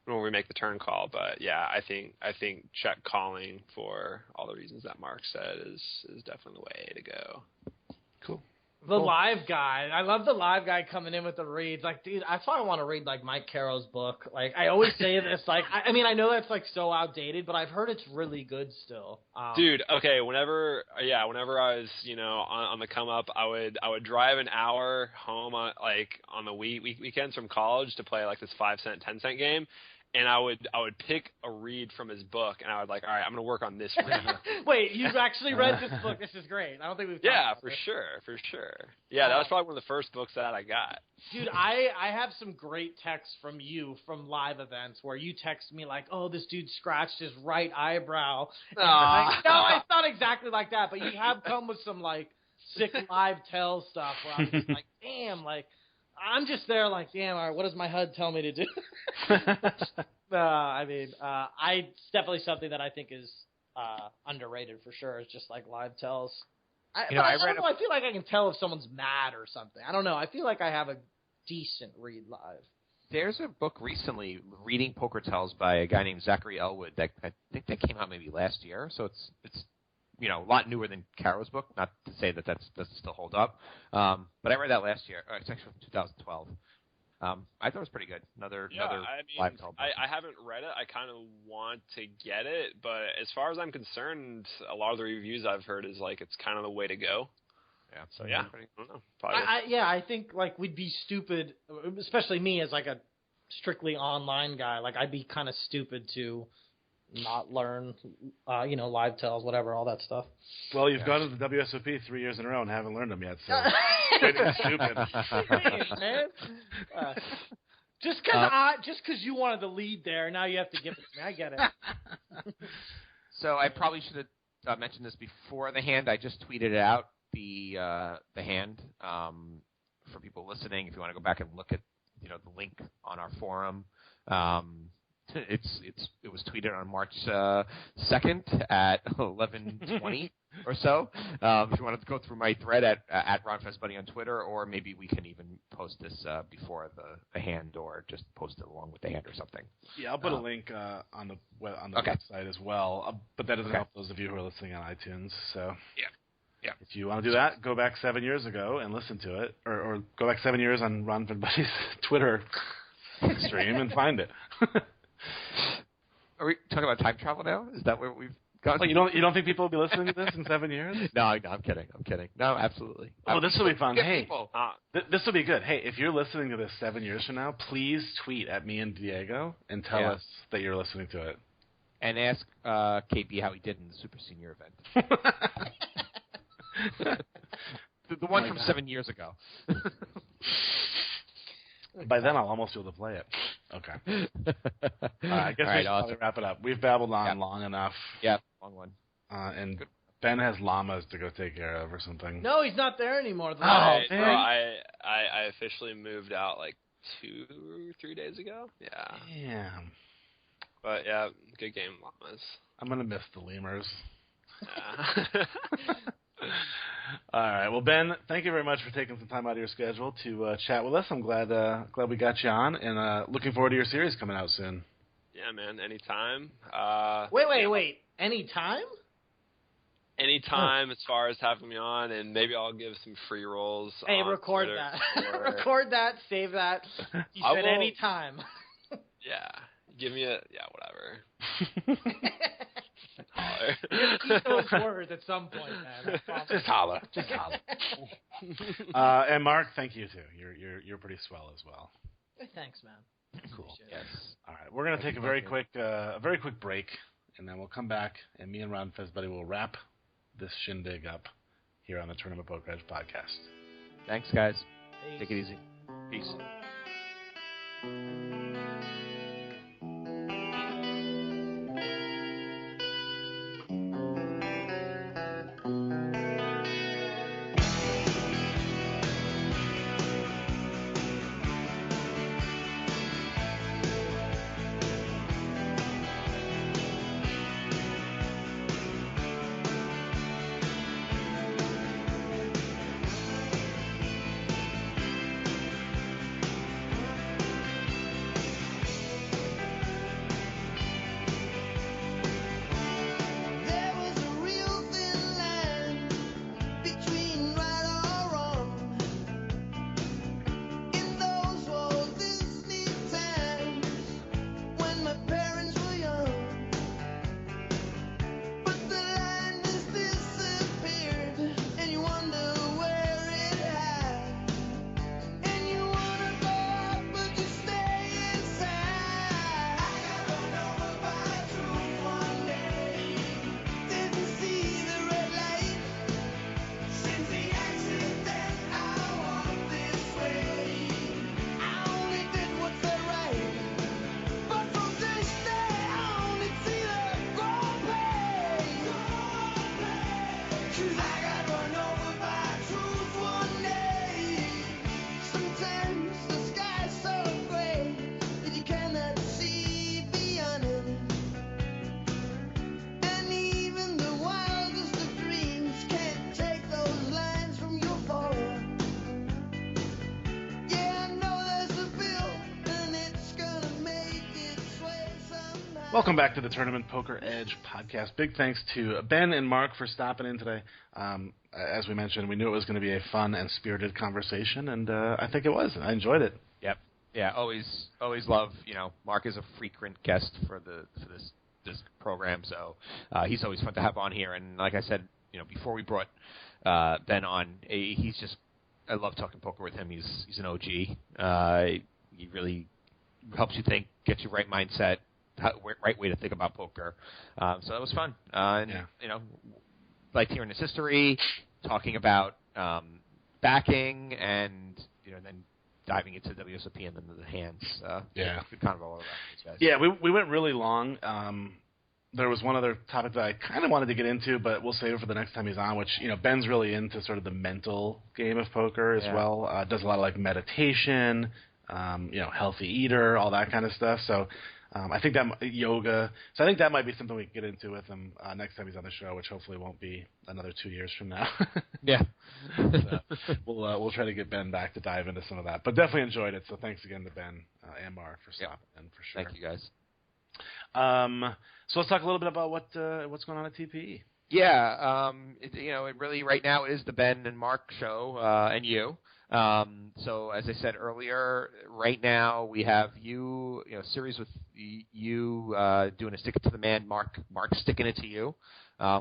when we make the turn call. But yeah, I think check calling for all the reasons that Marc said is definitely the way to go. Cool. The live guy. I love the live guy coming in with the reads. Like, dude, that's why I want to read, like, Mike Caro's book. Like, I always say this. Like, I mean, I know that's, like, so outdated, but I've heard it's really good still. Dude, okay, whenever I was, on the come up, I would drive an hour home on the weekends from college to play, like, this 5-cent, 10-cent game. And I would pick a read from his book, and I would all right, I'm going to work on this read. Wait, you've actually read this book? This is great. I don't think we've talked about for this. sure. Yeah, that was probably one of the first books that I got. Dude, I have some great texts from you from live events where you text me like, oh, this dude scratched his right eyebrow. No, it's not exactly like that, but you have come with some, like, sick live tell stuff where I'm just like, damn, like, I'm just there like, damn, all right, what does my HUD tell me to do? It's definitely something that I think is underrated for sure. It's just like live tells. I feel like I can tell if someone's mad or something. I don't know. I feel like I have a decent read live. There's a book recently, Reading Poker Tells, by a guy named Zachary Elwood that I think that came out maybe last year. So it's a lot newer than Caro's book. Not to say that doesn't still hold up. But I read that last year. It's actually from 2012. I thought it was pretty good. Another live tell book. I haven't read it. I kind of want to get it, but as far as I'm concerned, a lot of the reviews I've heard is like it's kind of the way to go. Yeah. So yeah, I don't know. I think like we'd be stupid, especially me as like a strictly online guy. Like I'd be kind of stupid to not learn, live tells, whatever, all that stuff. Well, you've gone to the WSOP 3 years in a row and haven't learned them yet, so it's stupid. Man. Just because you wanted the lead there, now you have to give it to me. I get it. So I probably should have mentioned this before the hand. I just tweeted it out, the hand, for people listening. If you want to go back and look at the link on our forum. It was tweeted on March 2nd at 11:20 or so. If you wanted to go through my thread at RonFestBuddy on Twitter, or maybe we can even post this before the hand, or just post it along with the hand or something. Yeah, I'll put a link on the website as well. But that doesn't help those of you who are listening on iTunes. So yeah. If you want to do that, go back 7 years ago and listen to it, or go back 7 years on RonFestBuddy's Twitter stream and find it. Are we talking about time travel now? Is that where we've gone? Oh, you don't think people will be listening to this in 7 years? No, I'm kidding. No, absolutely. Oh, this will be fun. Hey, this will be good. Hey, if you're listening to this 7 years from now, please tweet at me and Diego and tell us that you're listening to it. And ask KB how he did in the Super Senior event. the one from 7 years ago. By then, I'll almost be able to play it. Okay. I guess we should probably wrap it up. We've babbled on long enough. Yeah, long one. And good. Ben has llamas to go take care of or something. No, he's not there anymore. I officially moved out like 2 or 3 days ago. Yeah. Damn. But yeah, good game, Llamas. I'm gonna miss the lemurs. Yeah. All right. Well, Ben, thank you very much for taking some time out of your schedule to chat with us. I'm glad we got you on, and looking forward to your series coming out soon. Yeah, man. Anytime. Wait. Anytime? Anytime, as far as having me on, and maybe I'll give some free rolls. Hey, on record Twitter that. or- Record that. Save that. You I said will- anytime. Yeah. Give me whatever. Holler. You're gonna eat those words at some point, man. Just holler. And Mark, thank you too. You're pretty swell as well. Thanks, man. Cool. Yes. All right, we're gonna take a very quick break, and then we'll come back, and me and Ron Fezbuddy will wrap this shindig up here on the Tournament Poker Edge podcast. Thanks, guys. Peace. Take it easy. Peace. There was a real thin line between right or wrong in those old Disney times when my parents were young. But the line has disappeared, and you wonder where it had. And you wanna go out, but you stay inside. I got run over by truth one day. Didn't see the red light. Since the accident, I walked this way. I only did what's right. But from this day on, it's either go or pay. 'Cause I got run over by truth one day. Sometimes the sky's so gray that you cannot see beyond it. And even the wildest of dreams can't take those lines from your forehead. Yeah, I know there's a bill, and it's gonna make its way somehow. Welcome back to the Tournament Poker Edge podcast. Big thanks to Ben and Mark for stopping in today. As we mentioned, we knew it was going to be a fun and spirited conversation, and I think it was. I enjoyed it. Yep. Yeah. Always love. Mark is a frequent guest for this program, so he's always fun to have on here. And like I said, before we brought Ben on, he's just. I love talking poker with him. He's an OG. He really helps you think, gets you right mindset, right way to think about poker. So that was fun. Liked hearing his history, talking about backing, and then diving into WSOP and then the hands. Good convo all around these guys. Yeah, we went really long. There was one other topic that I kind of wanted to get into, but we'll save it for the next time he's on, which, Ben's really into sort of the mental game of poker as well. Does a lot of meditation, healthy eater, all that kind of stuff. So I think that yoga. So I think that might be something we can get into with him next time he's on the show, which hopefully won't be another 2 years from now. Yeah. So we'll try to get Ben back to dive into some of that. But definitely enjoyed it. So thanks again to Ben and Mark for stopping in for sure. Thank you guys. So let's talk a little bit about what's going on at TPE. Yeah, it really right now is the Ben and Mark show, and you. So as I said earlier, right now we have series with you doing a stick it to the man, Mark sticking it to you.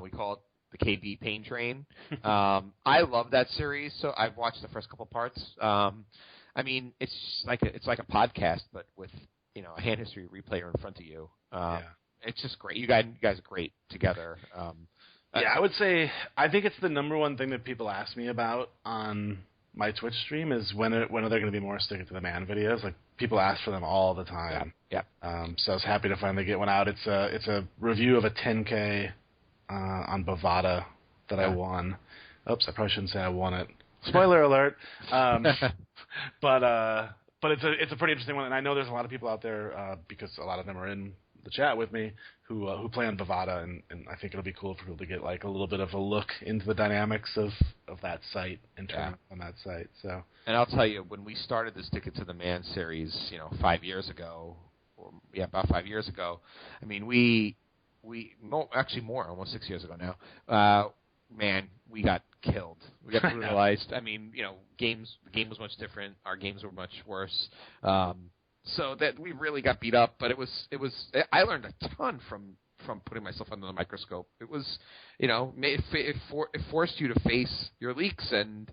We call it the KB Pain Train. I love that series, so I've watched the first couple parts. It's like a podcast, but with a hand history replayer in front of you. It's just great. You guys are great together. I would say I think it's the number one thing that people ask me about on my Twitch stream is when are there going to be more Stick It to the Man videos? Like people ask for them all the time. Yeah. So I was happy to finally get one out. It's a review of a 10K on Bovada that I won. Oops, I probably shouldn't say I won it. Spoiler alert. But but it's a pretty interesting one, and I know there's a lot of people out there because a lot of them are in the chat with me who play on Bovada, and I think it'll be cool for people to get like a little bit of a look into the dynamics of that site and tournament on that site. So, and I'll tell you, when we started this Ticket to the Man series, 5 years ago, about 5 years ago, I mean, actually more, almost 6 years ago now. Man, we got killed. We got brutalized. I mean, the game was much different. Our games were much worse. So that we really got beat up, but it was. I learned a ton from putting myself under the microscope. It was, it forced you to face your leaks and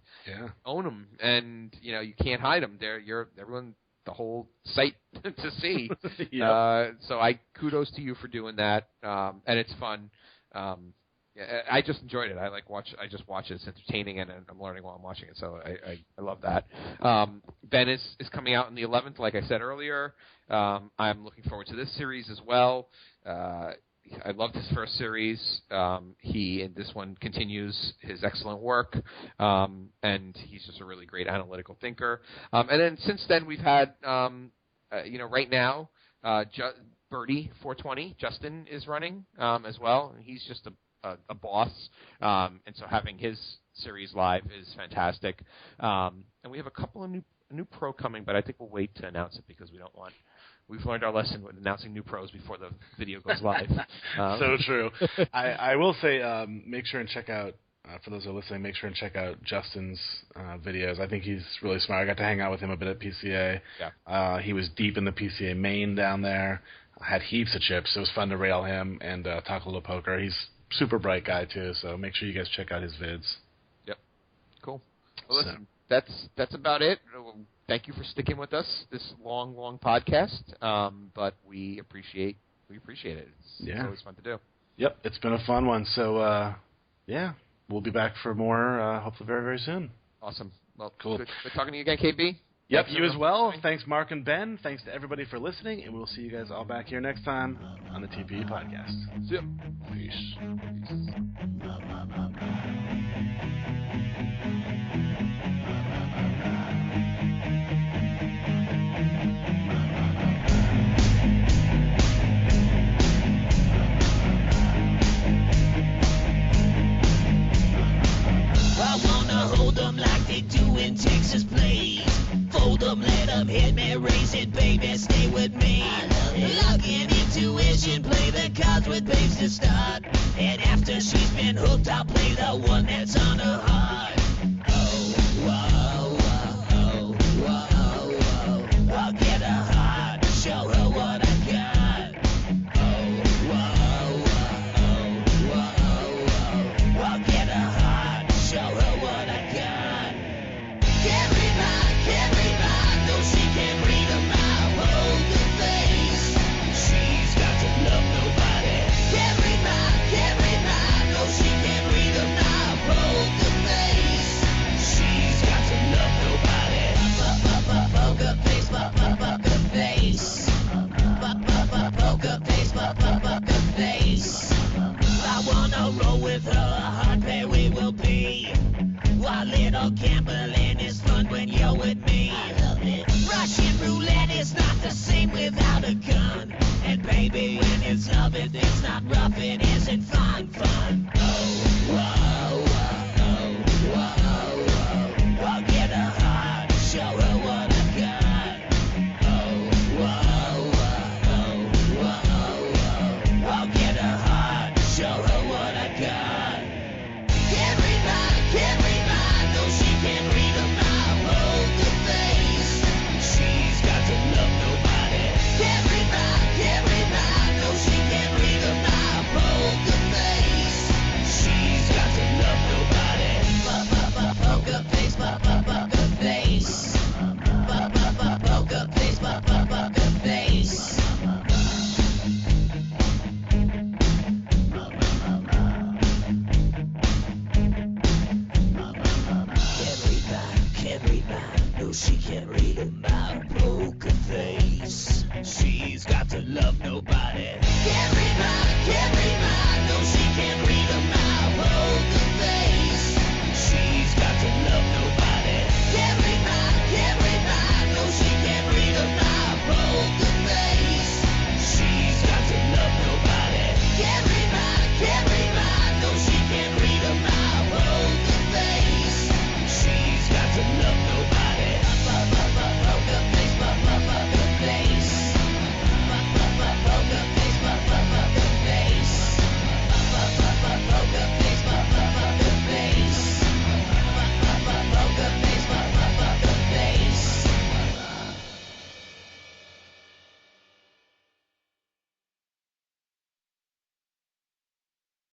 own them, and you can't hide them. Everyone, the whole site to see. So kudos to you for doing that, and it's fun. I just enjoyed it. I just watch it. It's entertaining, and I'm learning while I'm watching it. So I love that. Ben is coming out on the 11th, like I said earlier. I'm looking forward to this series as well. I loved his first series. He in this one continues his excellent work, and he's just a really great analytical thinker. And then since then we've had, right now, Birdie 420 Justin is running as well, and he's just a boss, and so having his series live is fantastic. And we have a couple of new pro coming, but I think we'll wait to announce it because we've learned our lesson with announcing new pros before the video goes live. So true. I will say, make sure and check out, for those who are listening, make sure and check out Justin's videos. I think he's really smart. I got to hang out with him a bit at PCA. Yeah. He was deep in the PCA main down there. I had heaps of chips. It was fun to rail him and talk a little poker. He's super bright guy too, so make sure you guys check out his vids. Yep. Cool. Well, listen, that's about it. Thank you for sticking with us this long podcast. But we appreciate it. It's always fun to do. Yep, it's been a fun one. So we'll be back for more hopefully very, very soon. Awesome. Well, cool. Good talking to you again, KB. Yep, you as well. Thanks, Marc and Ben. Thanks to everybody for listening, and we'll see you guys all back here next time on the TPE Podcast. See ya. Peace. I wanna hold them like they do in Texas Plays. Fold them, let them hit me, raise it, baby, stay with me. Luck and intuition, play the cards with babes to start. And after she's been hooked, I'll play the one that's on her heart. Oh, whoa, whoa, whoa, whoa. I'll get her heart, show her what I got. Oh, whoa, whoa, whoa, whoa. I'll get her heart, show her what I got. Carry my, no she can't read a mile. Poker face, she's got to love nobody. Carry my, no she can't read a mile. Poker face, she's got to love nobody. Poker face, poker face. Poker face, poker face. I wanna roll with her, a hard pair we will be. While little gambling is fun when you're with me. Russian roulette is not the same without a gun. And baby, when it's love, it's not rough, it isn't fun. Oh, whoa, whoa, whoa, whoa. I'll get her heart, show her what I got. Oh, whoa, whoa, whoa, whoa. I'll get her heart, show her what I got. Carry my, no she can't read a mile. Poker face, she's got to love nobody. Carry my, no she can't read a mile. Poker face, she's got to love nobody. Poker face, poker face. Poker face, poker face. Carry my, no she can't read a mile. Poker face, she's got to love nobody. Carry my, no she can't read a mile.